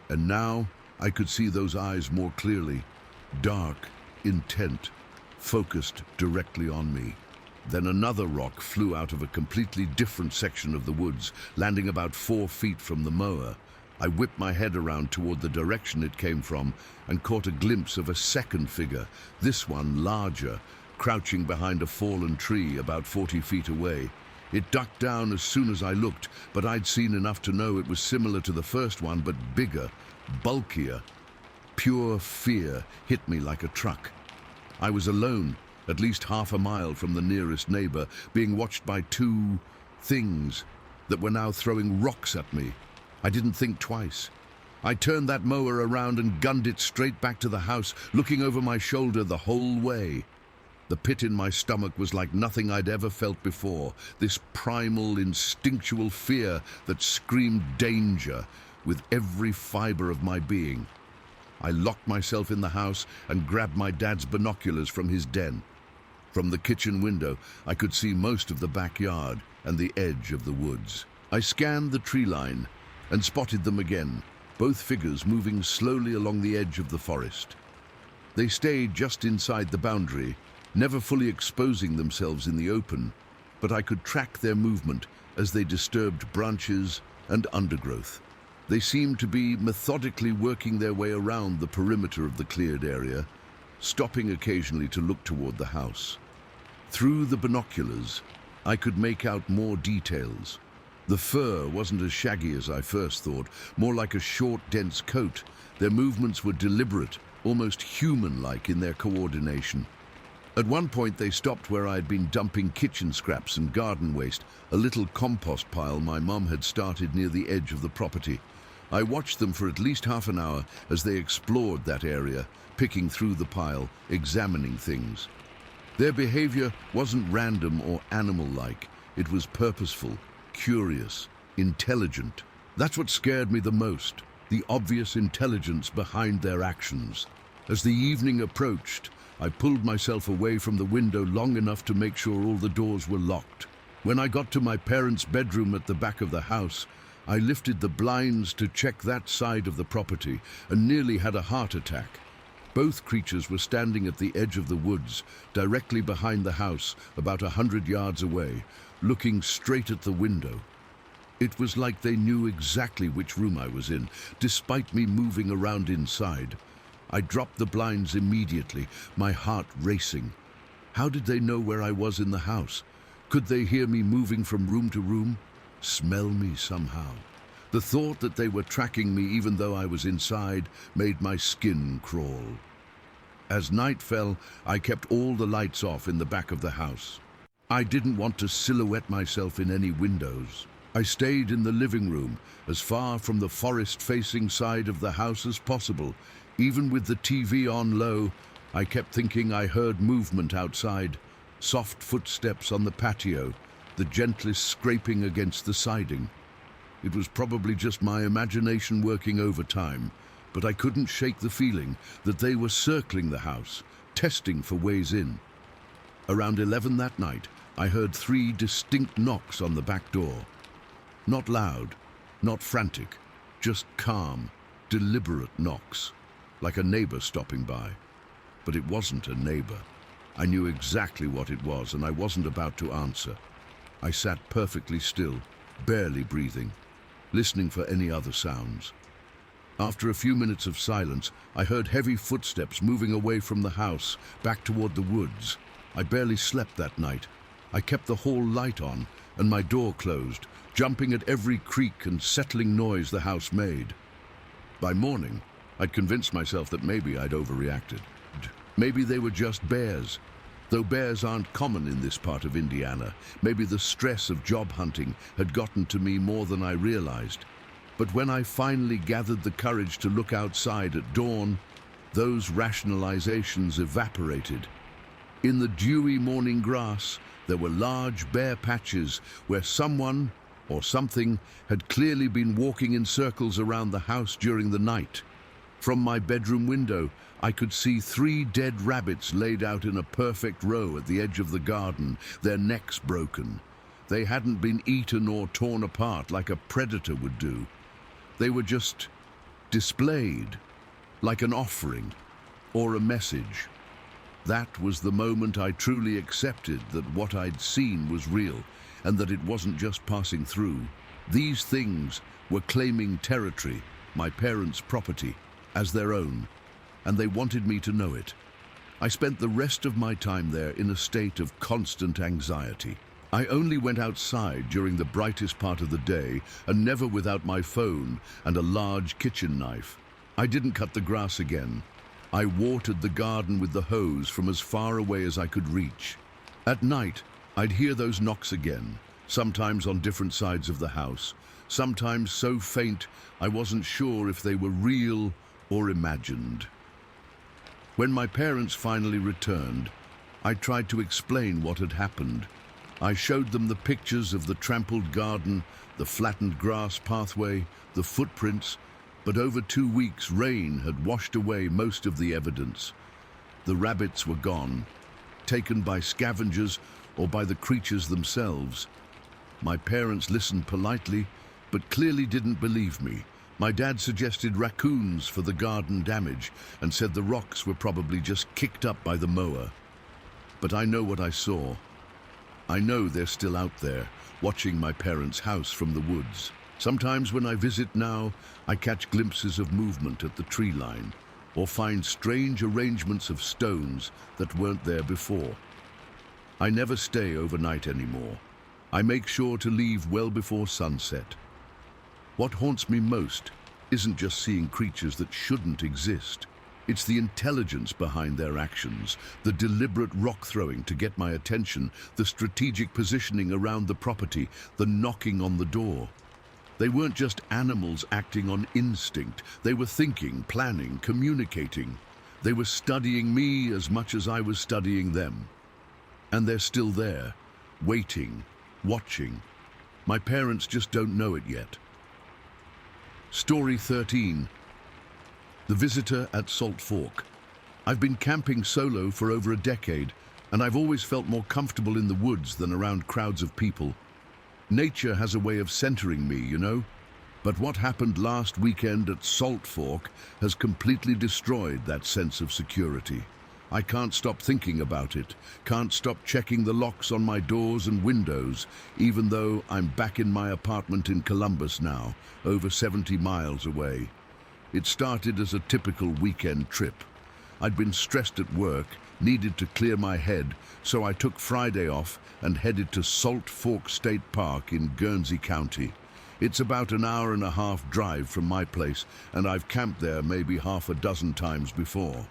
and now I could see those eyes more clearly, dark, intent, focused directly on me. Then another rock flew out of a completely different section of the woods, landing about 4 feet from the mower. I whipped my head around toward the direction it came from and caught a glimpse of a second figure, this one larger, crouching behind a fallen tree about 40 feet away. It ducked down as soon as I looked, but I'd seen enough to know it was similar to the first one, but bigger, bulkier. Pure fear hit me like a truck. I was alone, at least half a mile from the nearest neighbor, being watched by 2 things that were now throwing rocks at me. I didn't think twice. I turned that mower around and gunned it straight back to the house, looking over my shoulder the whole way. The pit in my stomach was like nothing I'd ever felt before, this primal, instinctual fear that screamed danger with every fiber of my being. I locked myself in the house and grabbed my dad's binoculars from his den. From the kitchen window, I could see most of the backyard and the edge of the woods. I scanned the tree line and spotted them again, both figures moving slowly along the edge of the forest. They stayed just inside the boundary, never fully exposing themselves in the open, but I could track their movement as they disturbed branches and undergrowth. They seemed to be methodically working their way around the perimeter of the cleared area, stopping occasionally to look toward the house. Through the binoculars, I could make out more details. The fur wasn't as shaggy as I first thought, more like a short, dense coat. Their movements were deliberate, almost human-like in their coordination. At one point, they stopped where I had been dumping kitchen scraps and garden waste, a little compost pile my mum had started near the edge of the property. I watched them for at least half an hour as they explored that area, picking through the pile, examining things. Their behavior wasn't random or animal-like. It was purposeful, curious, intelligent. That's what scared me the most, the obvious intelligence behind their actions. As the evening approached, I pulled myself away from the window long enough to make sure all the doors were locked. When I got to my parents' bedroom at the back of the house, I lifted the blinds to check that side of the property and nearly had a heart attack. Both creatures were standing at the edge of the woods, directly behind the house, about 100 yards away, looking straight at the window. It was like they knew exactly which room I was in, despite me moving around inside. I dropped the blinds immediately, my heart racing. How did they know where I was in the house? Could they hear me moving from room to room? Smell me somehow? The thought that they were tracking me even though I was inside made my skin crawl. As night fell, I kept all the lights off in the back of the house. I didn't want to silhouette myself in any windows. I stayed in the living room, as far from the forest-facing side of the house as possible. Even with the TV on low, I kept thinking I heard movement outside, soft footsteps on the patio, the gentlest scraping against the siding. It was probably just my imagination working overtime, but I couldn't shake the feeling that they were circling the house, testing for ways in. Around 11 that night, I heard 3 distinct knocks on the back door. Not loud, not frantic, just calm, deliberate knocks, like a neighbor stopping by. But it wasn't a neighbor. I knew exactly what it was, and I wasn't about to answer. I sat perfectly still, barely breathing, listening for any other sounds. After a few minutes of silence, I heard heavy footsteps moving away from the house, back toward the woods. I barely slept that night. I kept the hall light on and my door closed, jumping at every creak and settling noise the house made. By morning, I'd convinced myself that maybe I'd overreacted. Maybe they were just bears. Though bears aren't common in this part of Indiana, maybe the stress of job hunting had gotten to me more than I realized. But when I finally gathered the courage to look outside at dawn, those rationalizations evaporated. In the dewy morning grass, there were large bare patches where someone or something had clearly been walking in circles around the house during the night. From my bedroom window, I could see 3 dead rabbits laid out in a perfect row at the edge of the garden, their necks broken. They hadn't been eaten or torn apart like a predator would do. They were just displayed, like an offering or a message. That was the moment I truly accepted that what I'd seen was real and that it wasn't just passing through. These things were claiming territory, my parents' property, as their own, and they wanted me to know it. I spent the rest of my time there in a state of constant anxiety. I only went outside during the brightest part of the day and never without my phone and a large kitchen knife. I didn't cut the grass again. I watered the garden with the hose from as far away as I could reach. At night, I'd hear those knocks again, sometimes on different sides of the house, sometimes so faint I wasn't sure if they were real or imagined. When my parents finally returned, I tried to explain what had happened. I showed them the pictures of the trampled garden, the flattened grass pathway, the footprints, but over 2 weeks rain had washed away most of the evidence. The rabbits were gone, taken by scavengers or by the creatures themselves. My parents listened politely, but clearly didn't believe me. My dad suggested raccoons for the garden damage and said the rocks were probably just kicked up by the mower. But I know what I saw. I know they're still out there, watching my parents' house from the woods. Sometimes when I visit now, I catch glimpses of movement at the tree line, or find strange arrangements of stones that weren't there before. I never stay overnight anymore. I make sure to leave well before sunset. What haunts me most isn't just seeing creatures that shouldn't exist. It's the intelligence behind their actions, the deliberate rock throwing to get my attention, the strategic positioning around the property, the knocking on the door. They weren't just animals acting on instinct. They were thinking, planning, communicating. They were studying me as much as I was studying them. And they're still there, waiting, watching. My parents just don't know it yet. Story 13. The Visitor at Salt Fork. I've been camping solo for over a decade, and I've always felt more comfortable in the woods than around crowds of people. Nature has a way of centering me, you know? But what happened last weekend at Salt Fork has completely destroyed that sense of security. I can't stop thinking about it, can't stop checking the locks on my doors and windows, even though I'm back in my apartment in Columbus now, over 70 miles away. It started as a typical weekend trip. I'd been stressed at work, needed to clear my head, so I took Friday off and headed to Salt Fork State Park in Guernsey County. It's about an hour-and-a-half drive from my place, and I've camped there maybe half a dozen times before.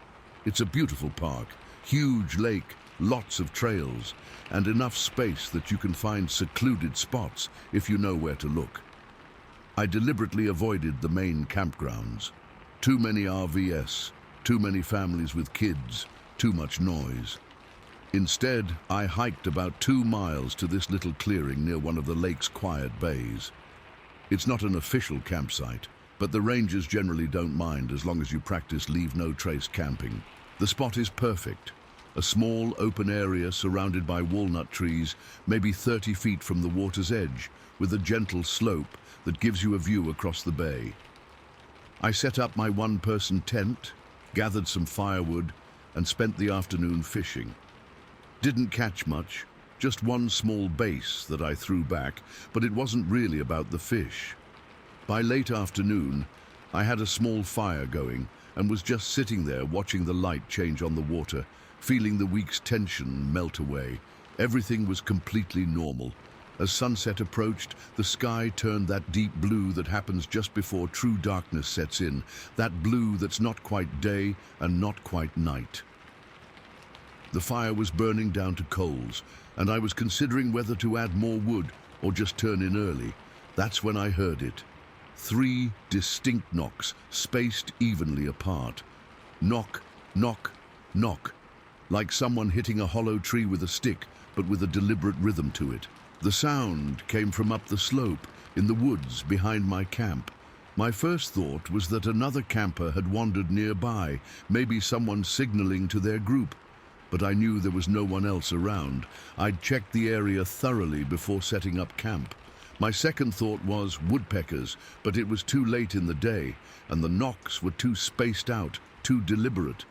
It's a beautiful park, huge lake, lots of trails, and enough space that you can find secluded spots if you know where to look. I deliberately avoided the main campgrounds. Too many RVs, too many families with kids, too much noise. Instead, I hiked about 2 miles to this little clearing near one of the lake's quiet bays. It's not an official campsite, but the rangers generally don't mind as long as you practice leave-no-trace camping. The spot is perfect. A small open area surrounded by walnut trees, maybe 30 feet from the water's edge, with a gentle slope that gives you a view across the bay. I set up my one-person tent, gathered some firewood, and spent the afternoon fishing. Didn't catch much, just one small bass that I threw back, but it wasn't really about the fish. By late afternoon, I had a small fire going and was just sitting there watching the light change on the water, feeling the week's tension melt away. Everything was completely normal. As sunset approached, the sky turned that deep blue that happens just before true darkness sets in, that blue that's not quite day and not quite night. The fire was burning down to coals, and I was considering whether to add more wood or just turn in early. That's when I heard it. 3 distinct knocks, spaced evenly apart. Knock, knock, knock. Like someone hitting a hollow tree with a stick, but with a deliberate rhythm to it. The sound came from up the slope, in the woods behind my camp. My first thought was that another camper had wandered nearby, maybe someone signaling to their group. But I knew there was no one else around. I'd checked the area thoroughly before setting up camp. My second thought was woodpeckers, but it was too late in the day, and the knocks were too spaced out, too deliberate.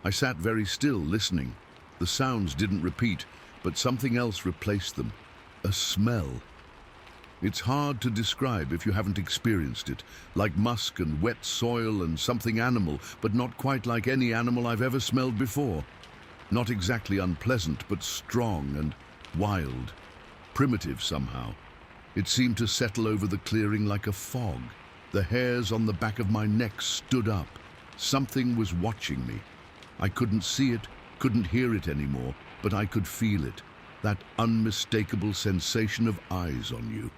I sat very still, listening. The sounds didn't repeat, but something else replaced them. A smell. It's hard to describe if you haven't experienced it, like musk and wet soil and something animal, but not quite like any animal I've ever smelled before. Not exactly unpleasant, but strong and wild, primitive somehow. It seemed to settle over the clearing like a fog. The hairs on the back of my neck stood up. Something was watching me. I couldn't see it, couldn't hear it anymore, but I could feel it. That unmistakable sensation of eyes on you.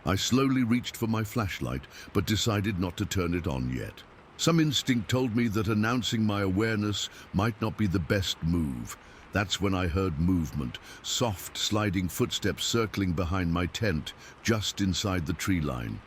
I slowly reached for my flashlight, but decided not to turn it on yet. Some instinct told me that announcing my awareness might not be the best move. That's when I heard movement, soft sliding footsteps circling behind my tent, just inside the tree line.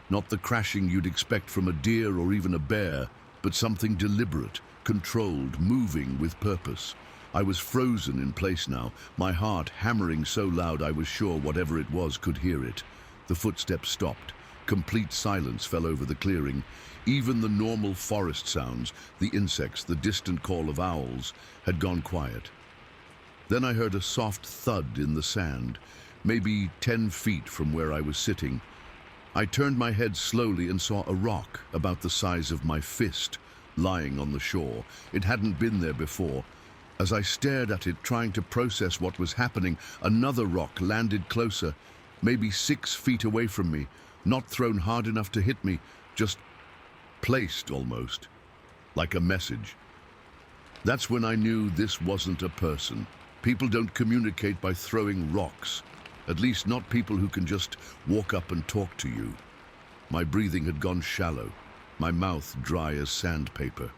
Not the crashing you'd expect from a deer or even a bear, but something deliberate, controlled, moving with purpose. I was frozen in place now, my heart hammering so loud I was sure whatever it was could hear it. The footsteps stopped. Complete silence fell over the clearing. Even the normal forest sounds, the insects, the distant call of owls, had gone quiet. Then I heard a soft thud in the sand, maybe 10 feet from where I was sitting. I turned my head slowly and saw a rock about the size of my fist lying on the shore. It hadn't been there before. As I stared at it, trying to process what was happening, another rock landed closer, maybe 6 feet away from me, not thrown hard enough to hit me, just placed almost, like a message. That's when I knew this wasn't a person. People don't communicate by throwing rocks, at least not people who can just walk up and talk to you. My breathing had gone shallow, my mouth dry as sandpaper.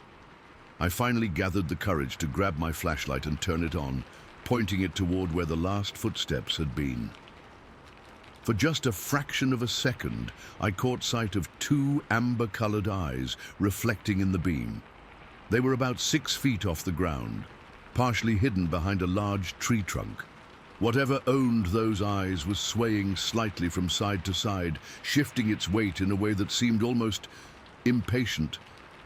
I finally gathered the courage to grab my flashlight and turn it on, pointing it toward where the last footsteps had been. For just a fraction of a second, I caught sight of 2 amber-colored eyes reflecting in the beam. They were about 6 feet off the ground, partially hidden behind a large tree trunk. Whatever owned those eyes was swaying slightly from side to side, shifting its weight in a way that seemed almost impatient.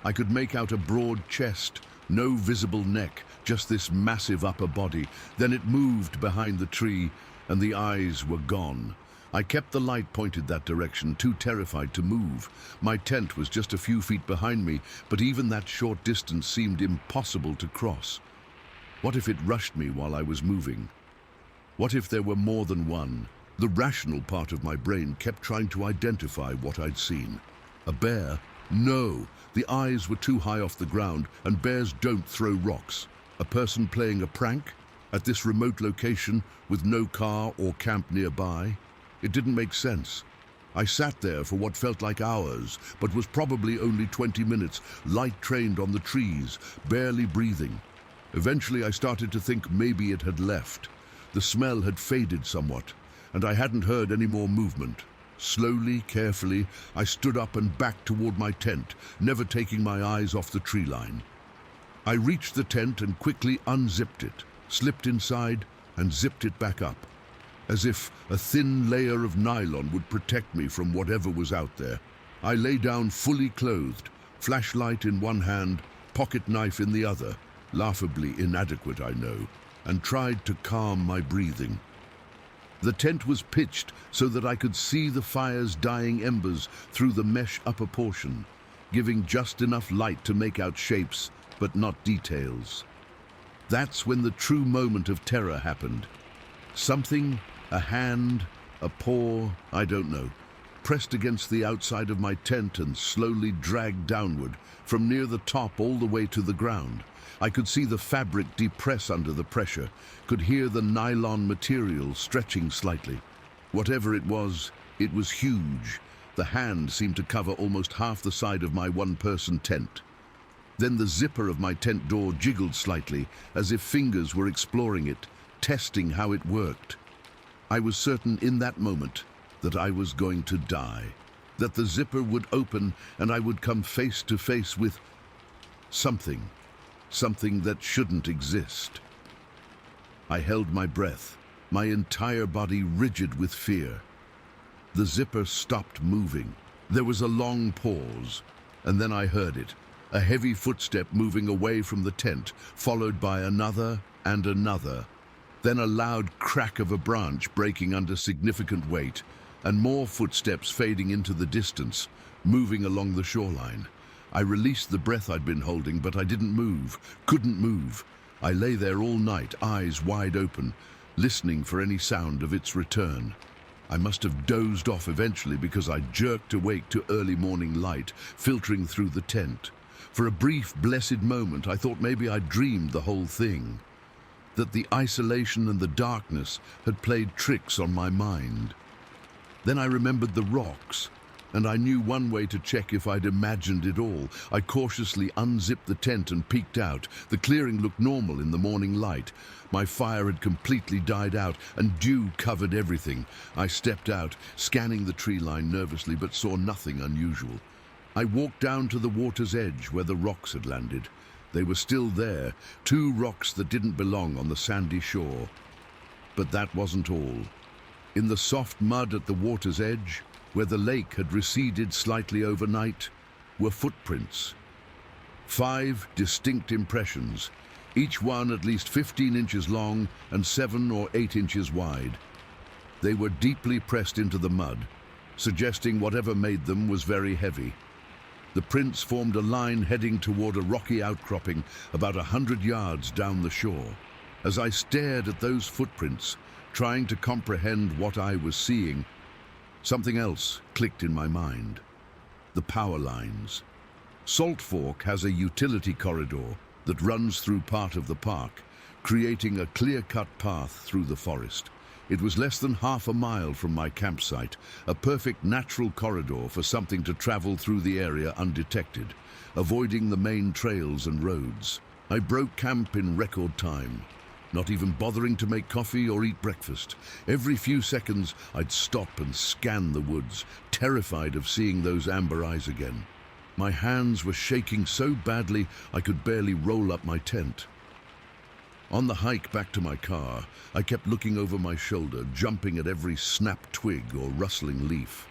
I could make out a broad chest, no visible neck, just this massive upper body. Then it moved behind the tree, and the eyes were gone. I kept the light pointed that direction, too terrified to move. My tent was just a few feet behind me, but even that short distance seemed impossible to cross. What if it rushed me while I was moving? What if there were more than one? The rational part of my brain kept trying to identify what I'd seen. A bear? No, the eyes were too high off the ground, and bears don't throw rocks. A person playing a prank? At this remote location, with no car or camp nearby? It didn't make sense. I sat there for what felt like hours, but was probably only 20 minutes, light trained on the trees, barely breathing. Eventually I started to think maybe it had left. The smell had faded somewhat, and I hadn't heard any more movement. Slowly, carefully, I stood up and backed toward my tent, never taking my eyes off the tree line. I reached the tent and quickly unzipped it, slipped inside, and zipped it back up, as if a thin layer of nylon would protect me from whatever was out there. I lay down fully clothed, flashlight in one hand, pocket knife in the other, laughably inadequate, I know, and tried to calm my breathing. The tent was pitched so that I could see the fire's dying embers through the mesh upper portion, giving just enough light to make out shapes, but not details. That's when the true moment of terror happened. Something, a hand, a paw, I don't know, pressed against the outside of my tent and slowly dragged downward, from near the top all the way to the ground. I could see the fabric depress under the pressure, could hear the nylon material stretching slightly. Whatever it was huge. The hand seemed to cover almost half the side of my one-person tent. Then the zipper of my tent door jiggled slightly, as if fingers were exploring it, testing how it worked. I was certain in that moment that I was going to die, that the zipper would open and I would come face to face with something that shouldn't exist. I held my breath, my entire body rigid with fear. The zipper stopped moving. There was a long pause, and then I heard it, a heavy footstep moving away from the tent, followed by another and another. Then a loud crack of a branch breaking under significant weight, and more footsteps fading into the distance, moving along the shoreline. I released the breath I'd been holding, but I didn't move, couldn't move. I lay there all night, eyes wide open, listening for any sound of its return. I must have dozed off eventually because I jerked awake to early morning light filtering through the tent. For a brief, blessed moment, I thought maybe I'd dreamed the whole thing, that the isolation and the darkness had played tricks on my mind. Then I remembered the rocks, and I knew one way to check if I'd imagined it all. I cautiously unzipped the tent and peeked out. The clearing looked normal in the morning light. My fire had completely died out, and dew covered everything. I stepped out, scanning the tree line nervously, but saw nothing unusual. I walked down to the water's edge where the rocks had landed. They were still there, 2 rocks that didn't belong on the sandy shore. But that wasn't all. In the soft mud at the water's edge, where the lake had receded slightly overnight, were footprints. 5 distinct impressions, each one at least 15 inches long and 7 or 8 inches wide. They were deeply pressed into the mud, suggesting whatever made them was very heavy. The prints formed a line heading toward a rocky outcropping about 100 yards down the shore. As I stared at those footprints, trying to comprehend what I was seeing, something else clicked in my mind. The power lines. Salt Fork has a utility corridor that runs through part of the park, creating a clear-cut path through the forest. It was less than half a mile from my campsite, a perfect natural corridor for something to travel through the area undetected, avoiding the main trails and roads. I broke camp in record time, not even bothering to make coffee or eat breakfast. Every few seconds, I'd stop and scan the woods, terrified of seeing those amber eyes again. My hands were shaking so badly I could barely roll up my tent. On the hike back to my car, I kept looking over my shoulder, jumping at every snapped twig or rustling leaf.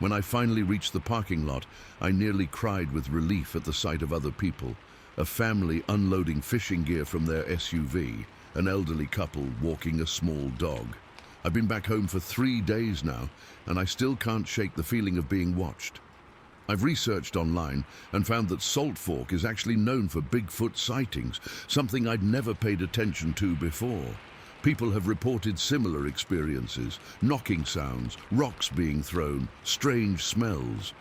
When I finally reached the parking lot, I nearly cried with relief at the sight of other people, a family unloading fishing gear from their SUV, an elderly couple walking a small dog. I've been back home for 3 days now, and I still can't shake the feeling of being watched. I've researched online and found that Salt Fork is actually known for Bigfoot sightings, something I'd never paid attention to before. People have reported similar experiences, knocking sounds, rocks being thrown, strange smells.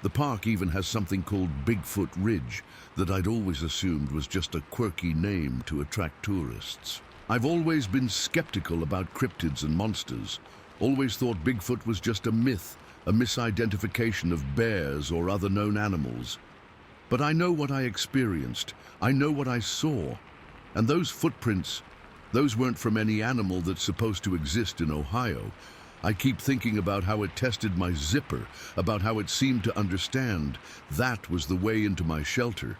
The park even has something called Bigfoot Ridge that I'd always assumed was just a quirky name to attract tourists. I've always been skeptical about cryptids and monsters, always thought Bigfoot was just a myth, a misidentification of bears or other known animals. But I know what I experienced, I know what I saw, and those footprints, those weren't from any animal that's supposed to exist in Ohio. I keep thinking about how it tested my zipper, about how it seemed to understand that was the way into my shelter.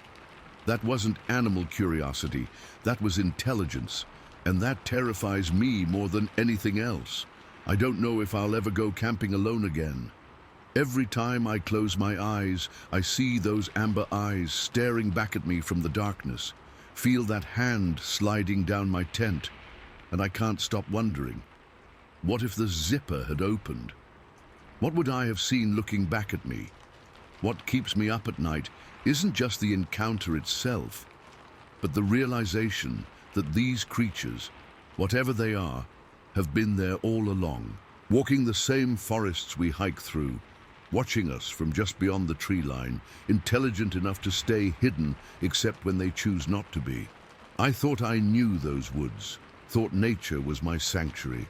That wasn't animal curiosity, that was intelligence, and that terrifies me more than anything else. I don't know if I'll ever go camping alone again. Every time I close my eyes, I see those amber eyes staring back at me from the darkness, feel that hand sliding down my tent, and I can't stop wondering, what if the zipper had opened? What would I have seen looking back at me? What keeps me up at night isn't just the encounter itself, but the realization that these creatures, whatever they are, have been there all along, walking the same forests we hike through, watching us from just beyond the tree line, intelligent enough to stay hidden except when they choose not to be. I thought I knew those woods, thought nature was my sanctuary.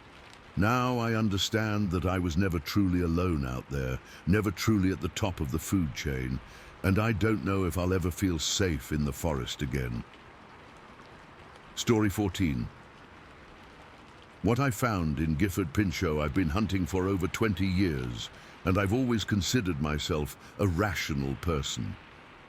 Now I understand that I was never truly alone out there, never truly at the top of the food chain, and I don't know if I'll ever feel safe in the forest again. Story 14. What I found in Gifford Pinchot I've been hunting for over 20 years, and I've always considered myself a rational person.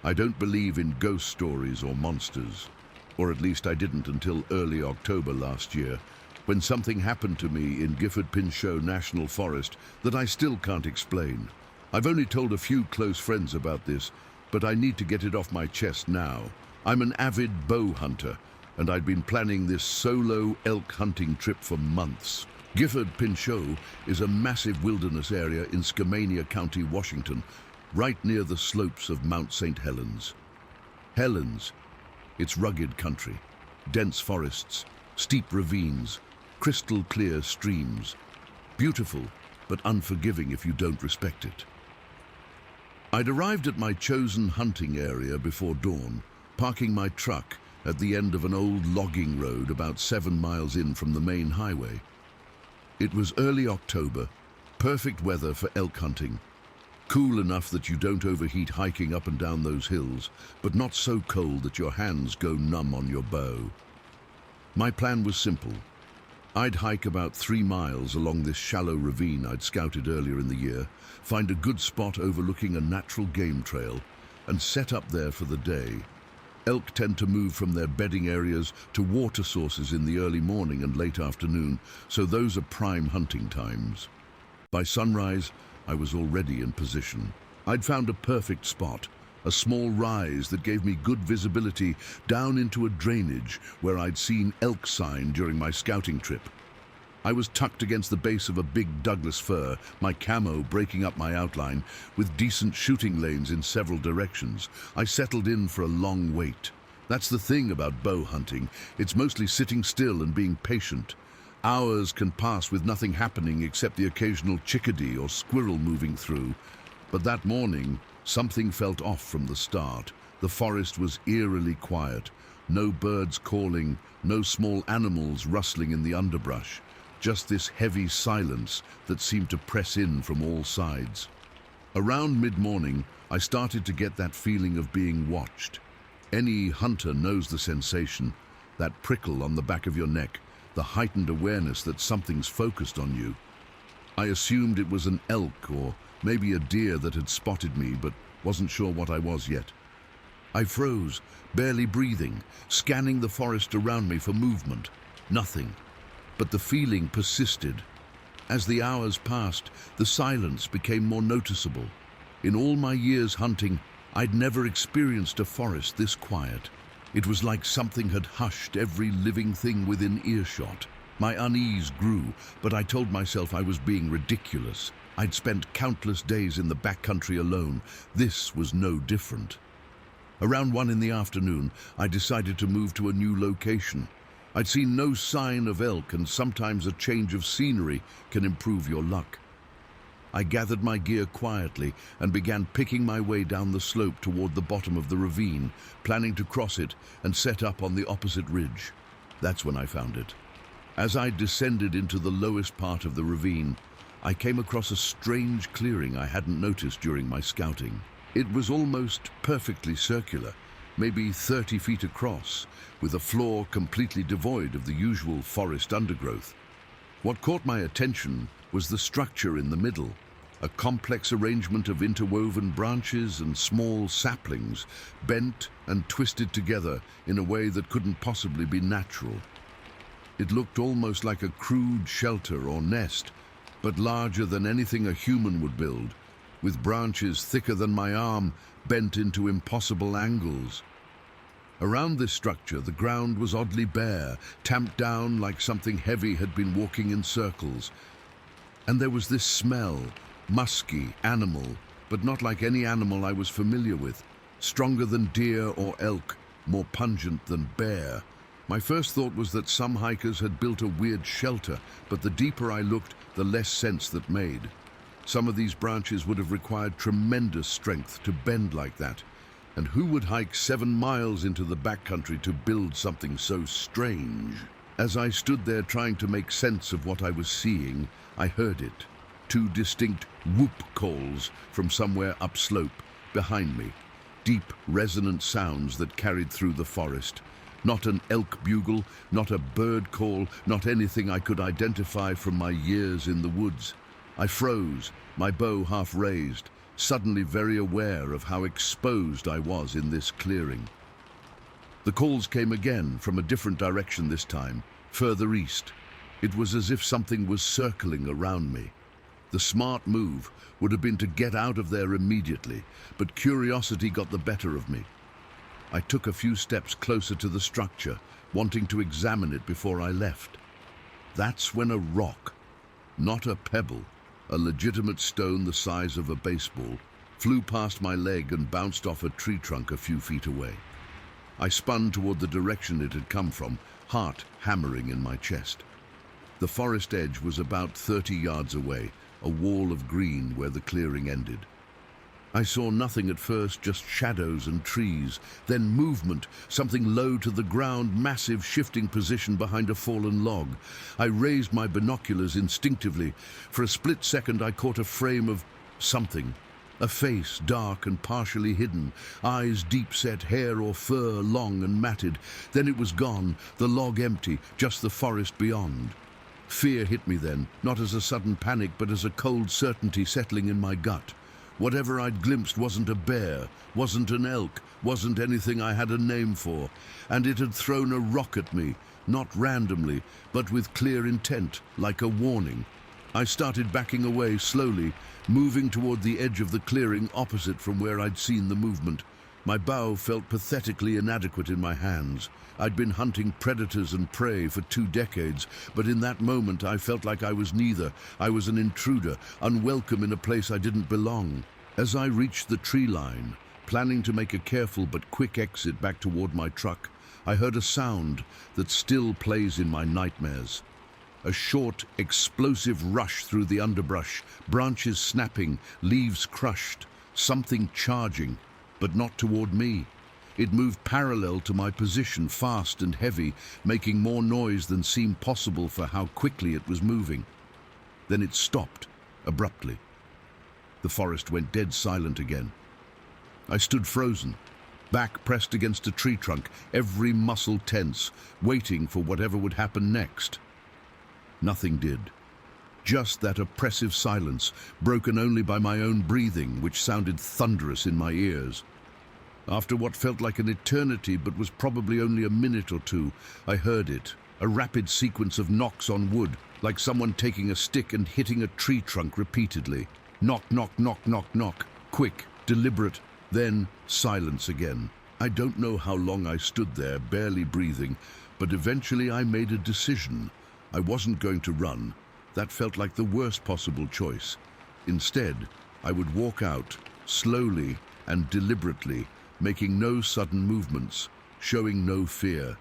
I don't believe in ghost stories or monsters, or at least I didn't until early October last year, when something happened to me in Gifford Pinchot National Forest that I still can't explain. I've only told a few close friends about this, but I need to get it off my chest now. I'm an avid bow hunter, and I'd been planning this solo elk hunting trip for months. Gifford Pinchot is a massive wilderness area in Skamania County, Washington, right near the slopes of Mount St. Helens. Helens, it's rugged country, dense forests, steep ravines, crystal clear streams. Beautiful, but unforgiving if you don't respect it. I'd arrived at my chosen hunting area before dawn, parking my truck at the end of an old logging road about 7 miles in from the main highway. It was early October, perfect weather for elk hunting. Cool enough that you don't overheat hiking up and down those hills, but not so cold that your hands go numb on your bow. My plan was simple. I'd hike about 3 miles along this shallow ravine I'd scouted earlier in the year, find a good spot overlooking a natural game trail, and set up there for the day. Elk tend to move from their bedding areas to water sources in the early morning and late afternoon, so those are prime hunting times. By sunrise, I was already in position. I'd found a perfect spot, a small rise that gave me good visibility down into a drainage where I'd seen elk sign during my scouting trip. I was tucked against the base of a big Douglas fir, my camo breaking up my outline, with decent shooting lanes in several directions. I settled in for a long wait. That's the thing about bow hunting. It's mostly sitting still and being patient. Hours can pass with nothing happening except the occasional chickadee or squirrel moving through. But that morning, something felt off from the start. The forest was eerily quiet. No birds calling, no small animals rustling in the underbrush. Just this heavy silence that seemed to press in from all sides. Around mid-morning, I started to get that feeling of being watched. Any hunter knows the sensation, that prickle on the back of your neck, the heightened awareness that something's focused on you. I assumed it was an elk or maybe a deer that had spotted me, but wasn't sure what I was yet. I froze, barely breathing, scanning the forest around me for movement. Nothing. But the feeling persisted. As the hours passed, the silence became more noticeable. In all my years hunting, I'd never experienced a forest this quiet. It was like something had hushed every living thing within earshot. My unease grew, but I told myself I was being ridiculous. I'd spent countless days in the backcountry alone. This was no different. Around 1 in the afternoon, I decided to move to a new location. I'd seen no sign of elk, and sometimes a change of scenery can improve your luck. I gathered my gear quietly and began picking my way down the slope toward the bottom of the ravine, planning to cross it and set up on the opposite ridge. That's when I found it. As I descended into the lowest part of the ravine, I came across a strange clearing I hadn't noticed during my scouting. It was almost perfectly circular, maybe 30 feet across, with a floor completely devoid of the usual forest undergrowth. What caught my attention was the structure in the middle, a complex arrangement of interwoven branches and small saplings, bent and twisted together in a way that couldn't possibly be natural. It looked almost like a crude shelter or nest, but larger than anything a human would build, with branches thicker than my arm bent into impossible angles. Around this structure, the ground was oddly bare, tamped down like something heavy had been walking in circles. And there was this smell, musky, animal, but not like any animal I was familiar with, stronger than deer or elk, more pungent than bear. My first thought was that some hikers had built a weird shelter, but the deeper I looked, the less sense that made. Some of these branches would have required tremendous strength to bend like that. And who would hike 7 miles into the backcountry to build something so strange? As I stood there trying to make sense of what I was seeing, I heard it. 2 distinct whoop calls from somewhere upslope behind me. Deep, resonant sounds that carried through the forest. Not an elk bugle, not a bird call, not anything I could identify from my years in the woods. I froze, my bow half raised, suddenly very aware of how exposed I was in this clearing. The calls came again from a different direction this time, further east. It was as if something was circling around me. The smart move would have been to get out of there immediately, but curiosity got the better of me. I took a few steps closer to the structure, wanting to examine it before I left. That's when a rock, not a pebble, a legitimate stone the size of a baseball, flew past my leg and bounced off a tree trunk a few feet away. I spun toward the direction it had come from, heart hammering in my chest. The forest edge was about 30 yards away, a wall of green where the clearing ended. I saw nothing at first, just shadows and trees, then movement, something low to the ground, massive shifting position behind a fallen log. I raised my binoculars instinctively. For a split second I caught a frame of something. A face, dark and partially hidden, eyes deep-set, hair or fur long and matted. Then it was gone, the log empty, just the forest beyond. Fear hit me then, not as a sudden panic, but as a cold certainty settling in my gut. Whatever I'd glimpsed wasn't a bear, wasn't an elk, wasn't anything I had a name for, and it had thrown a rock at me, not randomly, but with clear intent, like a warning. I started backing away slowly, moving toward the edge of the clearing opposite from where I'd seen the movement. My bow felt pathetically inadequate in my hands. I'd been hunting predators and prey for 2 decades, but in that moment I felt like I was neither. I was an intruder, unwelcome in a place I didn't belong. As I reached the tree line, planning to make a careful but quick exit back toward my truck, I heard a sound that still plays in my nightmares. A short, explosive rush through the underbrush, branches snapping, leaves crushed, something charging, but not toward me. It moved parallel to my position, fast and heavy, making more noise than seemed possible for how quickly it was moving. Then it stopped, abruptly. The forest went dead silent again. I stood frozen, back pressed against a tree trunk, every muscle tense, waiting for whatever would happen next. Nothing did. Just that oppressive silence, broken only by my own breathing, which sounded thunderous in my ears. After what felt like an eternity but was probably only a minute or two, I heard it, a rapid sequence of knocks on wood, like someone taking a stick and hitting a tree trunk repeatedly. Knock, knock, knock, knock, knock. Quick, deliberate, then silence again. I don't know how long I stood there, barely breathing, but eventually I made a decision. I wasn't going to run. That felt like the worst possible choice. Instead, I would walk out, slowly and deliberately, making no sudden movements, showing no fear.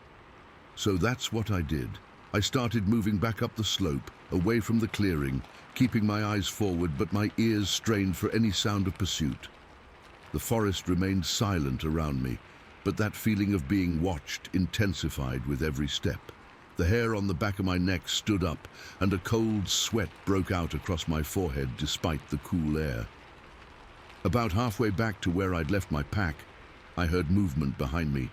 So that's what I did. I started moving back up the slope, away from the clearing, keeping my eyes forward but my ears strained for any sound of pursuit. The forest remained silent around me, but that feeling of being watched intensified with every step. The hair on the back of my neck stood up, and a cold sweat broke out across my forehead despite the cool air. About halfway back to where I'd left my pack, I heard movement behind me.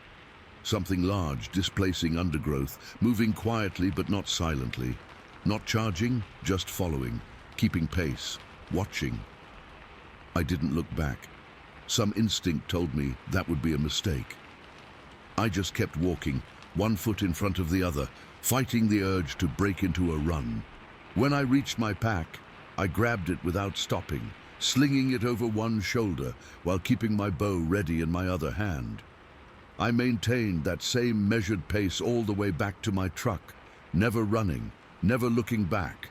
Something large, displacing undergrowth, moving quietly but not silently. Not charging, just following, keeping pace, watching. I didn't look back. Some instinct told me that would be a mistake. I just kept walking, one foot in front of the other, fighting the urge to break into a run. When I reached my pack, I grabbed it without stopping, slinging it over one shoulder while keeping my bow ready in my other hand. I maintained that same measured pace all the way back to my truck, never running, never looking back.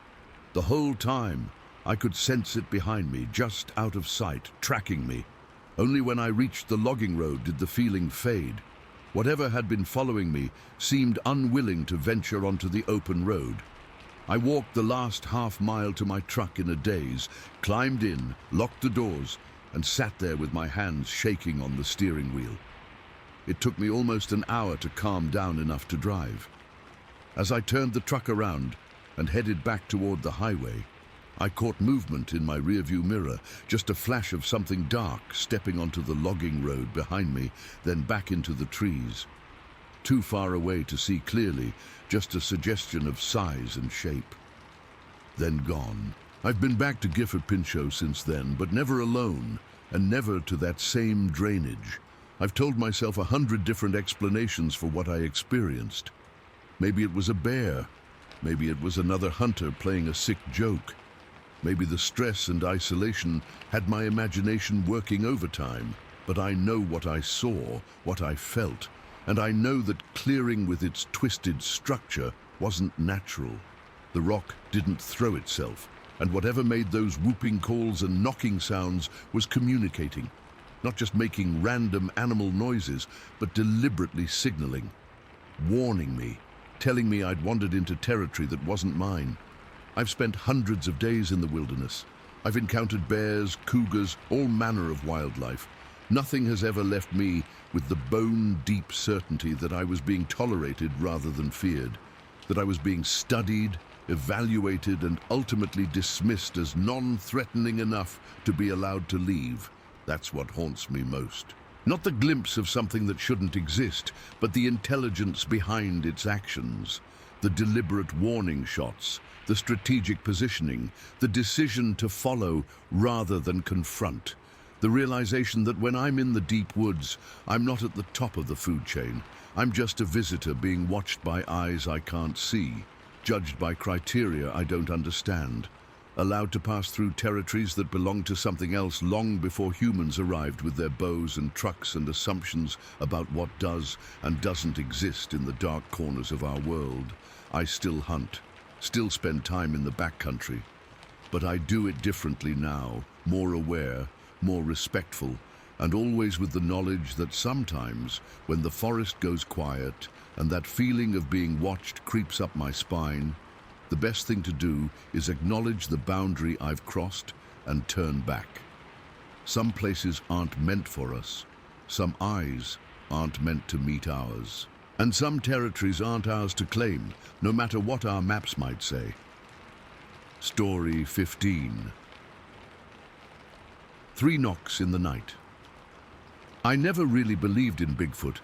The whole time, I could sense it behind me, just out of sight, tracking me. Only when I reached the logging road did the feeling fade. Whatever had been following me seemed unwilling to venture onto the open road. I walked the last half-mile to my truck in a daze, climbed in, locked the doors, and sat there with my hands shaking on the steering wheel. It took me almost an hour to calm down enough to drive. As I turned the truck around and headed back toward the highway, I caught movement in my rearview mirror, just a flash of something dark stepping onto the logging road behind me, then back into the trees. Too far away to see clearly, just a suggestion of size and shape. Then gone. I've been back to Gifford Pinchot since then, but never alone, and never to that same drainage. I've told myself 100 different explanations for what I experienced. Maybe it was a bear. Maybe it was another hunter playing a sick joke. Maybe the stress and isolation had my imagination working overtime, but I know what I saw, what I felt, and I know that clearing with its twisted structure wasn't natural. The rock didn't throw itself, and whatever made those whooping calls and knocking sounds was communicating, not just making random animal noises, but deliberately signaling, warning me, telling me I'd wandered into territory that wasn't mine. I've spent hundreds of days in the wilderness. I've encountered bears, cougars, all manner of wildlife. Nothing has ever left me with the bone-deep certainty that I was being tolerated rather than feared, that I was being studied, evaluated, and ultimately dismissed as non-threatening enough to be allowed to leave. That's what haunts me most. Not the glimpse of something that shouldn't exist, but the intelligence behind its actions, the deliberate warning shots, the strategic positioning, the decision to follow rather than confront, the realization that when I'm in the deep woods, I'm not at the top of the food chain. I'm just a visitor being watched by eyes I can't see, judged by criteria I don't understand, allowed to pass through territories that belonged to something else long before humans arrived with their bows and trucks and assumptions about what does and doesn't exist in the dark corners of our world. I still hunt, still spend time in the backcountry, but I do it differently now, more aware, more respectful, and always with the knowledge that sometimes, when the forest goes quiet and that feeling of being watched creeps up my spine, the best thing to do is acknowledge the boundary I've crossed and turn back. Some places aren't meant for us. Some eyes aren't meant to meet ours. And some territories aren't ours to claim, no matter what our maps might say. Story 15. 3 knocks in the night. I never really believed in Bigfoot.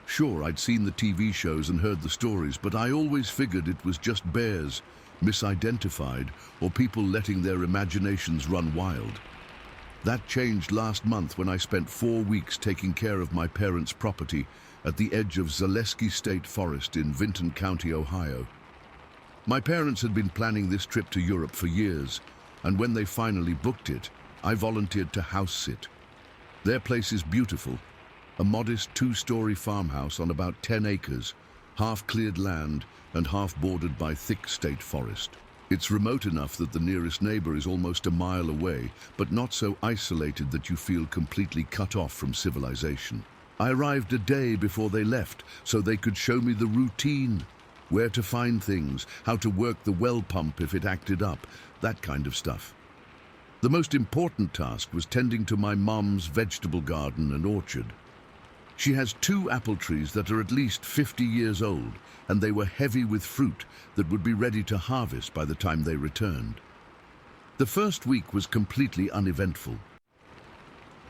Sure, I'd seen the TV shows and heard the stories, but I always figured it was just bears, misidentified, or people letting their imaginations run wild. That changed last month when I spent 4 weeks taking care of my parents' property at the edge of Zaleski State Forest in Vinton County, Ohio. My parents had been planning this trip to Europe for years, and when they finally booked it, I volunteered to house sit. Their place is beautiful, a modest 2-story farmhouse on about 10 acres, half cleared land and half bordered by thick state forest. It's remote enough that the nearest neighbor is almost a mile away, but not so isolated that you feel completely cut off from civilization. I arrived a day before they left, so they could show me the routine, where to find things, how to work the well pump if it acted up, that kind of stuff. The most important task was tending to my mom's vegetable garden and orchard. She has 2 apple trees that are at least 50 years old, and they were heavy with fruit that would be ready to harvest by the time they returned. The first week was completely uneventful.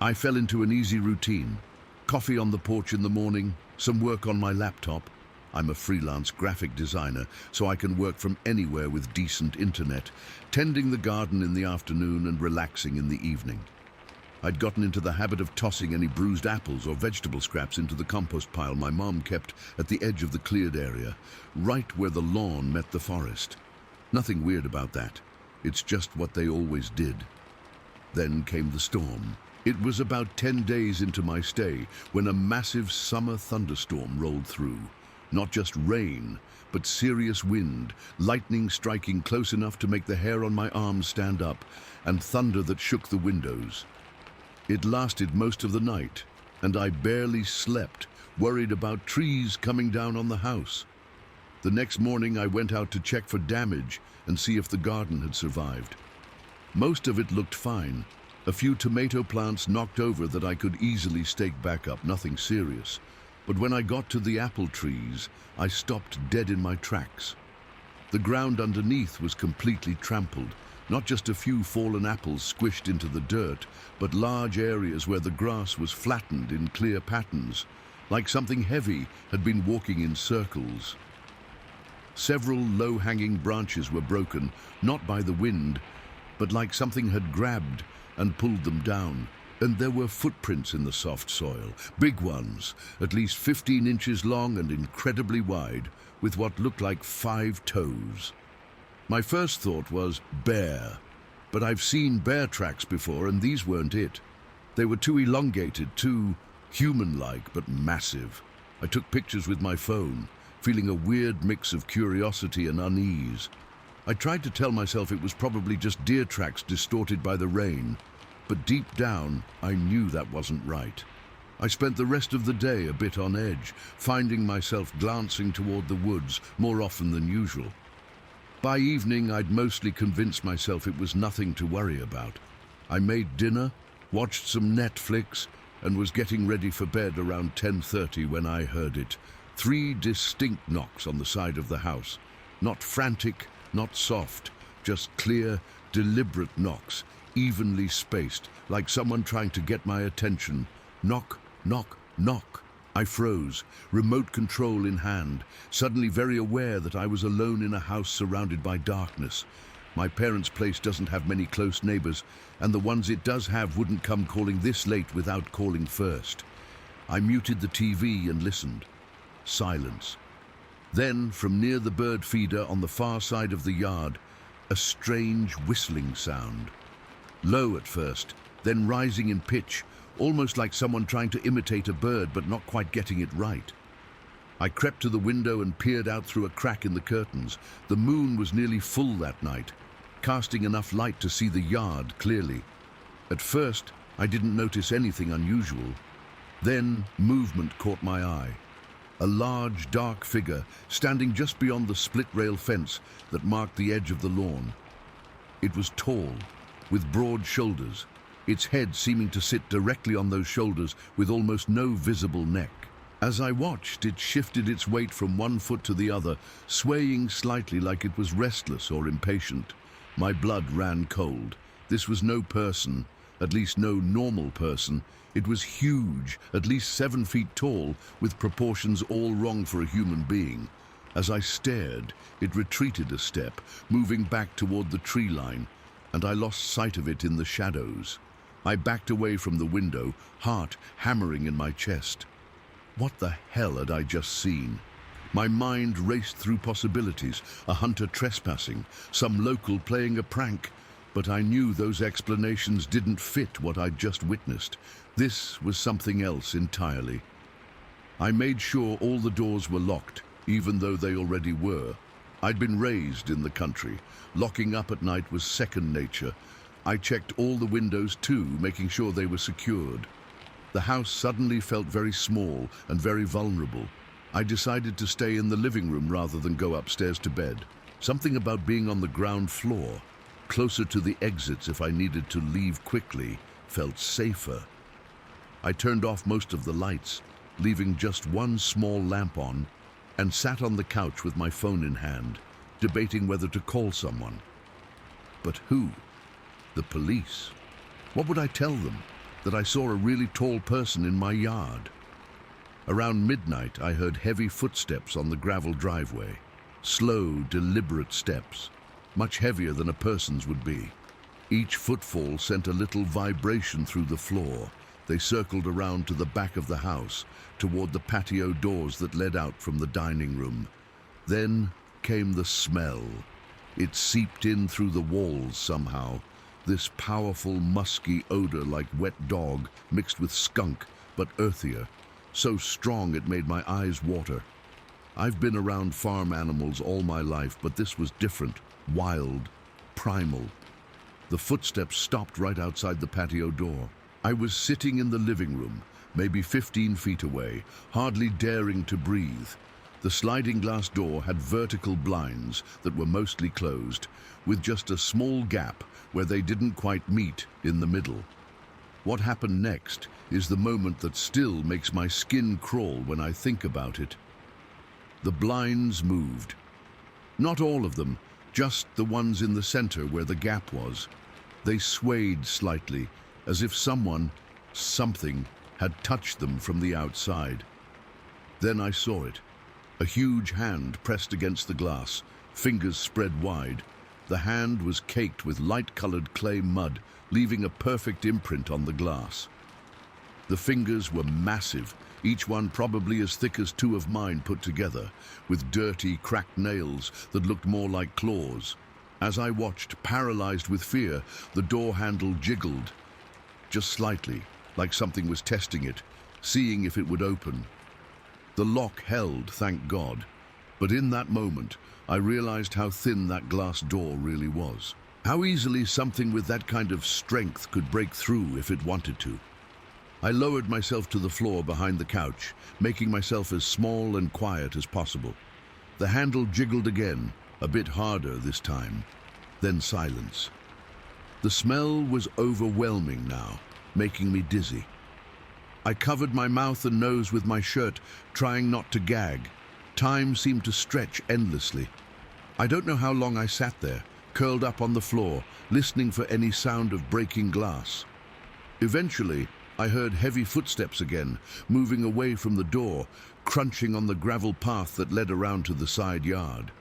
I fell into an easy routine. Coffee on the porch in the morning, some work on my laptop. I'm a freelance graphic designer, so I can work from anywhere with decent internet, tending the garden in the afternoon and relaxing in the evening. I'd gotten into the habit of tossing any bruised apples or vegetable scraps into the compost pile my mom kept at the edge of the cleared area, right where the lawn met the forest. Nothing weird about that. It's just what they always did. Then came the storm. It was about 10 days into my stay when a massive summer thunderstorm rolled through. Not just rain, but serious wind, lightning striking close enough to make the hair on my arms stand up, and thunder that shook the windows. It lasted most of the night, and I barely slept, worried about trees coming down on the house. The next morning I went out to check for damage and see if the garden had survived. Most of it looked fine. A few tomato plants knocked over that I could easily stake back up, nothing serious. But when I got to the apple trees, I stopped dead in my tracks. The ground underneath was completely trampled, not just a few fallen apples squished into the dirt, but large areas where the grass was flattened in clear patterns, like something heavy had been walking in circles. Several low-hanging branches were broken, not by the wind, but like something had grabbed and pulled them down. And there were footprints in the soft soil, big ones, at least 15 inches long and incredibly wide, with what looked like 5 toes. My first thought was bear, But I've seen bear tracks before, and these weren't it. They were too elongated, too human-like, but massive. I took pictures with my phone, feeling a weird mix of curiosity and unease. I tried to tell myself it was probably just deer tracks distorted by the rain, but deep down, I knew that wasn't right. I spent the rest of the day a bit on edge, finding myself glancing toward the woods more often than usual. By evening, I'd mostly convinced myself it was nothing to worry about. I made dinner, watched some Netflix, and was getting ready for bed around 10:30 when I heard it. 3 distinct knocks on the side of the house. Not frantic, not soft, just clear, deliberate knocks, evenly spaced, like someone trying to get my attention. Knock, knock, knock. I froze, remote control in hand, suddenly very aware that I was alone in a house surrounded by darkness. My parents' place doesn't have many close neighbors, and the ones it does have wouldn't come calling this late without calling first. I muted the TV and listened. Silence. Then, from near the bird feeder on the far side of the yard, a strange whistling sound. Low at first, then rising in pitch, almost like someone trying to imitate a bird but not quite getting it right. I crept to the window and peered out through a crack in the curtains. The moon was nearly full that night, casting enough light to see the yard clearly. At first, I didn't notice anything unusual. Then, movement caught my eye. A large, dark figure standing just beyond the split-rail fence that marked the edge of the lawn. It was tall, with broad shoulders, its head seeming to sit directly on those shoulders with almost no visible neck. As I watched, it shifted its weight from one foot to the other, swaying slightly like it was restless or impatient. My blood ran cold. This was no person, at least no normal person. It was huge, at least 7 feet tall, with proportions all wrong for a human being. As I stared, it retreated a step, moving back toward the tree line, and I lost sight of it in the shadows. I backed away from the window, heart hammering in my chest. What the hell had I just seen? My mind raced through possibilities, a hunter trespassing, some local playing a prank, but I knew those explanations didn't fit what I'd just witnessed. This was something else entirely. I made sure all the doors were locked, even though they already were. I'd been raised in the country. Locking up at night was second nature. I checked all the windows too, making sure they were secured. The house suddenly felt very small and very vulnerable. I decided to stay in the living room rather than go upstairs to bed. Something about being on the ground floor, closer to the exits if I needed to leave quickly, felt safer. I turned off most of the lights, leaving just one small lamp on, and sat on the couch with my phone in hand, debating whether to call someone. But who? The police. What would I tell them? That I saw a really tall person in my yard? Around midnight, I heard heavy footsteps on the gravel driveway. Slow, deliberate steps, much heavier than a person's would be. Each footfall sent a little vibration through the floor. They circled around to the back of the house, toward the patio doors that led out from the dining room. Then came the smell. It seeped in through the walls somehow. This powerful, musky odor like wet dog mixed with skunk, but earthier. So strong it made my eyes water. I've been around farm animals all my life, but this was different, wild, primal. The footsteps stopped right outside the patio door. I was sitting in the living room, maybe 15 feet away, hardly daring to breathe. The sliding glass door had vertical blinds that were mostly closed, with just a small gap where they didn't quite meet in the middle. What happened next is the moment that still makes my skin crawl when I think about it. The blinds moved. Not all of them, just the ones in the center where the gap was. They swayed slightly, as if something had touched them from the outside. Then I saw it. A huge hand pressed against the glass, fingers spread wide. The hand was caked with light-colored clay mud, leaving a perfect imprint on the glass. The fingers were massive, each one probably as thick as 2 of mine put together, with dirty, cracked nails that looked more like claws. As I watched, paralyzed with fear, the door handle jiggled, just slightly, like something was testing it, seeing if it would open. The lock held, thank God, but in that moment, I realized how thin that glass door really was. How easily something with that kind of strength could break through if it wanted to. I lowered myself to the floor behind the couch, making myself as small and quiet as possible. The handle jiggled again, a bit harder this time. Then silence. The smell was overwhelming now, making me dizzy. I covered my mouth and nose with my shirt, trying not to gag. Time seemed to stretch endlessly. I don't know how long I sat there, curled up on the floor, listening for any sound of breaking glass. Eventually, I heard heavy footsteps again, moving away from the door, crunching on the gravel path that led around to the side yard.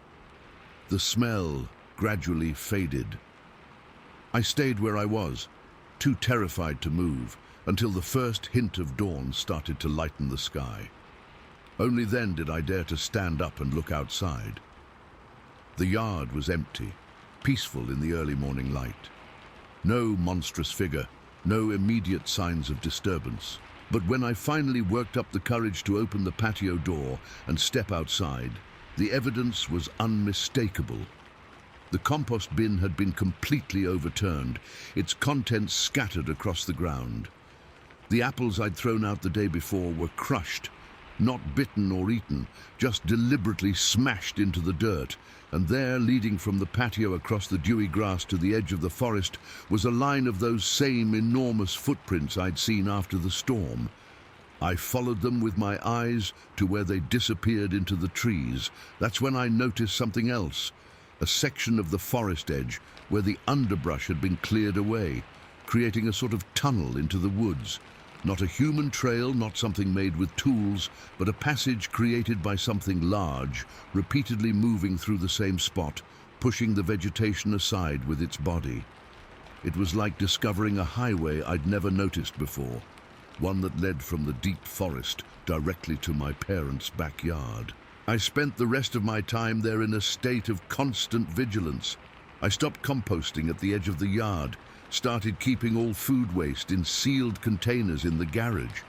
The smell gradually faded. I stayed where I was, too terrified to move, until the first hint of dawn started to lighten the sky. Only then did I dare to stand up and look outside. The yard was empty, peaceful in the early morning light. No monstrous figure, no immediate signs of disturbance. But when I finally worked up the courage to open the patio door and step outside, the evidence was unmistakable. The compost bin had been completely overturned, its contents scattered across the ground. The apples I'd thrown out the day before were crushed, not bitten or eaten, just deliberately smashed into the dirt, and there, leading from the patio across the dewy grass to the edge of the forest, was a line of those same enormous footprints I'd seen after the storm. I followed them with my eyes to where they disappeared into the trees. That's when I noticed something else, a section of the forest edge where the underbrush had been cleared away, creating a sort of tunnel into the woods. Not a human trail, not something made with tools, but a passage created by something large, repeatedly moving through the same spot, pushing the vegetation aside with its body. It was like discovering a highway I'd never noticed before, one that led from the deep forest directly to my parents' backyard. I spent the rest of my time there in a state of constant vigilance. I stopped composting at the edge of the yard, started keeping all food waste in sealed containers in the garage.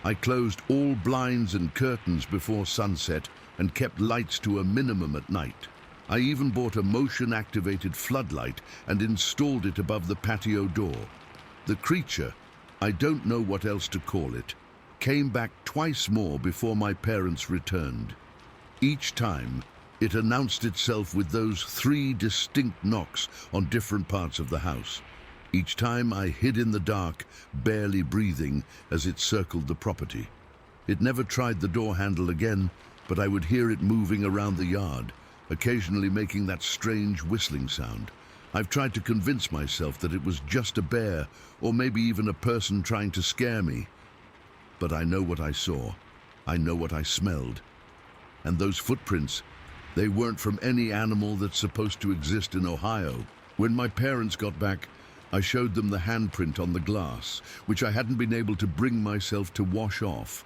I closed all blinds and curtains before sunset and kept lights to a minimum at night. I even bought a motion-activated floodlight and installed it above the patio door. The creature, I don't know what else to call it, came back twice more before my parents returned. Each time, it announced itself with those 3 distinct knocks on different parts of the house. Each time I hid in the dark, barely breathing, as it circled the property. It never tried the door handle again, but I would hear it moving around the yard, occasionally making that strange whistling sound. I've tried to convince myself that it was just a bear, or maybe even a person trying to scare me. But I know what I saw. I know what I smelled. And those footprints, they weren't from any animal that's supposed to exist in Ohio. When my parents got back, I showed them the handprint on the glass, which I hadn't been able to bring myself to wash off.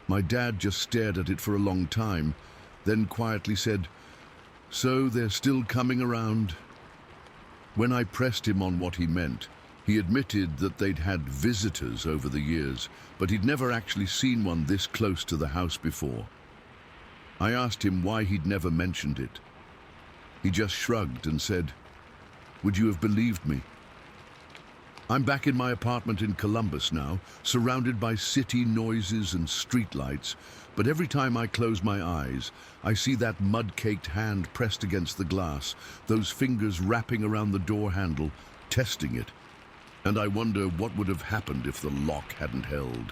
My dad just stared at it for a long time, then quietly said, "So they're still coming around?" When I pressed him on what he meant, he admitted that they'd had visitors over the years, but he'd never actually seen one this close to the house before. I asked him why he'd never mentioned it. He just shrugged and said, "Would you have believed me?" I'm back in my apartment in Columbus now, surrounded by city noises and streetlights, but every time I close my eyes, I see that mud-caked hand pressed against the glass, those fingers wrapping around the door handle, testing it. And I wonder what would have happened if the lock hadn't held.